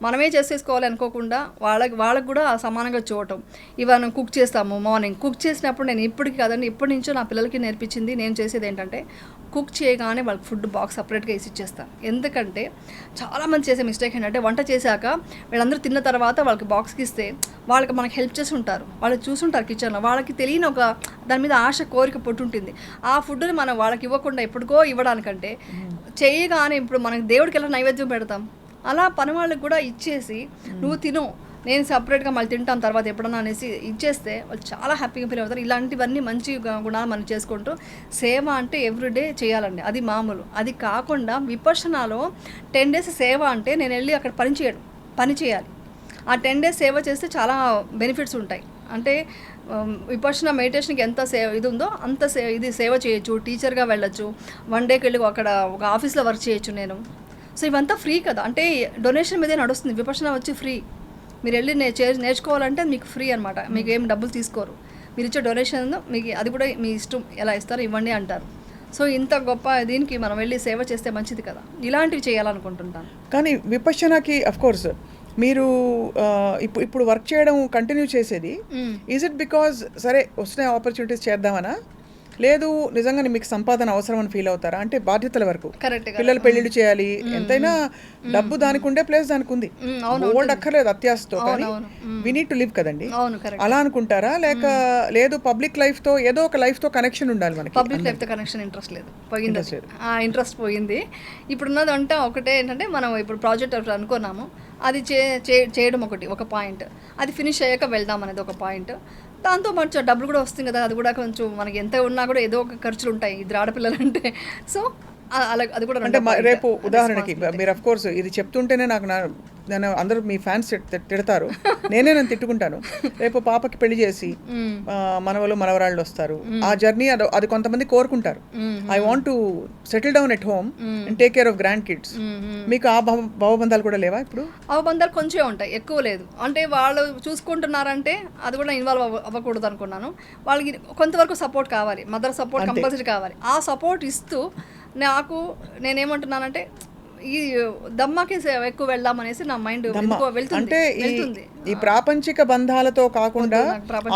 మనమే చేసేసుకోవాలి అనుకోకుండా వాళ్ళకి కూడా సమానంగా చూడటం. ఇవాళ కుక్ చేస్తాము, మార్నింగ్ కుక్ చేసినప్పుడు నేను ఇప్పటికి కాదండి, ఇప్పటి నుంచో నా పిల్లలకి నేర్పించింది, నేను చేసేది ఏంటంటే కుక్ చేయగానే వాళ్ళకి ఫుడ్ బాక్స్ సపరేట్గా వేసి ఇచ్చేస్తాను. ఎందుకంటే చాలామంది చేసే మిస్టేక్ ఏంటంటే వంట చేశాక వీళ్ళందరూ తిన్న తర్వాత వాళ్ళకి బాక్స్కి ఇస్తే వాళ్ళకి మనకి హెల్ప్ చేసి ఉంటారు, వాళ్ళు చూసుంటారు కిచెన్లో, వాళ్ళకి తెలియని ఒక దాని మీద ఆశ కోరిక పుట్టుంటుంది. ఆ ఫుడ్ని మనం వాళ్ళకి ఇవ్వకుండా ఎప్పటికో ఇవ్వడానికంటే చేయగానే ఇప్పుడు మనకి దేవుడికి ఎలా నైవేద్యం పెడతాం, అలా పని వాళ్ళకి కూడా ఇచ్చేసి నువ్వు తిను, నేను సపరేట్గా మళ్ళీ తింటాను తర్వాత ఎప్పుడన్నా అనేసి ఇచ్చేస్తే వాళ్ళు చాలా హ్యాపీగా ఫీల్ అవుతారు. ఇలాంటివన్నీ మంచి గుణాలు మనం చేసుకుంటూ సేవ అంటే ఎవ్రీడే చేయాలండి, అది మామూలు. అది కాకుండా విపర్శనలో 10 days సేవ అంటే నేను వెళ్ళి అక్కడ పని చేయాలి. ఆ 10 days సేవ చేస్తే చాలా బెనిఫిట్స్ ఉంటాయి. అంటే విపర్శన మెడిటేషన్కి ఎంత ఇది ఉందో అంత ఇది సేవ చేయొచ్చు, టీచర్గా వెళ్ళొచ్చు, 1 dayకి వెళ్ళి అక్కడ ఒక ఆఫీస్లో వర్క్ చేయొచ్చు నేను. సో ఇవంతా ఫ్రీ కదా, అంటే డొనేషన్ మీదే నడుస్తుంది. విపర్శన వచ్చి ఫ్రీ, మీరు వెళ్ళి నేర్చుకోవాలంటే మీకు ఫ్రీ అనమాట, మీకు ఏం డబ్బులు తీసుకోరు, మీరు ఇచ్చే డొనేషన్ మీకు అది కూడా మీ ఇష్టం, ఎలా ఇస్తారో ఇవ్వండి అంటారు. సో ఇంత గొప్ప దీనికి మనం వెళ్ళి సేవ చేస్తే మంచిది కదా, ఇలాంటివి చేయాలనుకుంటుంటాను. కానీ విపర్శనకి అఫ్ కోర్స్ మీరు ఇప్పుడు వర్క్ చేయడం కంటిన్యూ చేసేది ఈజ్ ఇట్ బికాజ్ సరే వస్తున్న ఆపర్చునిటీస్ చేద్దామనా, లేదు నిజంగానే మీకు సంపాదన అవసరం అని ఫీల్ అవుతారా? అంటే బాధ్యతల వరకు పిల్లలు పెళ్లిళ్ళు చేయాలి, ఎంతైనా డబ్బు దానికి ఉండే ప్లేస్ దానికి ఉంది, ఓల్డ్ అక్కర్లేదు అత్యాశతో, కానీ వి నీడ్ టు లివ్ కదండి, అలా అనుకుంటారా? లేక లేదు పబ్లిక్ లైఫ్ తో ఏదో ఒక లైఫ్ తో కనెక్షన్ ఉండాలి మనకి? పబ్లిక్ లైఫ్ తో కనెక్షన్ ఇంట్రెస్ట్ లేదు, పోయింది ఆ ఇంట్రెస్ట్ పోయింది. ఇప్పుడున్నది అంటే ఒకటే ఏంటంటే, మనం ఇప్పుడు ప్రాజెక్ట్ అనుకున్నాము, అది చేయడం ఒక పాయింట్, అది ఫినిష్ అయ్యాక వెళ్దాం అనేది ఒక పాయింట్. దాంతో మంచి డబ్బులు కూడా వస్తుంది కదా, అది కూడా కొంచెం మనకి ఎంత ఉన్నా కూడా ఏదో ఒక ఖర్చులు ఉంటాయి ఇద్దరు ఆడపిల్లలు అంటే. సో అలా అది కూడా అంటే రేపు ఉదాహరణకి మీరు అఫ్ కోర్స్ ఇది చెప్తుంటేనే నేను అందరూ మీ ఫ్యాన్స్ తిడతారు, నేను తిట్టుకుంటాను. రేపు పాపకి పెళ్లి చేసి మనవలు మనవరాళ్ళు వస్తారు, ఆ జర్నీ అది కొంతమంది కోరుకుంటారు, I want to settle down at home and take care of grand kids. మీకు ఆ భావబంధాలు కూడా లేవా? ఇప్పుడు భావబంధాలు కొంచెం ఉంటాయి, ఎక్కువ లేదు. అంటే వాళ్ళు చూసుకుంటున్నారంటే అది కూడా ఇన్వాల్వ్ అవ్వకూడదు అనుకున్నాను. వాళ్ళకి కొంతవరకు సపోర్ట్ కావాలి, మదర్ సపోర్ట్ కంపల్సరీ కావాలి. ఆ సపోర్ట్ ఇస్తూ నేనేమంటున్నానంటే ఈ దమ్మాకి ఎక్కువ వెళ్దాం అనేసి నా మైండ్ అంటే ఈ ప్రాపంచిక బంధాలతో కాకుండా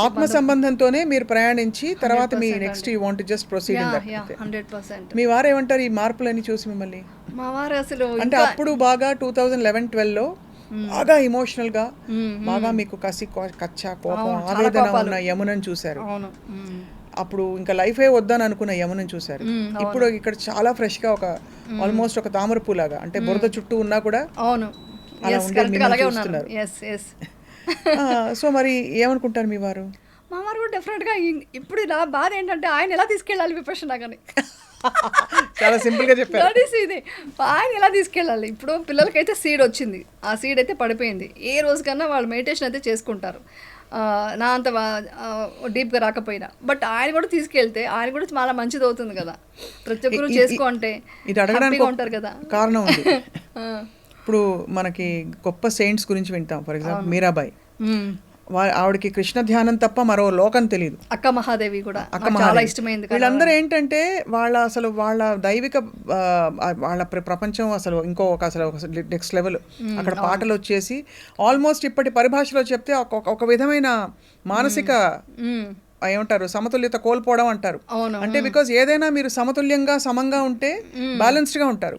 ఆత్మ సంబంధంతోనే మీరు ప్రయాణించి తర్వాత మీ next you want just proceed in that. 100%. మీ వారు ఏమంటారు ఈ మార్పులన్నీ చూసి మిమ్మల్ని? మా వారు అసలు అంటే అప్పుడు బాగా 2011-12లో బాగా ఎమోషనల్ గా బాగా మీకు కచ్చా కోపం ఆవేదన ఉన్న యమునని చూశారు. అప్పుడు ఇంకా లైఫే వద్దని అనుకున్న యమునని చూశారు. ఇప్పుడు ఇక్కడ చాలా ఫ్రెష్ గా ఒక ఆల్మోస్ట్ ఒక తామర పూలాగా, అంటే బురద చుట్టూ ఉన్నా కూడా అలా చూస్తున్నారు. సో మరి ఏమనుకుంటారు మీ వారు? మా వారు కూడా డెఫినెట్ గా ఇప్పుడు నా బాధ ఏంటంటే ఆయన ఎలా తీసుకెళ్ళాలి విపర్శన కానీ చాలా సింపుల్ గా చెప్పారు. ఇది ఆయన ఎలా తీసుకెళ్ళాలి? ఇప్పుడు పిల్లలకైతే సీడ్ వచ్చింది, ఆ సీడ్ అయితే పడిపోయింది. ఏ రోజు కన్నా వాళ్ళు మెడిటేషన్ అయితే చేసుకుంటారు. నా అంత డీప్గా రాకపోయినా, బట్ ఆయన కూడా తీసుకెళ్తే ఆయన కూడా చాలా మంచిది అవుతుంది కదా. ప్రతి ఒక్కరు చేసుకో అంటే ఇది అడగడానికి ఉంటారు కదా. కారణం ఉంది. ఇప్పుడు మనకి గొప్ప సెయింట్స్ గురించి వింటాం. ఫర్ ఎగ్జాంపుల్ మీరాబాయి, ఆవిడకి కృష్ణ ధ్యానం తప్ప మరో లోకం తెలియదు. అక్క మహాదేవి కూడా చాలా ఇష్టమైంది. వీళ్ళందరూ ఏంటంటే వాళ్ళ దైవిక వాళ్ళ ప్రపంచం అసలు నెక్స్ట్ లెవెల్. అక్కడ పాటలు వచ్చేసి ఆల్మోస్ట్ ఇప్పటి పరిభాషలో చెప్తే ఒక విధమైన మానసిక ఏమంటారు సమతుల్యత కోల్పోవడం అంటారు. అంటే బికాజ్ ఏదైనా మీరు సమతుల్యంగా సమంగా ఉంటే బ్యాలెన్స్డ్ గా ఉంటారు.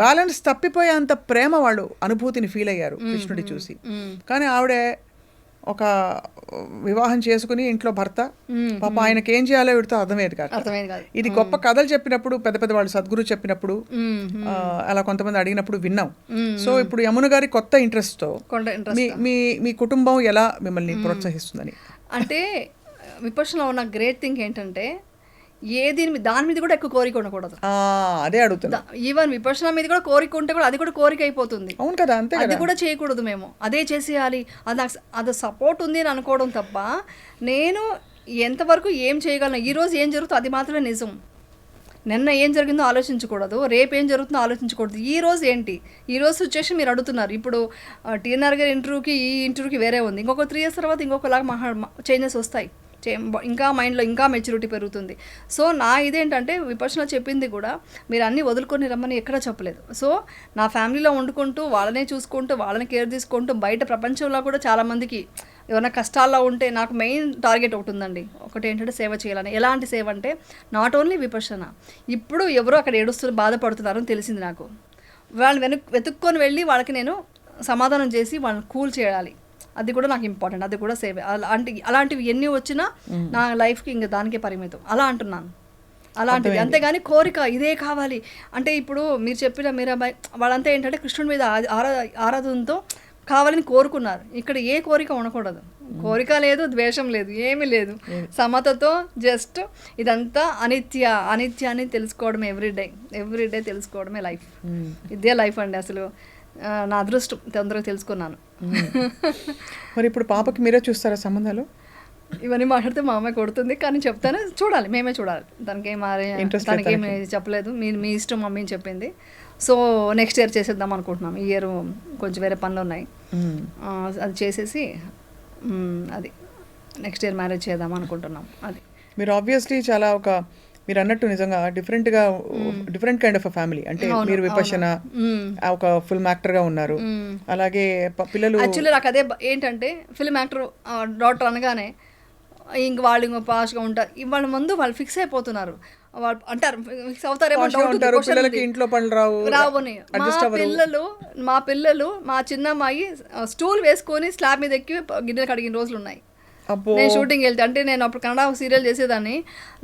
బ్యాలెన్స్ తప్పిపోయే అంత ప్రేమ వాళ్ళు అనుభూతిని ఫీల్ అయ్యారు కృష్ణుడి చూసి. కానీ ఆవిడే ఒక వివాహం చేసుకుని ఇంట్లో భర్త పాప ఆయనకి ఏం చేయాలో వీడితో అర్థమయ్యేది కాదు. ఇది గొప్ప కథలు చెప్పినప్పుడు పెద్ద పెద్ద వాళ్ళు సద్గురు చెప్పినప్పుడు అలా కొంతమంది అడిగినప్పుడు విన్నాం. సో ఇప్పుడు యమున గారి కొత్త ఇంట్రెస్ట్ తో మీ కుటుంబం ఎలా మిమ్మల్ని ప్రోత్సహిస్తుందని? అంటే విపక్షలో ఉన్న గ్రేట్ థింగ్ ఏంటంటే దాని మీద కూడా ఎక్కువ కోరిక ఉండకూడదు. అదే అడుగుతున్నా. ఈవెన్ విపక్షణ మీద కూడా కోరిక ఉంటే కూడా అది కూడా కోరిక అయిపోతుంది. అవును కదా, అంతే. అది కూడా చేయకూడదు. మేము అదే చేసేయాలి, అది సపోర్ట్ ఉంది అని అనుకోవడం తప్ప నేను ఎంతవరకు ఏం చేయగలను, ఈరోజు ఏం జరుగుతుందో అది మాత్రమే నిజం. నిన్న ఏం జరిగిందో ఆలోచించకూడదు, రేపు ఏం జరుగుతుందో ఆలోచించకూడదు. ఈ రోజు ఏంటి, ఈ రోజు సిచ్యువేషన్ మీరు అడుగుతున్నారు. ఇప్పుడు టీఎన్ఆర్ గారి ఇంటర్వ్యూకి ఈ ఇంటర్వ్యూకి వేరే ఉంది. ఇంకొక 3 years తర్వాత ఇంకొకలాగా చేంజెస్ వస్తాయి. ఇంకా మైండ్లో ఇంకా మెచ్యూరిటీ పెరుగుతుంది. సో నా ఇదేంటంటే విపక్షణ చెప్పింది కూడా మీరు అన్నీ వదులుకొని రమ్మని ఎక్కడా చెప్పలేదు. సో నా ఫ్యామిలీలో వండుకుంటూ వాళ్ళనే చూసుకుంటూ వాళ్ళని కేర్ తీసుకుంటూ బయట ప్రపంచంలో కూడా చాలామందికి ఏమైనా కష్టాల్లో ఉంటే నాకు మెయిన్ టార్గెట్ ఒకటి ఉందండి. ఒకటి ఏంటంటే సేవ చేయాలని. ఎలాంటి సేవ అంటే నాట్ ఓన్లీ విపక్షణ, ఇప్పుడు ఎవరో అక్కడ ఏడుస్తూ బాధపడుతున్నారని తెలిసింది నాకు. వాళ్ళని వెతుక్కొని వెళ్ళి వాళ్ళకి నేను సమాధానం చేసి వాళ్ళని కూల్ చేయాలి. అది కూడా నాకు ఇంపార్టెంట్, అది కూడా సేవ. అలాంటివి ఎన్ని వచ్చినా నా లైఫ్కి ఇంకా దానికే పరిమితం అలా అంటున్నాను. అలాంటిది అంతేగాని కోరిక ఇదే కావాలి అంటే ఇప్పుడు మీరు చెప్పిన మీరాబాయి వాళ్ళంతా ఏంటంటే కృష్ణుడి మీద ఆరాధనతో కావాలని కోరుకున్నారు. ఇక్కడ ఏ కోరిక ఉండకూడదు. కోరిక లేదు, ద్వేషం లేదు, ఏమీ లేదు. సమతతో జస్ట్ ఇదంతా అనిత్యాన్ని తెలుసుకోవడమే. ఎవ్రీడే తెలుసుకోవడమే లైఫ్. ఇదే లైఫ్ అండి. అసలు నా అదృష్టం తొందరగా తెలుసుకున్నాను. మరి ఇప్పుడు పాపకి మీరే చూస్తారా సంబంధాలు? ఇవన్నీ మాట్లాడితే మా అమ్మాయి కొడుతుంది, కానీ చెప్తాను, చూడాలి, మేమే చూడాలి. తనకేమి చెప్పలేదు. మీ ఇష్టం మమ్మీ అని చెప్పింది. సో నెక్స్ట్ ఇయర్ చేసేద్దాం అనుకుంటున్నాం. ఈ ఇయర్ కొంచెం వేరే పనులు ఉన్నాయి, అది చేసేసి అది నెక్స్ట్ ఇయర్ మ్యారేజ్ చేద్దాం అనుకుంటున్నాం. అది మీరు ఆబ్వియస్లీ చాలా మీరు అన్నట్టు నిజంగా డిఫరెంట్ కైండ్ ఆఫ్ ఫ్యామిలీ. అంటే మీరు విపక్షణ ఒక ఫిల్మ్ యాక్టర్ గా ఉన్నారు, అలాగే పిల్లలు. యాక్చువల్లీ నాకు అదే ఏంటంటే ఫిల్మ్ యాక్టర్ డాక్టర్ అనగానే వాళ్ళు ఇంకో పాష్గా ఉంటారు. వాళ్ళ ముందు వాళ్ళు ఫిక్స్ అయిపోతున్నారు. వాళ్ళు అంటారు ఫిక్స్ అవుతారేమో, ఇంట్లో పనులు రావుని. మా పిల్లలు మా చిన్నమ్మాయి స్టూల్ వేసుకొని స్లాబ్ మీద ఎక్కి గిన్నెలు కడిగిన రోజులు ఉన్నాయి. నేను షూటింగ్ వెళ్తే, అంటే నేను అప్పుడు కన్నడ సీరియల్ చేసేదాన్ని.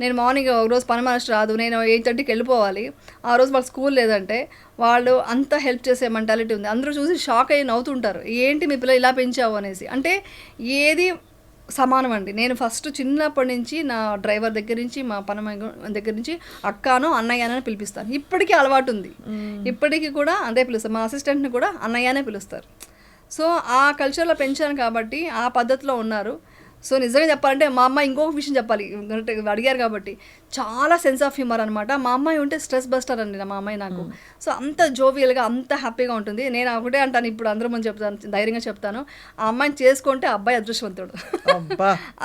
నేను మార్నింగ్ ఒక రోజు పని మనిషి రాదు, నేను 8:30కి వెళ్ళిపోవాలి. ఆ రోజు వాళ్ళకి స్కూల్ లేదంటే వాళ్ళు అంతా హెల్ప్ చేసే మెంటాలిటీ ఉంది. అందరూ చూసి షాక్ అయ్యి నవ్వుతుంటారు, ఏంటి మీ పిల్లలు ఇలా పెంచావు అనేసి. అంటే ఏది సమానం అండి. నేను ఫస్ట్ చిన్నప్పటి నుంచి నా డ్రైవర్ దగ్గర నుంచి మా పని దగ్గర నుంచి అక్కనో అన్నయ్యనో పిలిపిస్తాను. ఇప్పటికీ అలవాటు ఉంది, ఇప్పటికీ కూడా అదే పిలుస్తాను. మా అసిస్టెంట్ని కూడా అన్నయ్యనే పిలుస్తారు. సో ఆ కల్చర్లో పెంచాను కాబట్టి ఆ పద్ధతిలో ఉన్నారు. సో నిజంగా చెప్పాలంటే మా అమ్మాయి ఇంకొక విషయం చెప్పాలి, అడిగారు కాబట్టి, చాలా సెన్స్ ఆఫ్ హ్యూమర్ అనమాట. మా అమ్మాయి ఉంటే స్ట్రెస్ బస్టర్ అండి మా అమ్మాయి నాకు. సో అంత జోవియల్గా అంత హ్యాపీగా ఉంటుంది. నేను ఒకటే అంటాను, ఇప్పుడు అందరూ ముందు చెప్తాను, ధైర్యంగా చెప్తాను, ఆ అమ్మాయిని చేసుకుంటే అబ్బాయి అదృష్టవంతుడు.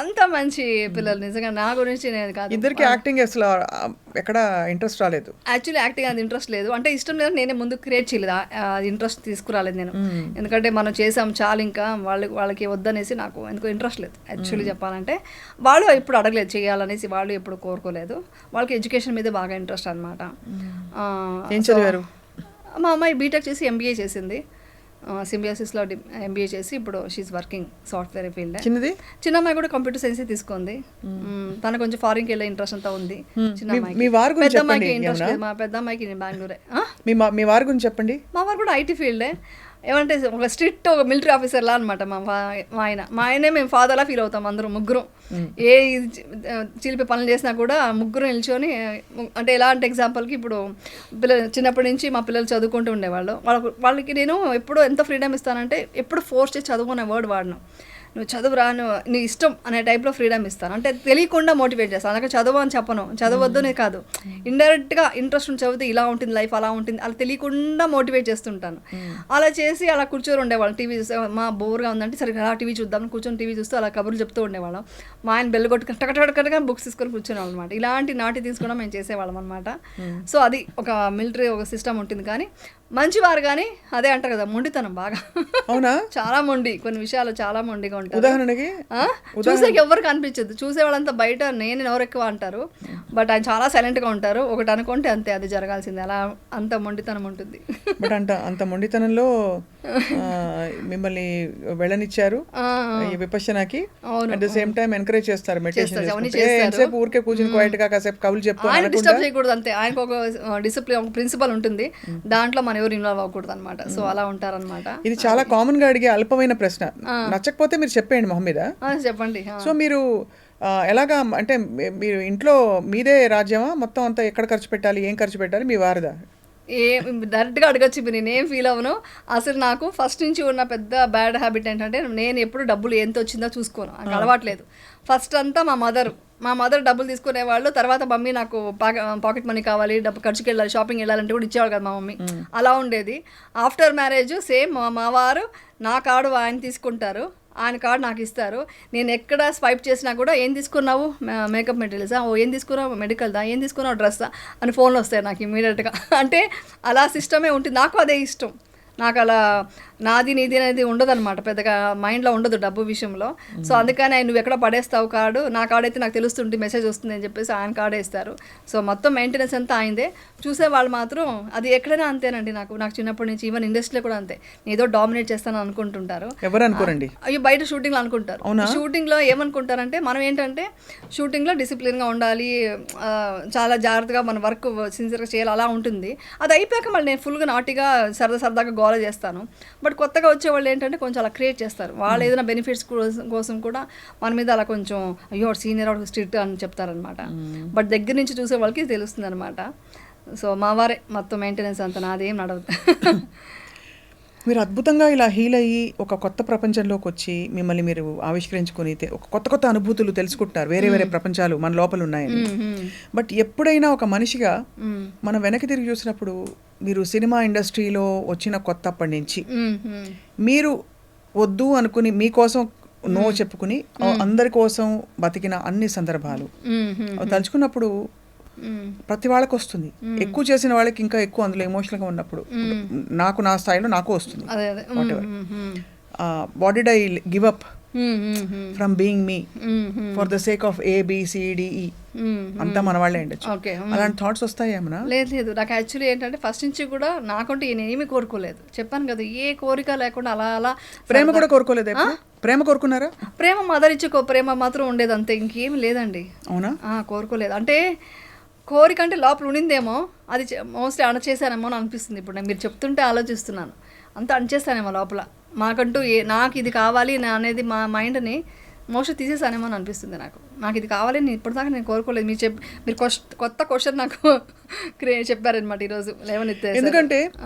అంత మంచి పిల్లలు నిజంగా. నా గురించి నేను కాదు, ఇద్దరికి యాక్టింగ్ అసలు ఎక్కడ ఇంట్రెస్ట్ రాలేదు. యాక్చువల్లీ యాక్టింగ్ అది ఇంట్రెస్ట్ లేదు, అంటే ఇష్టం లేదు. నేనే ముందు క్రియేట్ చేయలేదు, ఇంట్రెస్ట్ తీసుకురాలేదు నేను. ఎందుకంటే మనం చేసాం చాలు, ఇంకా వాళ్ళకి వద్దనేసి నాకు ఎందుకో ఇంట్రెస్ట్ లేదు యాక్చువల్లీ చెప్పాలంటే. వాళ్ళు ఎప్పుడు అడగలేదు చేయాలనేసి, వాళ్ళు ఎప్పుడు కోరుకోలేదు. వాళ్ళకి ఎడ్యుకేషన్ మీద బాగా ఇంట్రెస్ట్ అనమాట. ఏం చదివారు? మా అమ్మాయి బీటెక్ చేసి ఎంబీఏ చేసింది, సింబియోసిస్లో ఎంబీఏ చేసి ఇప్పుడు షీఈ్ వర్కింగ్ సాఫ్ట్వేర్ ఫీల్డ్. చిన్న అమ్మాయి కూడా కంప్యూటర్ సైన్స్ తీసుకుంది. తను కొంచెం ఫారిన్కి వెళ్ళే ఇంట్రెస్ట్ అంతా ఉంది. చిన్న అమ్మాయికి, పెద్ద అమ్మాయికి ఇంట్రెస్ట్ లేదు. మా పెద్ద అమ్మాయికి బెంగళూరే. మీ వారి గురించి చెప్పండి. మా వారు కూడా ఐటీ ఫీల్డే. ఏమంటే ఒక స్ట్రిక్ట్ ఒక మిలిటరీ ఆఫీసర్లా అనమాట మా ఆయనే. మేము ఫాదర్లా ఫీల్ అవుతాం అందరం ముగ్గురం. ఏ చిలిపి పనులు చేసినా కూడా ముగ్గురు నిల్చొని, అంటే ఎలా అంటే ఎగ్జాంపుల్కి ఇప్పుడు చిన్నప్పటి నుంచి మా పిల్లలు చదువుకుంటూ ఉండేవాళ్ళు. వాళ్ళకి నేను ఎప్పుడు ఎంత ఫ్రీడమ్ ఇస్తానంటే, ఎప్పుడు ఫోర్స్ చేసి చదువుకునే వర్డ్ వాడను. నువ్వు చదువురా, నీ ఇష్టం అనే టైప్లో ఫ్రీడమ్ ఇస్తాను. అంటే తెలియకుండా మోటివేట్ చేస్తాను. అందుకే చదువు అని చెప్పను, చదవద్దునే కాదు, ఇండైరెక్ట్గా ఇంట్రెస్ట్ ఉండి చదివితే ఇలా ఉంటుంది లైఫ్, అలా ఉంటుంది, అలా తెలియకుండా మోటివేట్ చేస్తుంటాను. అలా చేసి అలా కూర్చొని ఉండేవాళ్ళం. టీవీ చూస్తే మా బోర్గా ఉందంటే సరే అలా టీవీ చూద్దాం కూర్చొని టీవీ చూస్తూ అలా కబుర్లు చెప్తూ ఉండేవాళ్ళం. మా ఆయన బెల్ కొట్టుకుని టకటకటగా బుక్స్ తీసుకొని కూర్చునేవాళ్ళం అనమాట. ఇలాంటి నాటి తీసుకోవడం మేము చేసేవాళ్ళం అనమాట. సో అది ఒక మిలిటరీ ఒక సిస్టమ్ ఉంటుంది. కానీ మంచివారు, కానీ అదే అంటారు కదా మొండితనం బాగా. అవునా? చాలా మొండి, కొన్ని విషయాలు చాలా మొండిగా ఉంటారు. ఉదాహరణకి చూసే ఎవరికి అనిపించదు, చూసే వాళ్ళంతా బయట నేను ఎవరు ఎక్కువ అంటారు, బట్ ఆయన చాలా సైలెంట్గా ఉంటారు. ఒకటి అనుకుంటే అంతే, అది జరగాల్సిందే. అలా అంత మొండితనం ఉంటుంది. బట్ అంత మొండితనంలో మిమ్మల్ని వెళ్ళనిచ్చారు విపశ్యనాకి. At the same time encourage చేస్తారు, మెడిటేషన్ ఊరికే కూర్చుని క్వైట్ గా కాసేపు కబులు చెప్తారు. ఆయన డిస్టర్బ్ చేయకూడదు అంతే. ఆయనకు ఒక డిసిప్లిన్, ఒక ప్రిన్సిపల్ ఉంటుంది, దాంట్లో మనం ఎవరు ఇన్వాల్వ్ అవ్వకూడదు అనమాట. సో అలా ఉంటారనమాట. ఇది చాలా కామన్ గా అడిగే అల్పమైన ప్రశ్న, నచ్చకపోతే మీరు చెప్పేయండి మొహం మీద. చెప్పండి. సో మీరు ఎలాగా అంటే మీరు ఇంట్లో మీదే రాజ్యమా మొత్తం అంతా, ఎక్కడ ఖర్చు పెట్టాలి, ఏం ఖర్చు పెట్టాలి, మీ వారిదా? డైరెక్ట్గా అడగచ్చు, నేనేం ఫీల్ అవ్వను. అసలు నాకు ఫస్ట్ నుంచి ఉన్న పెద్ద బ్యాడ్ హ్యాబిట్ ఏంటంటే నేను ఎప్పుడు డబ్బులు ఎంత వచ్చిందో చూసుకోను, నాకు అలవాట్లేదు. ఫస్ట్ అంతా మా మదర్ డబ్బులు తీసుకునేవాళ్ళు. తర్వాత మమ్మీ నాకు పాకెట్ మనీ కావాలి, డబ్బు ఖర్చుకి వెళ్ళాలి, షాపింగ్ వెళ్ళాలంటే కూడా ఇచ్చేవాళ్ళు కదా మా మమ్మీ. అలా ఉండేది. ఆఫ్టర్ మ్యారేజ్ సేమ్, మా వారు నా కార్డు ఆయన తీసుకుంటారు, ఆయన కార్డు నాకు ఇస్తారు. నేను ఎక్కడ స్వైప్ చేసినా కూడా ఏం తీసుకున్నావు, మేకప్ మెటీరియల్సా, ఏం తీసుకున్నావు, మెడికల్దా, ఏం తీసుకున్నావు, డ్రెస్సా అని ఫోన్లు వస్తాయి నాకు ఇమీడియట్గా. అంటే అలా సిస్టమే ఉంటుంది. నాకు అదే ఇష్టం. నాకు అలా నాది నీది అనేది ఉండదన్నమాట, పెద్దగా మైండ్లో ఉండదు డబ్బు విషయంలో. సో అందుకని నువ్వు ఎక్కడ పడేస్తావు కార్డు, నా కార్డు అయితే నాకు తెలుస్తుంటే మెసేజ్ వస్తుంది అని చెప్పేసి ఆయన కార్డే ఇస్తారు. సో మొత్తం మెయింటెనెన్స్ అంతా ఆయనదే. చూసేవాళ్ళు మాత్రం అది ఎక్కడైనా అంతేనండి. నాకు చిన్నప్పటి నుంచి ఈవెన్ ఇండస్ట్రీలో కూడా అంతే, ఏదో డామినేట్ చేస్తాను అనుకుంటుంటారు. ఎవరు అనుకోరండి, అయ్యో బయట షూటింగ్లో అనుకుంటారు. షూటింగ్లో ఏమనుకుంటారంటే మనం ఏంటంటే షూటింగ్లో డిసిప్లిన్గా ఉండాలి, చాలా జాగ్రత్తగా మన వర్క్ సిన్సియర్గా చేయాలి, అలా ఉంటుంది. అది అయిపోయాక మళ్ళీ నేను ఫుల్గా నాటిగా సరదాగా గోల చేస్తాను. బట్ కొత్తగా వచ్చే వాళ్ళు ఏంటంటే కొంచెం అలా క్రియేట్ చేస్తారు. వాళ్ళు ఏదైనా బెనిఫిట్స్ కోసం కూడా మన మీద అలా కొంచెం అయ్యో సీనియర్ అవుట్ స్ట్రిక్ట్ అని చెప్తారనమాట. బట్ దగ్గర నుంచి చూసే వాళ్ళకి తెలుస్తుంది అనమాట. సో మా వారే మొత్తం మెయింటెనెన్స్ అంతా, నాదేం నడవదు. మీరు అద్భుతంగా ఇలా హీల్ అయ్యి ఒక కొత్త ప్రపంచంలోకి వచ్చి మిమ్మల్ని మీరు ఆవిష్కరించుకొని ఒక కొత్త అనుభూతులు తెలుసుకుంటున్నారు. వేరే ప్రపంచాలు మన లోపల ఉన్నాయని. బట్ ఎప్పుడైనా ఒక మనిషిగా మనం వెనక్కి తిరిగి చూసినప్పుడు, మీరు సినిమా ఇండస్ట్రీలో వచ్చిన కొత్తప్పటి నుంచి మీరు వద్దు అనుకుని మీకోసం నో చెప్పుకుని అందరి కోసం బతికిన అన్ని సందర్భాలు తలుచుకున్నప్పుడు ప్రతి వాళ్ళకి వస్తుంది. ఎక్కువ చేసిన వాళ్ళకి ఇంకా ఎక్కువ అందులో ఎమోషనల్గా ఉన్నప్పుడు నాకు నా స్థాయిలో నాకు వస్తుంది. What did I give up from being me for the sake of ABCDE అంతా మన వాళ్ళే ఉండొచ్చు. అలాంటి థాట్స్ వస్తాయి ఏమన్నా? లేదు. నాకు యాక్చువల్లీ ఏంటంటే ఫస్ట్ నుంచి కూడా నాకంటూ నేను ఏమీ కోరుకోలేదు. చెప్పాను కదా, ఏ కోరిక లేకుండా అలా. ప్రేమ కూడా కోరుకోలేదు? ప్రేమ కోరుకున్నారా? ప్రేమ మదర్ ఇచ్చే ప్రేమ మాత్రం ఉండేది అంతే, ఇంకేమి లేదండి. అవునా? కోరుకోలేదు. అంటే కోరిక అంటే లోపల ఉండిందేమో, అది మోస్ట్లీ అణచేసానేమో అని అనిపిస్తుంది. ఇప్పుడు నేను మీరు చెప్తుంటే ఆలోచిస్తున్నాను, అంతా అణచేస్తానేమో లోపల. మాకంటూ నాకు ఇది కావాలి అనేది మా మైండ్ని మోస్ట్లీ తీసేసానేమో అని అనిపిస్తుంది నాకు ఇది కావాలి. నేను ఇప్పటిదాకా నేను కోరుకోలేదు. మీరు కొత్త క్వశ్చన్ నాకు చెప్పారనమాట ఈరోజు లేవనెత్తే. ఎందుకంటే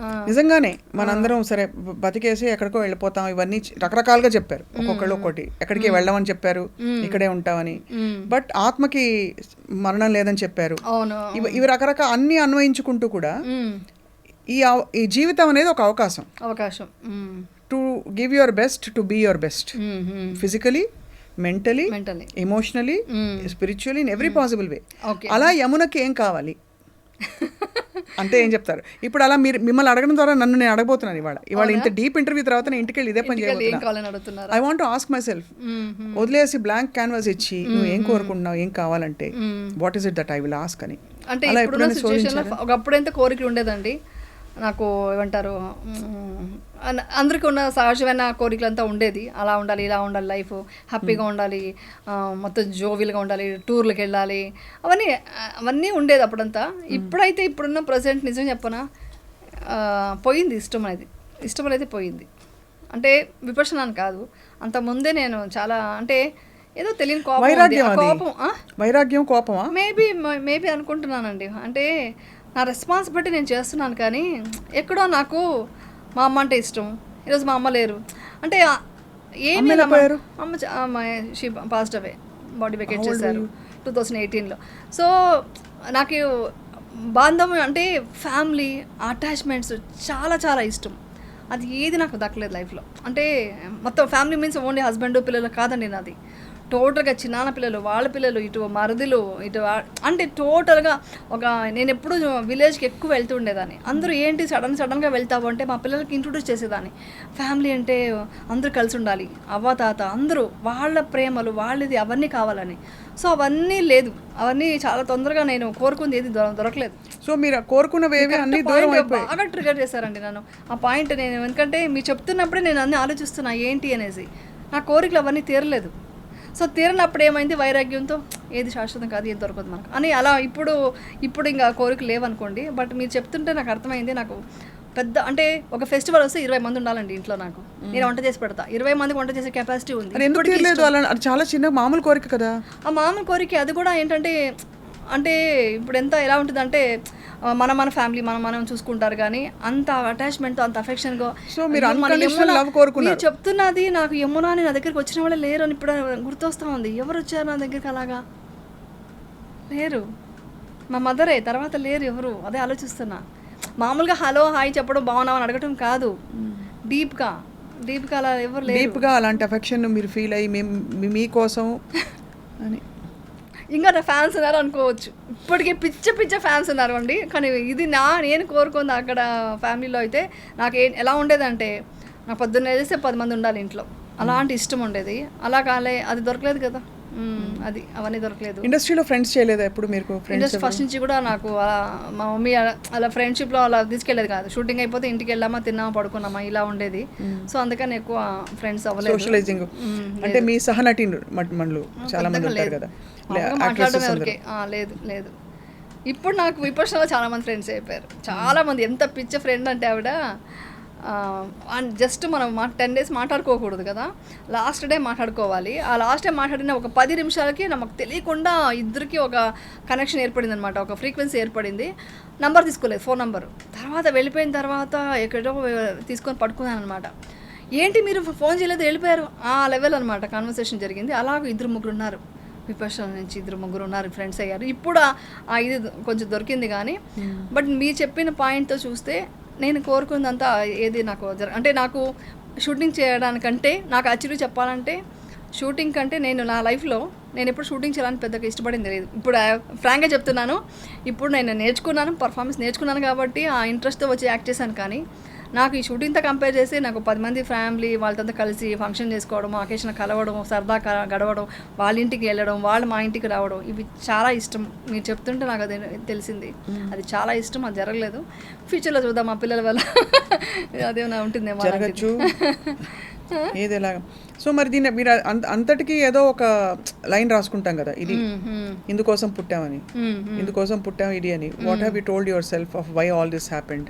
నిజంగానే మనందరం సరే బతికేసి ఎక్కడికో వెళ్ళిపోతాం, ఇవన్నీ రకరకాలుగా చెప్పారు. ఒక్కొక్కళ్ళు ఒక్కోటి, ఎక్కడికి వెళ్ళమని చెప్పారు, ఇక్కడే ఉంటామని. బట్ ఆత్మకి మరణం లేదని చెప్పారు. ఇవి రకరకాల అన్ని అన్వయించుకుంటూ కూడా ఈ జీవితం అనేది ఒక అవకాశం. To give your best, to be your best, physically, mentally, emotionally, spiritually, in every possible way. అలా యమునకి ఏం కావాలి అంటే ఏం చెప్తారు? ఇప్పుడు అలా మిమ్మల్ని అడగడం ద్వారా నన్ను నేను అడగబోతున్నాను. ఇవాళ ఇంత డీప్ ఇంటర్వ్యూ తర్వాత నేను ఇంటికి వెళ్ళి ఇదే పని చేయబోతున్నా. I want to ask myself, వదిలేసి బ్లాంక్ క్యాన్వాస్ ఇచ్చి నువ్వు ఏం కోరుకుంటున్నావు, ఏం కావాలంటే, what is it that I will ask అని. అంటే ఒకప్పుడు ఎంత కోరికలు ఉండేదండి నాకు, ఏమంటారు, అందరికీ ఉన్న సహజమైన కోరికలంతా ఉండేది. అలా ఉండాలి, ఇలా ఉండాలి, లైఫ్ హ్యాపీగా ఉండాలి, మొత్తం జోవిల్గా ఉండాలి, టూర్లకు వెళ్ళాలి, అవన్నీ ఉండేది అప్పుడంతా. ఇప్పుడున్న ప్రజెంట్ నిజం చెప్పనా, పోయింది ఇష్టం అనేది పోయింది. అంటే విపర్శనాన్ని కాదు, అంత ముందే నేను చాలా, అంటే ఏదో తెలియని వైరాగ్యం, కోపం మేబీ అనుకుంటున్నానండి. అంటే నా రెస్పాన్స్ బట్టి నేను చేస్తున్నాను, కానీ ఎక్కడో నాకు మా అమ్మ అంటే ఇష్టం. ఈరోజు మా అమ్మ లేరు అంటే ఏమి ఎలా పోయారు? అమ్మ she passed away, body vacate చేశారు 2018లో. సో నాకు బాంధవ్యం అంటే ఫ్యామిలీ అటాచ్మెంట్స్ చాలా చాలా ఇష్టం. అది ఏది నాకు దక్కలేదు లైఫ్లో. అంటే మొత్తం ఫ్యామిలీ మీన్స్ ఓన్లీ హస్బెండ్ పిల్లలు కాదండి నాది, టోటల్గా చిన్నాన్న పిల్లలు, వాళ్ళ పిల్లలు, ఇటు మరుదులు, ఇటు అంటే టోటల్గా ఒక నేను ఎప్పుడు విలేజ్కి ఎక్కువ వెళ్తూ ఉండేదాన్ని. అందరూ ఏంటి సడన్గా వెళ్తావు అంటే మా పిల్లలకి ఇంట్రొడ్యూస్ చేసేదాన్ని. ఫ్యామిలీ అంటే అందరూ కలిసి ఉండాలి, అవ్వ తాత అందరూ వాళ్ళ ప్రేమలు వాళ్ళది అవన్నీ కావాలని. సో అవన్నీ లేదు, అవన్నీ చాలా తొందరగా నేను కోరుకుంది ఏది దొరకలేదు. సో మీరు కోరుకున్నవేవి అన్ని దూరం అయిపోయాయి. బాగా ట్రిగర్ చేశారండి నన్ను ఆ పాయింట్. నేను ఎందుకంటే మీరు చెప్తున్నప్పుడే నేను అన్నీ ఆలోచిస్తున్నా ఏంటి అనేసి. నా కోరికలు అవన్నీ తీరలేదు. సో తీరినప్పుడు ఏమైంది, వైరాగ్యంతో ఏది శాశ్వతం కాదు, ఏది దొరకదు మనకు అని అలా ఇప్పుడు ఇంకా కోరికలు లేవనుకోండి. బట్ మీరు చెప్తుంటే నాకు అర్థమైంది. నాకు పెద్ద అంటే ఒక ఫెస్టివల్ వస్తే 20 మంది ఉండాలండి ఇంట్లో. నాకు నేను వంట చేసి పెడతా, 20 మందికి వంట చేసే కెపాసిటీ ఉంది. ఎందుకు తీరలేదు? అలా అది చాలా చిన్న మామూలు కోరిక కదా. ఆ మామూలు కోరిక అది కూడా ఏంటంటే అంటే ఇప్పుడు ఎలా ఉంటుందంటే మన ఫ్యామిలీ మనం చూసుకుంటారు కానీ అంత అటాచ్మెంట్తో అంత అఫెక్షన్గా. సో మీరు అన్కండిషనల్ లవ్ కోరుకున్నారు. మీరు చెప్తున్నది నాకు యమున అని నా దగ్గరికి వచ్చిన వాళ్ళే లేరు అని ఇప్పుడు గుర్తొస్తూ ఉంది. ఎవరు వచ్చారు నా దగ్గరికి అలాగా? లేరు. మా మదరే, తర్వాత లేరు ఎవరు. అదే ఆలోచిస్తున్నా. మామూలుగా హలో హాయ్ చెప్పడం, బాగున్నామని అడగటం కాదు, డీప్గా అలా ఎవరు లేరు. డీప్గా అలాంటి అఫెక్షన్ మీరు ఫీల్ అయ్యి మేము మీకోసం అని. ఇంకా నా ఫ్యాన్స్ ఉన్నారు అనుకోవచ్చు, ఇప్పటికీ పిచ్చ ఫ్యాన్స్ ఉన్నారు అండి. కానీ ఇది నేను కోరుకుంది అక్కడ ఫ్యామిలీలో అయితే నాకు ఎలా ఉండేదంటే, నాకు పొద్దున్న చేస్తే 10 మంది ఉండాలి ఇంట్లో, అలాంటి ఇష్టం ఉండేది. అలా కాలే, అది దొరకలేదు కదా. అది అవన్నీ దొరకలేదు. ఇండస్ట్రీలో ఫ్రెండ్స్ చేయలేదా ఎప్పుడు మీరు? ఇండస్ట్రీ ఫస్ట్ నుంచి కూడా నాకు మా మమ్మీ అలా ఫ్రెండ్షిప్లో అలా తీసుకెళ్ళేది కాదు. షూటింగ్ అయిపోతే ఇంటికి వెళ్ళామా, తిన్నామా, పడుకున్నామా ఇలా ఉండేది. సో అందుకని ఎక్కువ ఫ్రెండ్స్ అవ్వలేదు. సోషలైజింగ్ అంటే మీ సహనటి మనలు చాలా మంది ఉంటారు కదా, మాట్లాడడం ఎవరికి లేదు. ఇప్పుడు నాకు విపక్షలో చాలా మంది ఫ్రెండ్స్ అయిపోయారు. చాలా మంది. ఎంత పిచ్చ ఫ్రెండ్ అంటే ఆవిడ జస్ట్ మనం 10 days మాట్లాడుకోకూడదు కదా, లాస్ట్ డే మాట్లాడుకోవాలి. ఆ లాస్ట్ డే మాట్లాడిన ఒక 10 నిమిషాలకి నాకు తెలియకుండా ఇద్దరికి ఒక కనెక్షన్ ఏర్పడింది అనమాట, ఒక ఫ్రీక్వెన్సీ ఏర్పడింది. నంబర్ తీసుకోలేదు, ఫోన్ నంబరు. తర్వాత వెళ్ళిపోయిన తర్వాత ఎక్కడో తీసుకొని పడుకున్నాను అనమాట. ఏంటి మీరు ఫోన్ చేయలేదు, వెళ్ళిపోయారు, ఆ లెవెల్ అనమాట కాన్వర్సేషన్ జరిగింది. అలాగే 2-3 ఉన్నారు విపక్షల నుంచి, 2-3 ఉన్నారు, ఫ్రెండ్స్ అయ్యారు. ఇప్పుడు ఇది కొంచెం దొరికింది కానీ. బట్ మీరు చెప్పిన పాయింట్తో చూస్తే నేను కోరుకుందంతా ఏది నాకు అంటే నాకు షూటింగ్ చేయడానికంటే, నాకు యాక్చువల్లీ చెప్పాలంటే షూటింగ్ కంటే నేను నా లైఫ్లో నేను ఎప్పుడు షూటింగ్ చేయాలని పెద్దగా ఇష్టపడింది లేదు. ఇప్పుడు ఫ్రాంక్గా చెప్తున్నాను, ఇప్పుడు నేను నేర్చుకున్నాను, పర్ఫార్మెన్స్ నేర్చుకున్నాను కాబట్టి ఆ ఇంట్రెస్ట్తో వచ్చి యాక్ట్ చేశాను. కానీ నాకు ఈ షూటింగ్తో కంపేర్ చేసి నాకు 10 మంది ఫ్యామిలీ వాళ్ళతో కలిసి ఫంక్షన్ చేసుకోవడం, అకేషన్ కలవడం, సరదా గడవడం, వాళ్ళ ఇంటికి వెళ్ళడం, వాళ్ళు మా ఇంటికి రావడం, ఇవి చాలా ఇష్టం. మీరు చెప్తుంటే నాకు అది తెలిసింది, అది చాలా ఇష్టం. అది జరగలేదు. ఫ్యూచర్లో చూద్దాం, మా పిల్లల వల్ల అదేమైనా ఉంటుందేమో, జరగచ్చు ఏది ఎలాగా. సో మరి దీన్ని మీరు అంతటికీ ఏదో ఒక లైన్ రాసుకుంటాం కదా, ఇది ఇందుకోసం పుట్టామని, ఇందుకోసం పుట్టాం ఇది అని. What have you told yourself of why all this happened?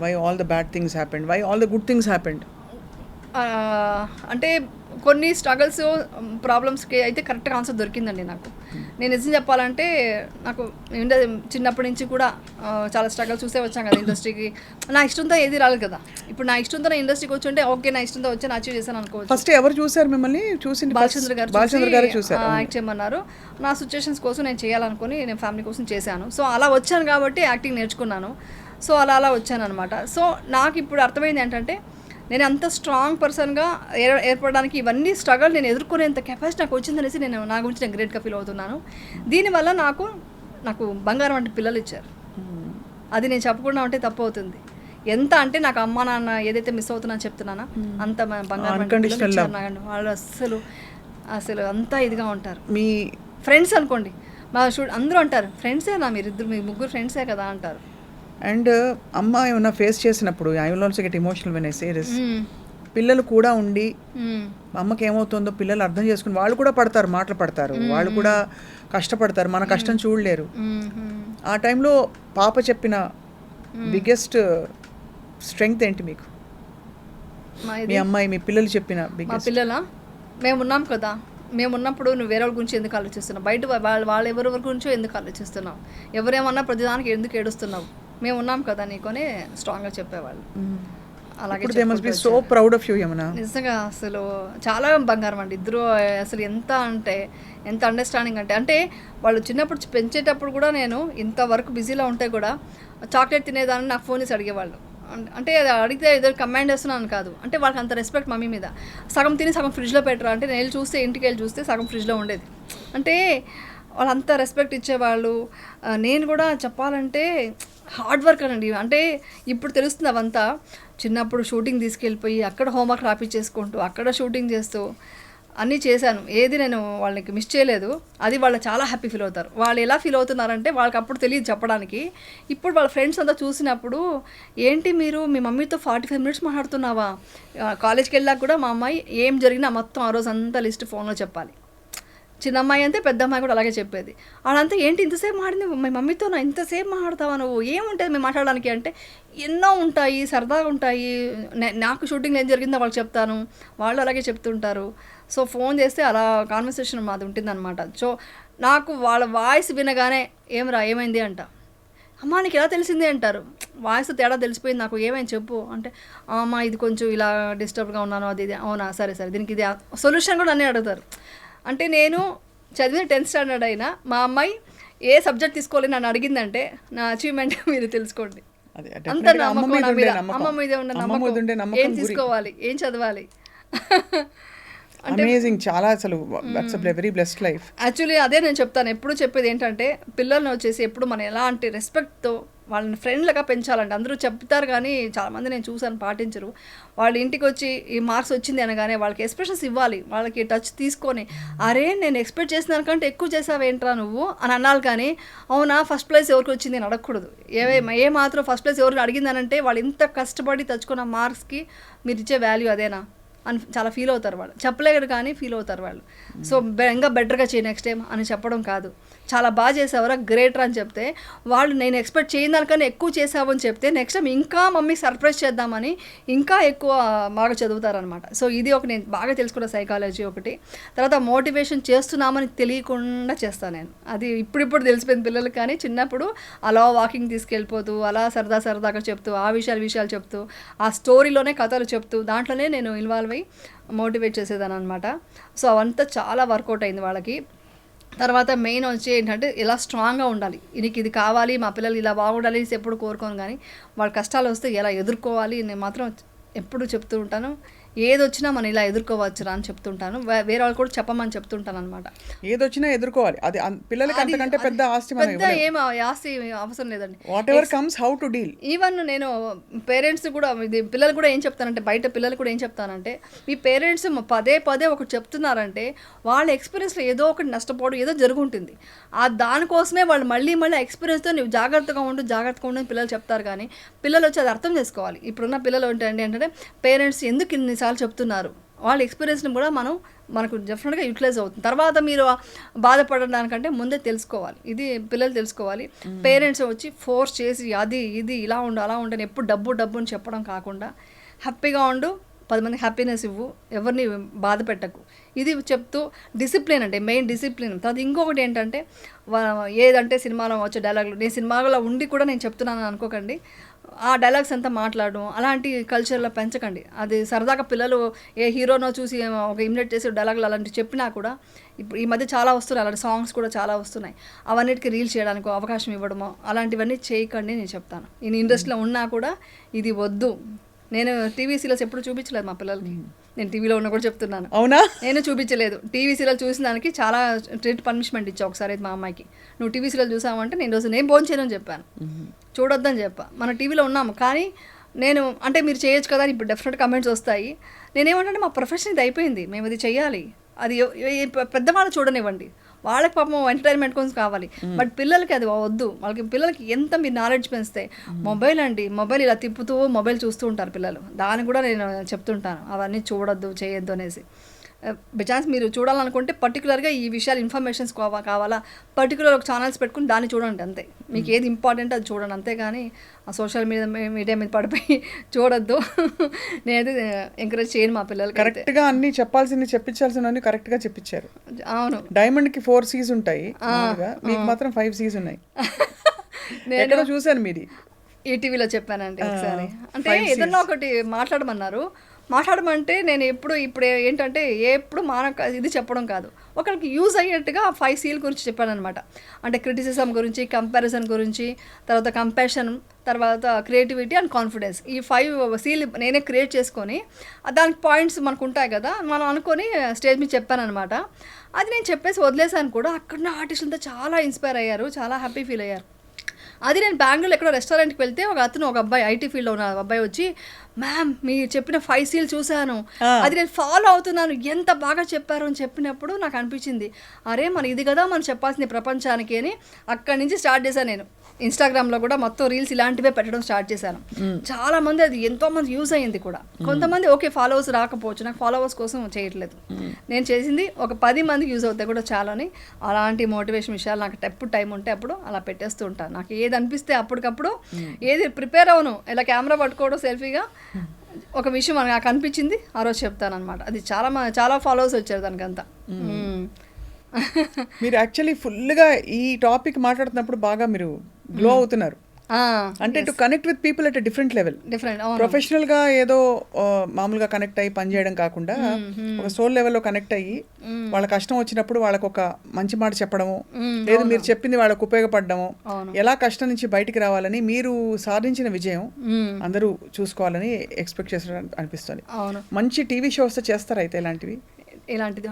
Why all the bad things happened? Why all the good things happened? అంటే కొన్ని స్ట్రగల్స్ ప్రాబ్లమ్స్కి అయితే కరెక్ట్గా ఆన్సర్ దొరికిందండి నాకు. నేను నిజం చెప్పాలంటే నాకు చిన్నప్పటి నుంచి కూడా చాలా స్ట్రగల్ చూసే వచ్చాను కదా ఇండస్ట్రీకి. నా ఇష్టంతో ఏది రాలేదు కదా. ఇప్పుడు నా ఇష్టంతో నా ఇండస్ట్రీకి వచ్చి ఉంటే ఓకే, నా ఇష్టంతో వచ్చి నా అచీవ్ చేశాను అనుకోవచ్చు. ఫస్ట్ ఎవరు చూసారు మిమ్మల్ని? చూసింది బాలచంద్ర గారు యాక్ట్ చేయమన్నారు. నా సిచ్యువేషన్స్ కోసం నేను చేయాలనుకుని నేను ఫ్యామిలీ కోసం చేశాను. సో అలా వచ్చాను కాబట్టి యాక్టింగ్ నేర్చుకున్నాను. సో అలా వచ్చాను అనమాట. సో నాకు ఇప్పుడు అర్థమైంది ఏంటంటే, నేను అంత స్ట్రాంగ్ పర్సన్గా ఏర్పడడానికి ఇవన్నీ స్ట్రగల్ నేను ఎదుర్కొనేంత కెపాసిటీ నాకు వచ్చిందనేసి నేను నా గురించి నేను గ్రేట్గా ఫీల్ అవుతున్నాను. దీనివల్ల నాకు బంగారం అంటే పిల్లలు ఇచ్చారు. అది నేను చెప్పకుండా ఉంటే తప్పు అవుతుంది. ఎంత అంటే నాకు అమ్మ నాన్న ఏదైతే మిస్ అవుతున్నాను చెప్తున్నానో అంత బంగారం ఇచ్చారు. వాళ్ళు అసలు అంతా ఇదిగా ఉంటారు. మీ ఫ్రెండ్స్ అనుకోండి, మా అందరూ అంటారు ఫ్రెండ్సేనా మీరిద్దరు, మీ ముగ్గురు ఫ్రెండ్సే కదా అంటారు. అండ్ అమ్మ ఏమన్నా ఫేస్ చేసినప్పుడు I will also get emotional when I say this. పిల్లలు కూడా ఉండి మా అమ్మకి ఏమవుతుందో పిల్లలు అర్థం చేసుకుని వాళ్ళు కూడా పడతారు, మాటలు పడతారు, వాళ్ళు కూడా కష్టపడతారు, మన కష్టం చూడలేరు. ఆ టైంలో పాప చెప్పిన బిగ్గెస్ట్ స్ట్రెంగ్త్ ఏంటి మీకు? మీ అమ్మాయి, మీ పిల్లలు చెప్పిన బిగ్గెస్ట్? పిల్లల మేమున్నాం కదా, మేమున్నప్పుడు నువ్వు వేరే వాళ్ళ గురించి ఎందుకు ఆలోచిస్తున్నావు, బయట వాళ్ళు ఎవరెవరి గురించో ఎందుకు ఆలోచిస్తున్నావు, ఎవరేమన్నా ప్రతిదానికి ఎందుకు ఏడుస్తున్నావు, మేము ఉన్నాం కదా నీకొని స్ట్రాంగ్గా చెప్పేవాళ్ళు. అలాగే ఇప్పుడు they must be so proud of you Yamuna. నిజంగా అసలు చాలా బంగారం అండి ఇద్దరు. అసలు ఎంత అంటే ఎంత అండర్స్టాండింగ్ అంటే వాళ్ళు చిన్నప్పుడు పెంచేటప్పుడు కూడా నేను ఇంతవరకు బిజీలో ఉంటే కూడా చాక్లెట్ తినేదాన్ని నాకు ఫోన్ చేసి అడిగేవాళ్ళు. అంటే అది అడిగితే ఏదో కమాండ్ చేస్తున్నాను కాదు, అంటే వాళ్ళకి అంత రెస్పెక్ట్ మమ్మీ మీద. సగం తిని సగం ఫ్రిడ్జ్లో పెట్టరా అంటే నేను చూస్తే ఇంటికి వెళ్ళి చూస్తే సగం ఫ్రిడ్జ్లో ఉండేది. అంటే వాళ్ళంతా రెస్పెక్ట్ ఇచ్చేవాళ్ళు. నేను కూడా చెప్పాలంటే హార్డ్ వర్క్ అనండి. అంటే ఇప్పుడు తెలుస్తుంది అవంతా. చిన్నప్పుడు షూటింగ్ తీసుకెళ్ళిపోయి అక్కడ హోంవర్క్ రాపిచ్చేసుకుంటూ అక్కడ షూటింగ్ చేస్తూ అన్నీ చేశాను. ఏది నేను వాళ్ళకి మిస్ చేయలేదు. అది వాళ్ళు చాలా హ్యాపీ ఫీల్ అవుతారు. వాళ్ళు ఎలా ఫీల్ అవుతున్నారంటే వాళ్ళకి అప్పుడు తెలియదు చెప్పడానికి. ఇప్పుడు వాళ్ళ ఫ్రెండ్స్ అంతా చూసినప్పుడు ఏంటి మీరు మీ మమ్మీతో 45 మినిట్స్ మాట్లాడుతున్నావా? కాలేజ్కి వెళ్ళాక కూడా మా అమ్మాయి ఏం జరిగినా మొత్తం ఆ రోజు అంతా లిస్ట్ ఫోన్లో చెప్పాలి. చిన్న అమ్మాయి అంతే, పెద్ద అమ్మాయి కూడా అలాగే చెప్పేది. వాళ్ళంతా ఏంటి ఇంతసేపు మాడింది మీ మమ్మీతో, ఇంతసేపు మాట్లాడతావా నువ్వు, ఏముంటుంది మేము మాట్లాడడానికి అంటే ఎన్నో ఉంటాయి, సరదాగా ఉంటాయి. నాకు షూటింగ్ ఏం జరిగిందో వాళ్ళకి చెప్తాను, వాళ్ళు అలాగే చెప్తుంటారు. సో ఫోన్ చేస్తే అలా కాన్వర్సేషన్ మాది ఉంటుందన్నమాట. సో నాకు వాళ్ళ వాయిస్ వినగానే ఏమరా ఏమైంది అంట, అమ్మా నీకు ఎలా తెలిసింది అంటారు. వాయిస్ తేడా తెలిసిపోయింది నాకు, ఏమైంది చెప్పు అంటే అమ్మా ఇది కొంచెం ఇలా డిస్టర్బ్గా ఉన్నాను అది ఇది. అవునా సరే సరే దీనికి ఇది సొల్యూషన్ కూడా అన్నీ అడుగుతారు. అంటే నేను చదివిన 10th స్టాండర్డ్ అయినా మా అమ్మాయి ఏ సబ్జెక్ట్ తీసుకోవాలి నన్ను అడిగిందంటే నా అచీవ్మెంట్ మీరు తెలుసుకోండి. అంత నమ్మకం నా మీద, అమ్మ మీద ఉన్న నమ్మకం. ఏం తీసుకోవాలి, ఏం చదవాలి. అమేజింగ్, చాలా అసలు that's a very blessed life. Actually అదే నేను చెప్తాను, ఎప్పుడు చెప్పేది ఏంటంటే పిల్లల్ని వచ్చేసి ఎప్పుడు మనం ఎలాంటి రెస్పెక్ట్తో వాళ్ళని ఫ్రెండ్లుగా పెంచాలంటే అందరూ చెప్తారు కానీ చాలామంది నేను చూసాను పాటించరు. వాళ్ళ ఇంటికి వచ్చి ఈ మార్క్స్ వచ్చింది అనగానే వాళ్ళకి ఎక్స్ప్రెషన్స్ ఇవ్వాలి, వాళ్ళకి టచ్ తీసుకొని అరే నేను ఎక్స్పెక్ట్ చేసిన దానికంటే ఎక్కువ చేసావేంట్రా నువ్వు అని అనాలి. కానీ అవునా ఫస్ట్ ప్లేస్ ఎవరికి వచ్చింది అని అడగకూడదు. ఏ మాత్రం ఫస్ట్ ప్లేస్ ఎవరికి అడిగిందనంటే వాళ్ళు ఇంత కష్టపడి తెచ్చుకున్న మార్క్స్కి మీరు ఇచ్చే వాల్యూ అదేనా అని చాలా ఫీల్ అవుతారు వాళ్ళు. చెప్పలేరు కానీ ఫీల్ అవుతారు వాళ్ళు. సో ఇంకా బెటర్గా చేయి నెక్స్ట్ టైం అని చెప్పడం కాదు, చాలా బాగా చేసావురా గ్రేటర్ అని చెప్తే వాళ్ళు నేను ఎక్స్పెక్ట్ చేయని దానికన్నా ఎక్కువ చేసావు అని చెప్తే నెక్స్ట్ టైం ఇంకా మమ్మీ సర్ప్రైజ్ చేద్దామని ఇంకా ఎక్కువ బాగా చదువుతారనమాట. సో ఇది ఒక నేను బాగా తెలుసుకున్న సైకాలజీ ఒకటి. తర్వాత మోటివేషన్ చేస్తున్నామని తెలియకుండా చేస్తాను నేను, అది ఇప్పుడిప్పుడు తెలిసిపోయింది పిల్లలకి. కానీ చిన్నప్పుడు అలా వాకింగ్ తీసుకెళ్ళిపోతూ అలా సరదాగా చెప్తూ ఆ విషయాలు చెప్తూ ఆ స్టోరీలోనే కథలు చెప్తూ దాంట్లోనే నేను ఇన్వాల్వ్ అయ్యి మోటివేట్ చేసేదాన్ని అనమాట. సో అవంతా చాలా వర్కౌట్ అయింది వాళ్ళకి. తర్వాత మెయిన్ వచ్చి ఏంటంటే ఇలా స్ట్రాంగ్గా ఉండాలి, నీకు ఇది కావాలి మా పిల్లలు ఇలా బాగుండాలి ఎప్పుడు కోరుకోను. కానీ వాళ్ళ కష్టాలు వస్తే ఎలా ఎదుర్కోవాలి నేను మాత్రం ఎప్పుడు చెప్తూ ఉంటాను. ఏది వచ్చినా మనం ఇలా ఎదుర్కోవచ్చురా అని చెప్తుంటాను. వేరే వాళ్ళు కూడా చెప్పమని చెప్తుంటాను అనమాట. ఏదొచ్చినా ఎదుర్కోవాలి, అది పిల్లలకి అంతకంటే పెద్ద ఆస్తి పెద్ద ఏం ఆస్తి అవసరం లేదండి. What ever comes how to deal. Even నేను పేరెంట్స్ కూడా ఇది పిల్లలు కూడా ఏం చెప్తానంటే బయట పిల్లలు కూడా ఏం చెప్తానంటే మీ పేరెంట్స్ పదే ఒకటి చెప్తున్నారంటే వాళ్ళ ఎక్స్పీరియన్స్లో ఏదో ఒకటి నష్టపోవడం ఏదో జరుగుంటుంది. దానికోసమే వాళ్ళు మళ్ళీ ఎక్స్పీరియన్స్తో నువ్వు జాగ్రత్తగా ఉండు పిల్లలు చెప్తారు. కానీ పిల్లలు వచ్చి అది అర్థం చేసుకోవాలి. ఇప్పుడున్న పిల్లలు ఏంటంటే పేరెంట్స్ ఎందుకు ఇన్నిసార్లు చెప్తున్నారు, వాళ్ళ ఎక్స్పీరియన్స్ని కూడా మనకు డెఫినెట్గా యూటిలైజ్ అవుతుంది. తర్వాత మీరు బాధపడడానికంటే ముందే తెలుసుకోవాలి, ఇది పిల్లలు తెలుసుకోవాలి. పేరెంట్స్ వచ్చి ఫోర్స్ చేసి అది ఇది ఇలా ఉండు అలా ఉండని ఎప్పుడు డబ్బు అని చెప్పడం కాకుండా హ్యాపీగా ఉండు, 10 మందికి హ్యాపీనెస్ ఇవ్వు, ఎవరిని బాధ పెట్టకు, ఇది చెప్తూ డిసిప్లిన్ అంటే మెయిన్ డిసిప్లిన్. తర్వాత ఇంకొకటి ఏంటంటే ఏదంటే సినిమాలో వచ్చే డైలాగులు నేను సినిమాలో ఉండి కూడా నేను చెప్తున్నాను అనుకోకండి. ఆ డైలాగ్స్ అంతా మాట్లాడడం అలాంటి కల్చర్లో పెంచకండి. అది సరదాగా పిల్లలు ఏ హీరోనో చూసి ఒక ఇమిటేట్ చేసే డైలాగులు అలాంటివి చెప్పినా కూడా ఇప్పుడు ఈ మధ్య చాలా వస్తున్నాయి, అలాంటి సాంగ్స్ కూడా చాలా వస్తున్నాయి. అవన్నిటికీ రీల్స్ చేయడానికి అవకాశం ఇవ్వడమో అలాంటివన్నీ చేయకండి నేను చెప్తాను. ఈ ఇండస్ట్రీలో ఉన్నా కూడా ఇది వద్దు. నేను టీవీ సీరియల్స్ ఎప్పుడు చూపించలేదు మా పిల్లలకి, నేను టీవీలో ఉన్న కూడా చెప్తున్నాను. అవునా, నేను చూపించలేదు. టీవీ సీరియల్ చూసిన దానికి చాలా స్ట్రిక్ట్ పనిష్మెంట్ ఇచ్చా ఒకసారి మా అమ్మాయికి. నువ్వు టీవీ సీరియల్ చూసావంటే నేను రోజు నేను భోజనం చేయను చెప్పాను, చూడొద్దని చెప్పా. మన టీవీలో ఉన్నాము కానీ నేను అంటే మీరు చేయొచ్చు కదా అని ఇప్పుడు డెఫినెట్ కమెంట్స్ వస్తాయి. నేనేమంటే మా ప్రొఫెషన్ ఇది అయిపోయింది, మేము ఇది చెయ్యాలి. అది పెద్దవాళ్ళు చూడనివ్వండి, వాళ్ళకి పాపం ఎంటర్టైన్మెంట్ కోసం కావాలి. బట్ పిల్లలకి అది వద్దు. పిల్లలకి ఎంత మీరు నాలెడ్జ్ పెంచితే మొబైల్ ఇలా తిప్పుతూ మొబైల్ చూస్తూ ఉంటారు పిల్లలు. దాన్ని కూడా నేను చెప్తుంటాను అవన్నీ చూడొద్దు చేయొద్దు అనేసి. బిచాన్స్ మీరు చూడాలనుకుంటే పర్టికులర్గా ఈ విషయాలు ఇన్ఫర్మేషన్స్ కావాలా పర్టికులర్ ఒక ఛానల్స్ పెట్టుకుని దాన్ని చూడండి అంతే. మీకు ఏది ఇంపార్టెంట్ అది చూడండి అంతేగాని ఆ సోషల్ మీడియా మీద పడిపోయి చూడొద్దు. నేనైతే ఎంకరేజ్ చేయను మా పిల్లలకి. కరెక్ట్గా అన్ని చెప్పించాల్సినవన్నీ కరెక్ట్గా చెప్పించారు. అవును, డైమండ్కి 4 C's ఉంటాయి, మీకు మాత్రం 5 C's ఉన్నాయి. నేను చూశాను మీది ఈటీవీలో చెప్పానండి ఒకసారి. అంటే ఏదన్నా ఒకటి మాట్లాడమంటే నేను ఇప్పుడు ఏంటంటే ఎప్పుడు ఇది చెప్పడం కాదు, ఒకరికి యూజ్ అయ్యేట్టుగా 5 C's గురించి చెప్పానమాట. అంటే క్రిటిసిజం గురించి, కంపారిజన్ గురించి, తర్వాత కంపాషన్, తర్వాత క్రియేటివిటీ అండ్ కాన్ఫిడెన్స్. ఈ 5 C's నేనే క్రియేట్ చేసుకొని దానికి పాయింట్స్ మనకు ఉంటాయి కదా, మనం అనుకొని స్టేజ్ మీద చెప్పానమాట. అది నేను చెప్పేసి వదిలేసాను కూడా. అక్కడ ఆర్టిస్టులంతా చాలా ఇన్స్పైర్ అయ్యారు, చాలా హ్యాపీ ఫీల్ అయ్యారు. అది నేను బెంగళూరులో ఎక్కడో రెస్టారెంట్కి వెళ్తే ఒక అబ్బాయి ఐటీ ఫీల్డ్లో ఉన్న అబ్బాయి వచ్చి, మ్యామ్ మీరు చెప్పిన 5 C's చూశాను, అది నేను ఫాలో అవుతున్నాను, ఎంత బాగా చెప్పారు అని చెప్పినప్పుడు నాకు అనిపించింది, అరే మన ఇది కదా మనం చెప్పాల్సింది ప్రపంచానికి అని. అక్కడి నుంచి స్టార్ట్ చేశాను నేను. ఇన్స్టాగ్రామ్లో కూడా మొత్తం రీల్స్ ఇలాంటివే పెట్టడం స్టార్ట్ చేశాను. చాలా మంది అది ఎంతోమంది యూజ్ అయ్యింది కూడా. కొంతమంది ఓకే ఫాలోవర్స్ రాకపోవచ్చు, నాకు ఫాలోవర్స్ కోసం చేయట్లేదు. నేను చేసింది ఒక 10 మందికి యూజ్ అవుతాయి కూడా చాలని. అలాంటి మోటివేషన్ విషయాలు నాకు ఎప్పుడు టైం ఉంటే అప్పుడు అలా పెట్టేస్తూ ఉంటాను. నాకు ఏది అనిపిస్తే అప్పటికప్పుడు, ఏది ప్రిపేర్ అవును, ఇలా కెమెరా పట్టుకోవడం సెల్ఫీగా ఒక విషయం నాకు అనిపించింది ఆ రోజు చెప్తాను అనమాట. అది చాలా ఫాలోవర్స్ వచ్చారు దానికంతా. మీరు యాక్చువల్లీ ఫుల్గా ఈ టాపిక్ మాట్లాడుతున్నప్పుడు బాగా మీరు గ్లో అవుతున్నారు. అంటే to connect with people at different level, professional గా ఏదో మామూలుగా కనెక్ట్ అయ్యి పనిచేయడం కాకుండా ఒక సోల్ లెవెల్లో కనెక్ట్ అయ్యి వాళ్ళ కష్టం వచ్చినప్పుడు వాళ్ళకు ఒక మంచి మాట చెప్పడము, లేదు మీరు చెప్పింది వాళ్ళకు ఉపయోగపడము, ఎలా కష్టం నుంచి బయటికి రావాలని మీరు సాధించిన విజయం అందరూ చూసుకోవాలని ఎక్స్పెక్ట్ చేసిన అనిపిస్తుంది. మంచి టీవీ షోస్ చేస్తారా అయితే ఇలాంటిది?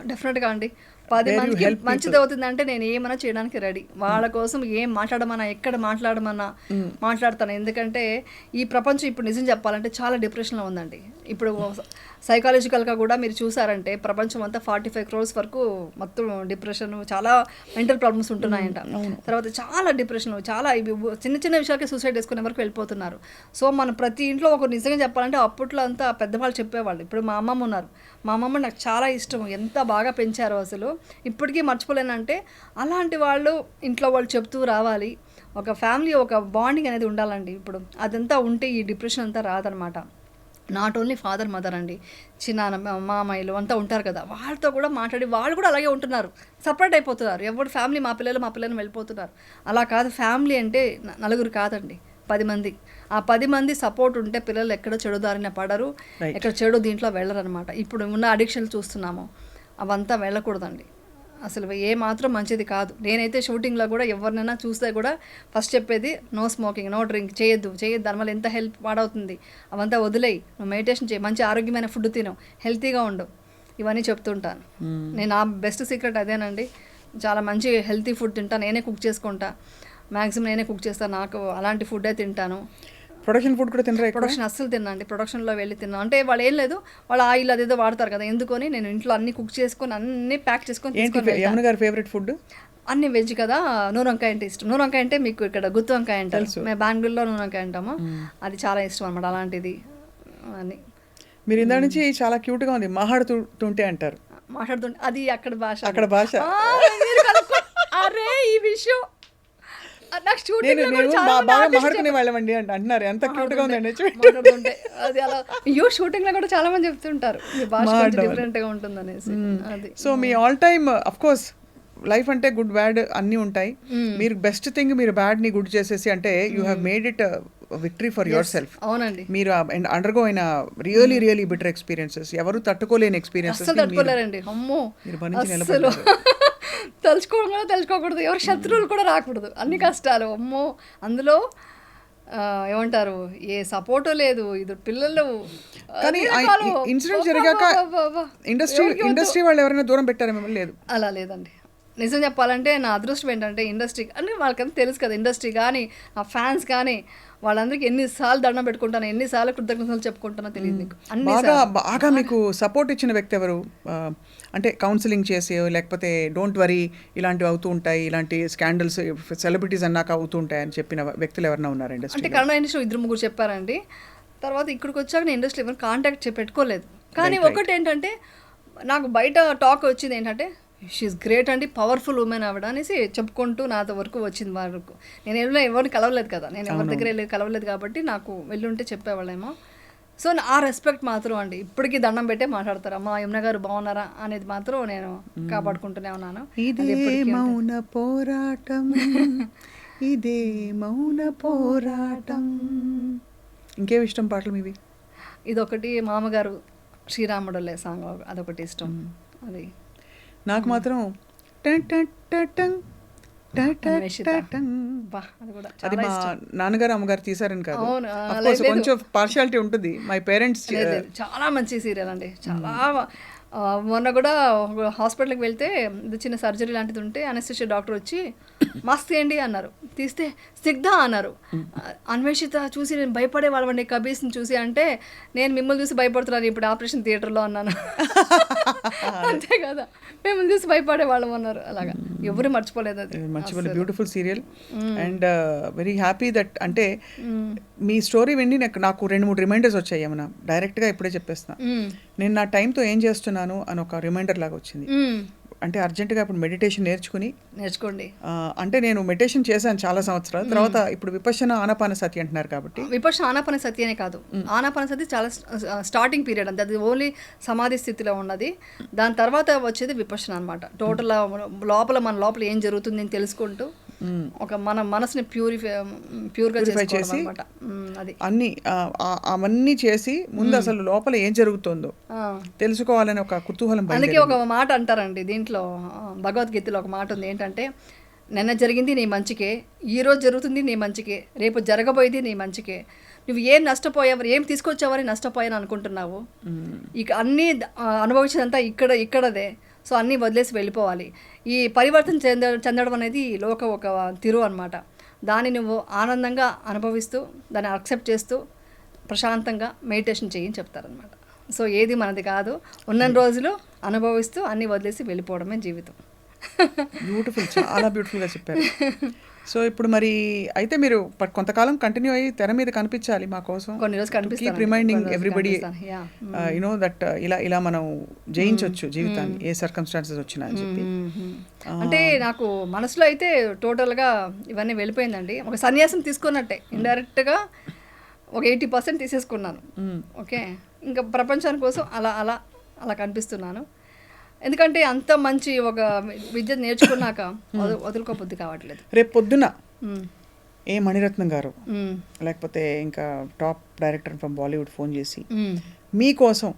డెఫినెట్గా అండి. 10 మందికి మంచిది అవుతుందంటే నేను ఏమైనా చేయడానికి రెడీ. వాళ్ళ కోసం ఏం మాట్లాడమన్నా, ఎక్కడ మాట్లాడమన్నా మాట్లాడతాను. ఎందుకంటే ఈ ప్రపంచం ఇప్పుడు నిజం చెప్పాలంటే చాలా డిప్రెషన్లో ఉందండి. ఇప్పుడు సైకాలజికల్గా కూడా మీరు చూసారంటే ప్రపంచం అంతా 45 crores వరకు మొత్తం డిప్రెషన్, చాలా మెంటల్ ప్రాబ్లమ్స్ ఉంటున్నాయంట. తర్వాత చాలా డిప్రెషన్, చాలా చిన్న చిన్న విషయాలకే సూసైడ్ చేసుకునే వరకు వెళ్ళిపోతున్నారు. సో మనం ప్రతి ఇంట్లో ఒక నిజంగా చెప్పాలంటే అప్పట్లో అంతా పెద్దవాళ్ళు చెప్పేవాళ్ళు. ఇప్పుడు మా అమ్మమ్మ ఉన్నారు, మా అమ్మమ్మ నాకు చాలా ఇష్టం, ఎంత బాగా పెంచారో అసలు ఇప్పటికీ మర్చిపోలేనంటే. అలాంటి వాళ్ళు ఇంట్లో వాళ్ళు చెప్తూ రావాలి. ఒక ఫ్యామిలీ, ఒక బాండింగ్ అనేది ఉండాలండి. ఇప్పుడు అదంతా ఉంటే ఈ డిప్రెషన్ అంతా రాదనమాట. నాట్ ఓన్లీ ఫాదర్ మదర్ అండి, చిన్న మామయ్యలు అంతా ఉంటారు కదా, వాళ్ళతో కూడా మాట్లాడి వాళ్ళు కూడా అలాగే ఉంటున్నారు, సపరేట్ అయిపోతున్నారు. ఎవరు ఫ్యామిలీ మా పిల్లలు వెళ్ళిపోతున్నారు. అలా కాదు, ఫ్యామిలీ అంటే నలుగురు కాదండి, 10 మంది. ఆ 10 మంది సపోర్ట్ ఉంటే పిల్లలు ఎక్కడ చెడు దారిన పడరు, ఎక్కడ చెడు దీంట్లో వెళ్ళరు అనమాట. ఇప్పుడు ఉన్న అడిక్షన్లు చూస్తున్నాము, అవంతా వెళ్ళకూడదండి. అసలు ఏ మాత్రం మంచిది కాదు. నేనైతే షూటింగ్లో కూడా ఎవరినైనా చూస్తే కూడా ఫస్ట్ చెప్పేది నో స్మోకింగ్, నో డ్రింక్, చేయొద్దు, దానివల్ల ఎంత హెల్ప్ పాడవుతుంది, అవంతా వదిలేయి, నువ్వు మెడిటేషన్ చేయి, మంచి ఆరోగ్యమైన ఫుడ్ తిను, హెల్తీగా ఉండు, ఇవన్నీ చెప్తుంటాను నేను. నా బెస్ట్ సీక్రెట్ అదేనండి. చాలా మంచి హెల్తీ ఫుడ్ తింటాను, నేనే కుక్ చేసుకుంటా, మ్యాక్సిమం నేనే కుక్ చేస్తాను. నాకు అలాంటి ఫుడ్డే తింటాను. ప్రొడక్షన్ ఫుడ్ కూడా తినరా? ప్రొడక్షన్ అస్సలు తిన్నాండి. ప్రొడక్షన్లో వెళ్ళి తిన్నాను అంటే వాళ్ళు ఏం లేదు, వాళ్ళు ఆయిల్ అదేదో వాడతారు కదా, ఎందుకని నేను ఇంట్లో అన్ని కుక్ చేసుకొని అన్ని ప్యాక్ చేసుకొని. యమున గారి ఫేవరెట్ ఫుడ్ అన్ని వెజ్ కదా, నూనె వంకాయ అంటే ఇష్టం. నూనె వంకాయ అంటే మీకు ఇక్కడ గుత్తి వంకాయ అంటారు, మేము బెంగళూరులో నూనె వంకాయ అంటాము, అది చాలా ఇష్టం అనమాట. అలాంటిది అని మీరు ఇందా నుంచి చాలా క్యూట్గా ఉంది, మాట్లాడుతుంటే అంటారు. మాట్లాడుతుంటే అది అక్కడ భాష. అరే ఈ విషయం అంటున్నారు, ఎంత క్యూట్ గా ఉందండి అది అలా. అయ్యో షూటింగ్ లో కూడా చాలా మంది చెప్తుంటారు మీ భాష డిఫరెంట్ గా ఉంటుంది అనేసి. So me all time of course life అంటే గుడ్ బ్యాడ్ అన్నీ ఉంటాయి. మీరు బెస్ట్ థింగ్ మీరు బ్యాడ్ ని గుడ్ చేసేసి అంటే you have made it victory for your self. అవునండి. మీరు అండర్గో అయిన రియలీ బిటర్ ఎక్స్పీరియన్సెస్, ఎవరు తట్టుకోలేని ఎక్స్పీరియన్సెస్ తట్టుకోలేరండి. అమ్మో మీరు భరించి నిలబడ్డారు. తెలుసుకోకూడదు, ఎవరు శత్రువులు కూడా రాకూడదు, అన్ని కష్టాలు. అమ్మో అందులో ఏమంటారు, ఏ సపోర్టు లేదు, ఇది పిల్లలు. కానీ ఇన్సిడెంట్ జరిగాక ఇండస్ట్రీ వాళ్ళు ఎవరైనా దూరం పెట్టారు మిమ్మల్ని? లేదు, అలా లేదండి. నిజం చెప్పాలంటే నా అదృష్టం ఏంటంటే ఇండస్ట్రీ అంటే వాళ్ళకంతా తెలుసు కదా, ఇండస్ట్రీ కానీ నా ఫ్యాన్స్ కానీ వాళ్ళందరికీ ఎన్నిసార్లు దండం పెట్టుకుంటాను, ఎన్నిసార్లు కృతజ్ఞతలు చెప్పుకుంటానో తెలియదు మీకు. బాగా మీకు సపోర్ట్ ఇచ్చిన వ్యక్తి ఎవరు? అంటే కౌన్సిలింగ్ చేసి, లేకపోతే డోంట్ వరీ ఇలాంటివి అవుతూ ఉంటాయి, ఇలాంటి స్కాండల్స్ సెలబ్రిటీస్ అన్నాక అవుతూ ఉంటాయి అని చెప్పిన వ్యక్తులు ఎవరైనా ఉన్నారు ఇండస్ట్రీ? అంటే కన్నడ ఇండస్ట్రీ 2-3 చెప్పారండి. తర్వాత ఇక్కడికి వచ్చాక నేను ఇండస్ట్రీ ఎవరు కాంటాక్ట్ పెట్టుకోలేదు. కానీ ఒకటి ఏంటంటే నాకు బయట టాక్ వచ్చింది ఏంటంటే షీఈస్ గ్రేట్ అండి, పవర్ఫుల్ ఉమెన్ ఆవిడ అనేసి చెప్పుకుంటూ నాతో వరకు వచ్చింది. వరకు నేను ఎవరిని కలవలేదు కదా, నేను ఎవరి దగ్గర వెళ్ళి కలవలేదు కాబట్టి నాకు వెళ్ళుంటే చెప్పేవాళ్ళేమో. సో ఆ రెస్పెక్ట్ మాత్రం అండి ఇప్పటికీ దండం పెట్టే మాట్లాడతారు. అమ్మా యమున గారు బాగున్నారా అనేది మాత్రం నేను కాపాడుకుంటూనే ఉన్నాను. ఇది మౌన పోరాటం ఇదే మౌన పోరాటం. ఇంకేమి ఇష్టం పాటలు మీవి? ఇదొకటి, మామగారు శ్రీరాముడులే సాంగ్ అదొకటి ఇష్టం. అది నాకు మాత్రం టన్ టన్ టన్ టన్ టన్ టన్ అన్వేషిత. టన్ టన్. బా, అది కూడా అది చాలా మా ఇష్టం. నాన్నగారు అమ్మగారు తీసారని కాదు, అవును, Of అలా course లేదు. కొంచెం పార్షియాలిటీ ఉంటుంది. మై పేరెంట్స్ లేదు, లేదు, చాలా మంచి సీరియల్ అండి. చాలా మొన్న కూడా హాస్పిటల్కి వెళ్తే ఇది చిన్న సర్జరీ లాంటిది ఉంటే అనస్థిషియా డాక్టర్ వచ్చి మాస్క్ తీయండి అన్నారు. తీస్తే స్నిగ్ధ అన్నారు. అన్వేషిత చూసి నేను భయపడే వాళ్ళండి కబీర్స్ని చూసి, అంటే నేను మిమ్మల్ని చూసి భయపడుతున్నాను ఇప్పుడు ఆపరేషన్ థియేటర్లో అన్నాను. అంతే కదా, మిమ్మల్ని చూసి భయపడే వాళ్ళం అన్నారు. అలాగా ఎవరు మర్చిపోలేదు అది. మర్చిపోలేదు. Beautiful serial and very happy that, అంటే మీ స్టోరీ విని నాకు 2-3 రిమైండర్స్ వచ్చాయి. ఏమన్నా డైరెక్ట్గా ఇప్పుడే చెప్పేస్తున్నా. నేను నా టైంతో ఏం చేస్తున్నాను అని ఒక రిమైండర్ లాగా వచ్చింది. అంటే అర్జెంటుగా ఇప్పుడు మెడిటేషన్ నేర్చుకోండి. అంటే నేను మెడిటేషన్ చేశాను చాలా సంవత్సరాల తర్వాత. ఇప్పుడు విపశ్యన ఆనాపానసతి అంటున్నారు కాబట్టి, విపశ్యన ఆనాపానసతి అనే కాదు, ఆనాపానసతి చాలా స్టార్టింగ్ పీరియడ్ అంతే. అది ఓన్లీ సమాధి స్థితిలో ఉన్నది. దాని తర్వాత వచ్చేది విపశ్యన అనమాట. టోటల్ మన లోపల ఏం జరుగుతుంది అని తెలుసుకుంటూ ఒక మన మనసుని ప్యూర్గా చేసి అనమాట. అది అన్ని అవన్నీ చేసి ముందు అసలు లోపల ఏం జరుగుతుందో తెలుసుకోవాలని ఒక కుతూహలం. అందుకే ఒక మాట అంటారండి దీంట్లో, భగవద్గీతలో ఒక మాట ఉంది ఏంటంటే, నిన్న జరిగింది నీ మంచికే, ఈరోజు జరుగుతుంది నీ మంచికే, రేపు జరగబోయేది నీ మంచికే. నువ్వు ఏం నష్టపోయావు, ఏం తీసుకొచ్చావని నష్టపోయాను అనుకుంటున్నావు, ఇక అన్నీ అనుభవించినంతా ఇక్కడదే. సో అన్నీ వదిలేసి వెళ్ళిపోవాలి. ఈ పరివర్తన చెందడం అనేది లోక ఒక తిరు అనమాట. దాన్ని నువ్వు ఆనందంగా అనుభవిస్తూ దాన్ని యాక్సెప్ట్ చేస్తూ ప్రశాంతంగా మెడిటేషన్ చేయని చెప్తారనమాట. సో ఏది మనది కాదు, ఉన్న రోజులు అనుభవిస్తూ అన్నీ వదిలేసి వెళ్ళిపోవడమే జీవితం. బ్యూటిఫుల్, చాలా బ్యూటిఫుల్గా చెప్పారు. సో ఇప్పుడు మరి అయితే మీరు కొంతకాలం కంటిన్యూ అయ్యి తెర మీద కనిపించాలి మా కోసం. కొన్ని రోజులు కనిపిస్తాను. Keep reminding everybody you know that ఇలా మనం జయించవచ్చు జీవితాన్ని ఏ సర్కమ్స్టాన్సెస్ వచ్చినా అని చెప్పి. అంటే నాకు మనసులో అయితే టోటల్గా ఇవన్నీ వెళ్ళిపోయిందండి. ఒక సన్యాసం తీసుకున్నట్టే, ఇండైరెక్ట్గా ఒక 80% తీసేసుకున్నాను. ఓకే, ఇంకా ప్రపంచాని కోసం అలా అలా అలా కనిపిస్తున్నాను. ఎందుకంటే అంత మంచి ఒక విద్య నేర్చుకున్నాక వదులుకోబుద్ధి కావట్లేదు. రేపు పొద్దున ఏ మణిరత్నం గారు లేకపోతే ఇంకా top director from Bollywood phone చేసి మీకోసం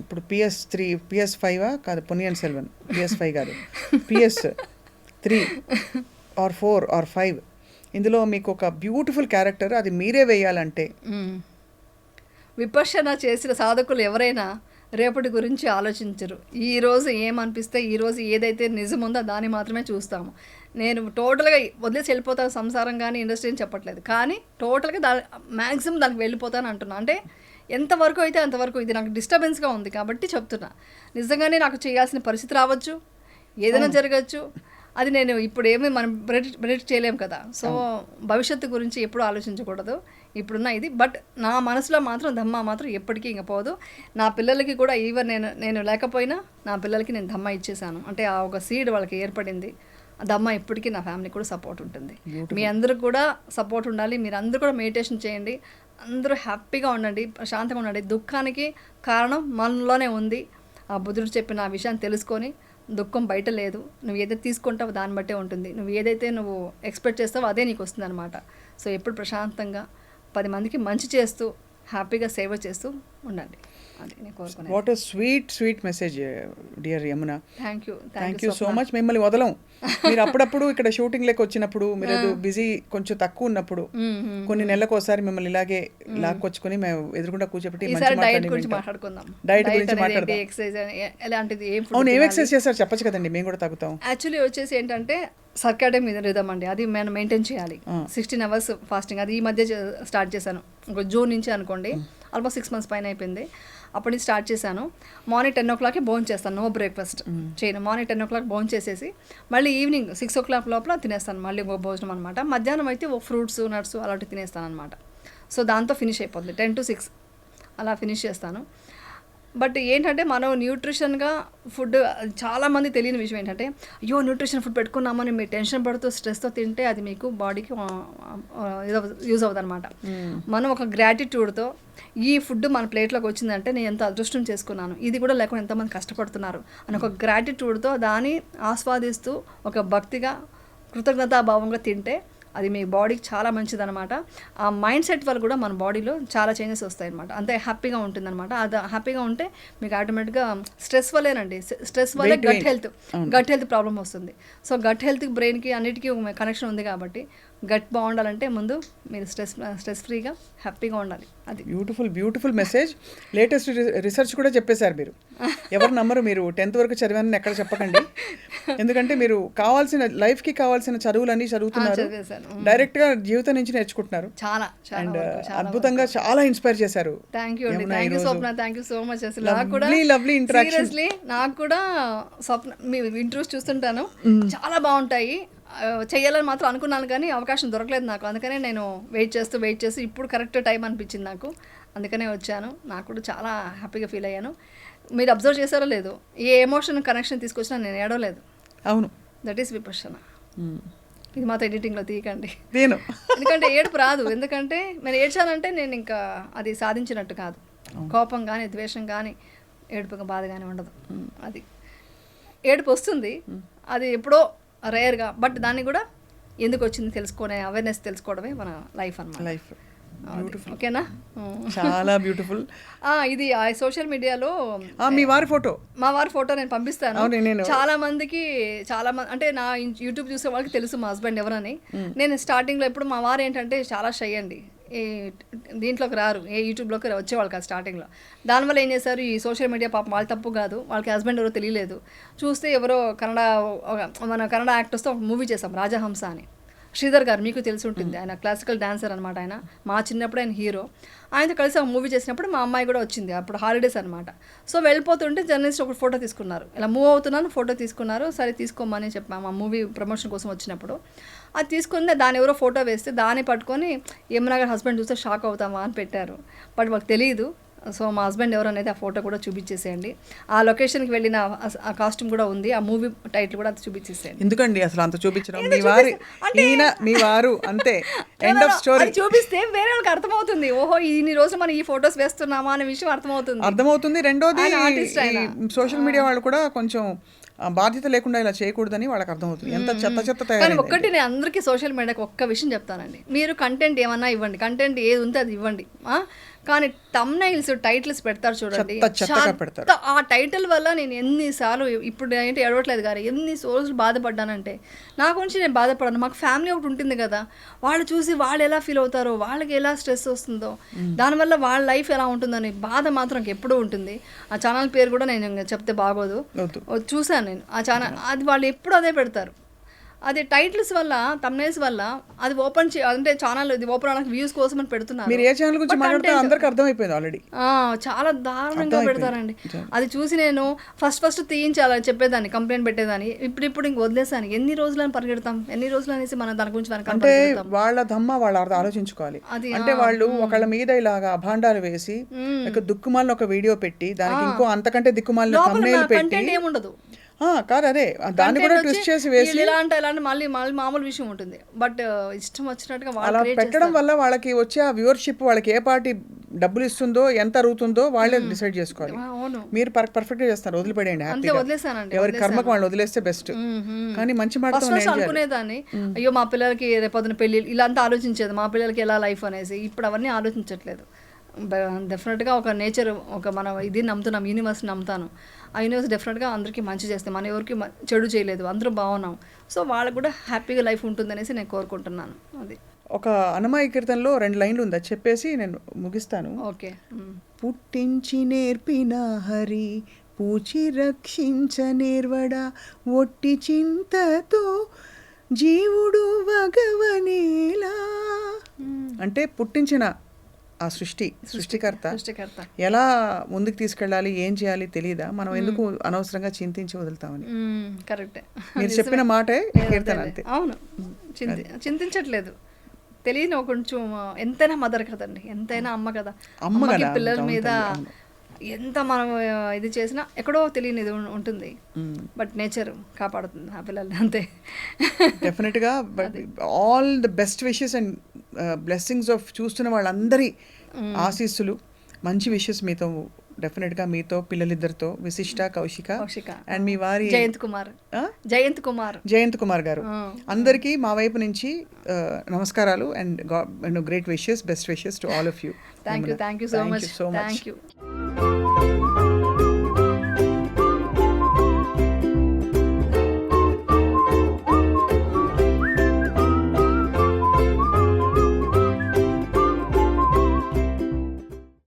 ఇప్పుడు PS5 కాదు, పొన్నియిన్ సెల్వన్ PS5 కాదు, PS3 or 4 or 5 ఇందులో మీకు ఒక బ్యూటిఫుల్ క్యారెక్టర్ అది మీరే వేయాలంటే, విపశ్యన చేసిన సాధకులు ఎవరైనా రేపటి గురించి ఆలోచించరు. ఈరోజు ఏమనిపిస్తే, ఈరోజు ఏదైతే నిజం ఉందో దాన్ని మాత్రమే చూస్తాము. నేను టోటల్గా వదిలేసి వెళ్ళిపోతాను సంసారం కానీ ఇండస్ట్రీ అని చెప్పట్లేదు, కానీ టోటల్గా మ్యాక్సిమం దానికి వెళ్ళిపోతాను అంటున్నా. అంటే ఎంతవరకు అయితే అంతవరకు. ఇది నాకు డిస్టర్బెన్స్గా ఉంది కాబట్టి చెప్తున్నా. నిజంగానే నాకు చేయాల్సిన పరిస్థితి రావచ్చు, ఏదైనా జరగచ్చు. అది నేను ఇప్పుడు ఏమీ మనం ప్రెడిక్ట్ చేయలేము కదా. సో భవిష్యత్తు గురించి ఎప్పుడు ఆలోచించకూడదు ఇప్పుడున్న ఇది. బట్ నా మనసులో మాత్రం ధమ్మ మాత్రం ఎప్పటికీ ఇంక పోదు. నా పిల్లలకి కూడా ఈవెన్ నేను లేకపోయినా నా పిల్లలకి నేను ధమ్మ ఇచ్చేసాను. అంటే ఆ ఒక సీడ్ వాళ్ళకి ఏర్పడింది. దమ్మ ఎప్పటికీ నా ఫ్యామిలీ కూడా సపోర్ట్ ఉంటుంది. మీ అందరూ కూడా సపోర్ట్ ఉండాలి. మీరు అందరూ కూడా మెడిటేషన్ చేయండి. అందరూ హ్యాపీగా ఉండండి, ప్రశాంతంగా ఉండండి. దుఃఖానికి కారణం మనలోనే ఉంది. ఆ బుద్ధుడు చెప్పిన ఆ విషయాన్ని తెలుసుకొని, దుఃఖం బయట లేదు. నువ్వు ఏదైతే తీసుకుంటావో దాన్ని బట్టే ఉంటుంది. నువ్వు ఏదైతే నువ్వు ఎక్స్పెక్ట్ చేస్తావో అదే నీకు వస్తుంది అనమాట. సో ఎప్పుడు ప్రశాంతంగా 10 మందికి మంచి చేస్తూ హ్యాపీగా సేవ చేస్తూ ఉండండి. అది నేను కోరుకున్నాను. What a sweet message dear Yamuna. Thank you so much. మిమ్మల్ని వదలం. మీరు అప్పుడప్పుడు ఇక్కడ షూటింగ్ లెక్క వచ్చినప్పుడు, మీరు బిజీ కొంచెం తక్కువ ఉన్నప్పుడు కొన్ని నెలలకు ఒకసారి మిమ్మల్ని ఇలాగే లాక్కొచ్చుకొని మేము ఎదురుకుండా కూర్చోబెట్టి డైట్ గురించి మాట్లాడుకుందాం. అవును, ఏం ఎక్సర్సైజ్ చేస్తారు చెప్పచ్చు కదండి, మేము కూడా తగ్గుతాం. యాక్చువల్లీ వచ్చేసి ఏంటంటే సర్కాడియం రిథమ్ అండి, అది మనం మెయింటైన్ చేయాలి. 16 hours ఫాస్టింగ్. అది ఈ మధ్య స్టార్ట్ చేశాను, ఒక జూన్ నుంచి అనుకోండి. ఆల్మోస్ట్ 6 months పైన అయిపోయింది. అప్పటి నుంచి స్టార్ట్ చేశాను. మార్నింగ్ 10 o'clock భోజనం చేస్తాను, నో బ్రేక్ఫాస్ట్ చేయను. మార్నింగ్ 10 o'clock భోజనం చేసేసి మళ్ళీ ఈవినింగ్ 6 o'clock లోపల తినేస్తాను మళ్ళీ ఇంకో భోజనం అనమాట. మధ్యాహ్నం అయితే ఫ్రూట్స్ నట్స్ అలాంటివి తినేస్తాను అనమాట. సో దాంతో ఫినిష్ అయిపోతుంది. 10 to 6 అలా ఫినిష్ చేస్తాను. బట్ ఏంటంటే మనం న్యూట్రిషన్గా ఫుడ్, చాలామంది తెలియని విషయం ఏంటంటే, అయ్యో న్యూట్రిషన్ ఫుడ్ పెట్టుకున్నామని మీరు టెన్షన్ పడుతూ స్ట్రెస్తో తింటే అది మీకు బాడీకి యూజ్ అవుతుంది అనమాట. మనం ఒక గ్రాటిట్యూడ్తో ఈ ఫుడ్ మన ప్లేట్లోకి వచ్చిందంటే నేను ఎంత అదృష్టం చేసుకున్నాను, ఇది కూడా లేకుండా ఎంతమంది కష్టపడుతున్నారు అని ఒక గ్రాటిట్యూడ్తో దాన్ని ఆస్వాదిస్తూ ఒక భక్తిగా కృతజ్ఞతాభావంగా తింటే అది మీ బాడీకి చాలా మంచిదన్నమాట. ఆ మైండ్ సెట్ వల్ల కూడా మన బాడీలో చాలా చేంజెస్ వస్తాయి అనమాట. అంతే హ్యాపీగా ఉంటుందన్నమాట. అది హ్యాపీగా ఉంటే మీకు ఆటోమేటిక్గా స్ట్రెస్ వల్లేనండి, స్ట్రెస్ వల్లే గట్ హెల్త్ ప్రాబ్లం వస్తుంది. సో గట్ హెల్త్కి బ్రెయిన్కి అన్నిటికీ కనెక్షన్ ఉంది కాబట్టి గట్ బాగుండాలంటే ముందు మీరు స్ట్రెస్ ఫ్రీగా హ్యాపీగా ఉండాలి. అది బ్యూటిఫుల్ మెసేజ్. లేటెస్ట్ రీసెర్చ్ కూడా చెప్పేశారు మీరు. ఎవరు నమ్మరు, మీరు 10th వరకు చదివానని ఎక్కడ చెప్పకండి. ఎందుకంటే మీరు లైఫ్కి కావాల్సిన చదువులన్నీ చదువుతున్నారు, డైరెక్ట్గా జీవితం నుంచి నేర్చుకుంటున్నారు. చాలా అండ్ అద్భుతంగా చాలా ఇన్స్పైర్ చేశారు. థ్యాంక్ యూ అండి, thank you Swapna, thank you so much. అసలు నాకు కూడా లవ్లీ ఇంటరాక్షన్. సీరియస్లీ నాకు కూడా స్వప్న మీ ఇంటర్వ్యూస్ చూస్తుంటాను, చాలా బాగుంటాయి. చేయాలని మాత్రం అనుకున్నాను కానీ అవకాశం దొరకలేదు నాకు. అందుకనే నేను వెయిట్ చేస్తూ ఇప్పుడు కరెక్ట్ టైం అనిపించింది నాకు, అందుకనే వచ్చాను. నాకు కూడా చాలా హ్యాపీగా ఫీల్ అయ్యాను. మీరు అబ్జర్వ్ చేశారో లేదు, ఏ ఎమోషన్ కనెక్షన్ తీసుకొచ్చినా నేను ఏడవలేదు. అవును, దట్ ఈస్ విపర్శన. ఇది మాత్రం ఎడిటింగ్లో తీయకండి, నేను ఎందుకంటే ఏడుపు రాదు. ఎందుకంటే నేను ఏడ్చానంటే నేను ఇంకా అది సాధించినట్టు కాదు. కోపం కానీ ద్వేషం కానీ ఏడుపుగా బాధ కానీ ఉండదు. అది ఏడుపు వస్తుంది, అది ఎప్పుడో రేర్గా, బట్ దాన్ని కూడా ఎందుకు వచ్చింది తెలుసుకునే అవేర్నెస్ తెలుసుకోవడమే మన లైఫ్ అన్నమాట. లైఫ్ ఓకేనా, చాలా బ్యూటిఫుల్. ఇది సోషల్ మీడియాలో మీ వారి ఫోటో, మా వారి ఫోటో నేను పంపిస్తాను. చాలా మంది అంటే నా యూట్యూబ్ చూసే వాళ్ళకి తెలుసు మా హస్బెండ్ ఎవరని. నేను స్టార్టింగ్లో ఎప్పుడు మా వారు ఏంటంటే చాలా షై అండి, ఏ దీంట్లోకి రారు, ఏ యూట్యూబ్లోకి వచ్చేవాళ్ళు కాదు స్టార్టింగ్లో. దానివల్ల ఏం చేశారు, ఈ సోషల్ మీడియా పాపం వాళ్ళ తప్పు కాదు, వాళ్ళకి హస్బెండ్ ఎవరో తెలియలేదు. చూస్తే ఎవరో మన కన్నడ యాక్టర్స్తో ఒక మూవీ చేసాం, రాజహంస అని. శ్రీధర్ గారు మీకు తెలిసి ఉంటుంది, ఆయన క్లాసికల్ డాన్సర్ అనమాట. ఆయన మా చిన్నప్పుడు ఆయన హీరో. ఆయనతో కలిసి ఒక మూవీ చేసినప్పుడు మా అమ్మాయి కూడా వచ్చింది, అప్పుడు హాలిడేస్ అనమాట. సో వెళ్ళిపోతుంటే జర్నలిస్ట్ ఒక ఫోటో తీసుకున్నారు, ఇలా మూవ్ అవుతున్నాను ఫోటో తీసుకున్నారు. సరే తీసుకోమని చెప్పాము, ఆ మూవీ ప్రమోషన్ కోసం వచ్చినప్పుడు. అది తీసుకుంది, దాని ఎవరో ఫోటో వేస్తే దాన్ని పట్టుకొని యమునా గారి హస్బెండ్ చూస్తే షాక్ అవుతామా అని పెట్టారు. బట్ మాకు తెలియదు. సో మా హస్బెండ్ ఎవరు అనేది ఆ ఫోటో కూడా చూపించేసేయండి. ఆ లొకేషన్కి వెళ్ళిన ఆ కాస్ట్యూమ్ కూడా ఉంది, ఆ మూవీ టైటిల్ కూడా అది చూపించేసేయండి. ఎందుకండి అసలు అంత చూపించడం, మీ వారు అంతే, ఎండ్ ఆఫ్ స్టోరీ. చూపిస్తే వేరే వాళ్ళకి అర్థమవుతుంది, ఓహో ఇన్ని రోజులు మనం ఈ ఫొటోస్ వేస్తున్నామా అనే విషయం అర్థమవుతుంది. రెండోది సోషల్ మీడియా వాళ్ళు కూడా కొంచెం బాధ్యత లేకుండా ఇలా చేయకూడదని వాళ్ళకి అర్థమవుతుంది. ఎంత చెత్త కానీ ఒక్కటి నేను అందరికీ సోషల్ మీడియాకి ఒక్క విషయం చెప్తానండి, మీరు కంటెంట్ ఏమన్నా ఇవ్వండి, కంటెంట్ ఏది ఉంటే అది ఇవ్వండి, కానీ తమ్నైల్స్ టైటిల్స్ పెడతారు చూడండి, ఆ టైటిల్ వల్ల నేను ఎన్నిసార్లు, ఇప్పుడు ఏంటి ఏడవట్లేదు కానీ ఎన్ని రోజులు బాధపడ్డానంటే, నా గురించి నేను బాధపడాను. మాకు ఫ్యామిలీ ఒకటి ఉంటుంది కదా, వాళ్ళు చూసి వాళ్ళు ఎలా ఫీల్ అవుతారో, వాళ్ళకి ఎలా స్ట్రెస్ వస్తుందో, దానివల్ల వాళ్ళ లైఫ్ ఎలా ఉంటుందని బాధ మాత్రం ఎప్పుడూ ఉంటుంది. ఆ ఛానల్ పేరు కూడా నేను చెప్తే బాగోదు, చూశాను నేను ఆ ఛానల్. అది వాళ్ళు ఎప్పుడు అదే పెడతారు. అది టైటిల్స్ వల్ల, తమ్నైల్స్ వల్ల అది ఓపెన్ అంటే ఛానల్ ఇది ఓపెన్ అవడానికి వ్యూస్ కోసం అని పెడుతున్నారు. మీరు ఏ ఛానల్ గురించి మాట్లాడుతారో అందరికీ అర్థమైపోయింది ఆల్రెడీ. చాలా దారుణంగా పెడతారండి. అది చూసి నేను ఫస్ట్ తీయించాలని చెప్పేదాన్ని, కంప్లైంట్ పెట్టేదాన్ని. ఇప్పుడు ఇంక వదిలేసాను. ఎన్ని రోజులని పరిగెడతాం, ఎన్ని రోజులు అనేసి మనం దాని గురించి అంటే వాళ్ళ దమ్మ వాళ్ళు ఆలోచించుకోవాలి. అంటే వాళ్ళు ఒకళ్ళ మీద ఇలాగా అభాండాలు వేసి దిక్కుమాలిన ఒక వీడియో పెట్టి దానికి ఇంకో అంతకంటే దిక్కుమాలిన థంబ్నెయిల్ పెట్టి ఏముండదు కాదు, అదే దాన్ని కూడా ట్విస్ట్ చేసి వేసి ఇలాంటి మళ్ళీ మామూలు విషయం ఉంటుంది. బట్ ఇష్టం వచ్చినట్టుగా అలా పెట్టడం వల్ల వాళ్ళకి వచ్చే ఆ వ్యూవర్షిప్ వాళ్ళకి ఏ పార్టీ డబ్బులు ఇస్తుందో, ఎంత అరుగుతుందో వాళ్ళే డిసైడ్ చేసుకోవాలి. మీరు పర్ఫెక్ట్ గా చేస్తారు, వదిలిపెట్టండి, ఎవరి కర్మకు వాళ్ళు వదిలేస్తే బెస్ట్. కానీ మంచి మాట అనుకునేదాన్ని, అయ్యో మా పిల్లలకి రేపొద్దున పెళ్లి ఇలా అంతా ఆలోచించేది, మా పిల్లలకి ఎలా లైఫ్ అనేసి. ఇప్పుడు అవన్నీ ఆలోచించట్లేదు. డెఫినెట్గా ఒక నేచర్, ఒక మనం ఇది నమ్ముతున్నాం, యూనివర్స్ నమ్ముతాను. ఆ యూనివర్స్ డెఫినెట్గా అందరికీ మంచి చేస్తే, మనం ఎవరికి చెడు చేయలేదు, అందరూ బాగున్నాం. సో వాళ్ళకు కూడా హ్యాపీగా లైఫ్ ఉంటుందనేసి నేను కోరుకుంటున్నాను. అది ఒక అన్నమయ్య కీర్తనలో 2 లైన్లు ఉంది, అది చెప్పేసి నేను ముగిస్తాను. ఓకే. పుట్టించి నేర్పిన హరి పూచి రక్షించ నేర్వడా, ఒట్టి చింతతో జీవుడు వగవనేలా. అంటే పుట్టించిన ఆ సృష్టికర్త ఎలా ముందుకు తీసుకెళ్ళాలి, ఏం చేయాలి తెలియదా, మనం ఎందుకు అనవసరంగా చింతించి వదులుతామని. కరెక్టే, మీరు చెప్పిన మాటే కీర్తన అంతే. అవును, చింతించట్లేదు. తెలియని కొంచెం ఎంతైనా మదర్ కదండి, ఎంతైనా అమ్మ కదా, అమ్మకి పిల్లల మీద ఎంత మనం ఇది చేసినా ఎక్కడో తెలియని ఇది ఉంటుంది. బట్ నేచర్ కాపాడుతుంది ఆ పిల్లల్ని, అంతే. డెఫినెట్గా all the best wishes and blessings of చూస్తున్న వాళ్ళందరి ఆశీస్సులు మంచి విషెస్ మీతో, డెఫినెట్గా మీతో, పిల్లలిద్దరితో, విశిష్ట, కౌశిక కౌశిక. అండ్ మీ వారి జయంత్ కుమార్. ఆ? జయంత్ కుమార్ గారు అందరికీ మా వైపు నుంచి నమస్కారాలు and great wishes, best wishes to all of you. Thank you so much. Thank you.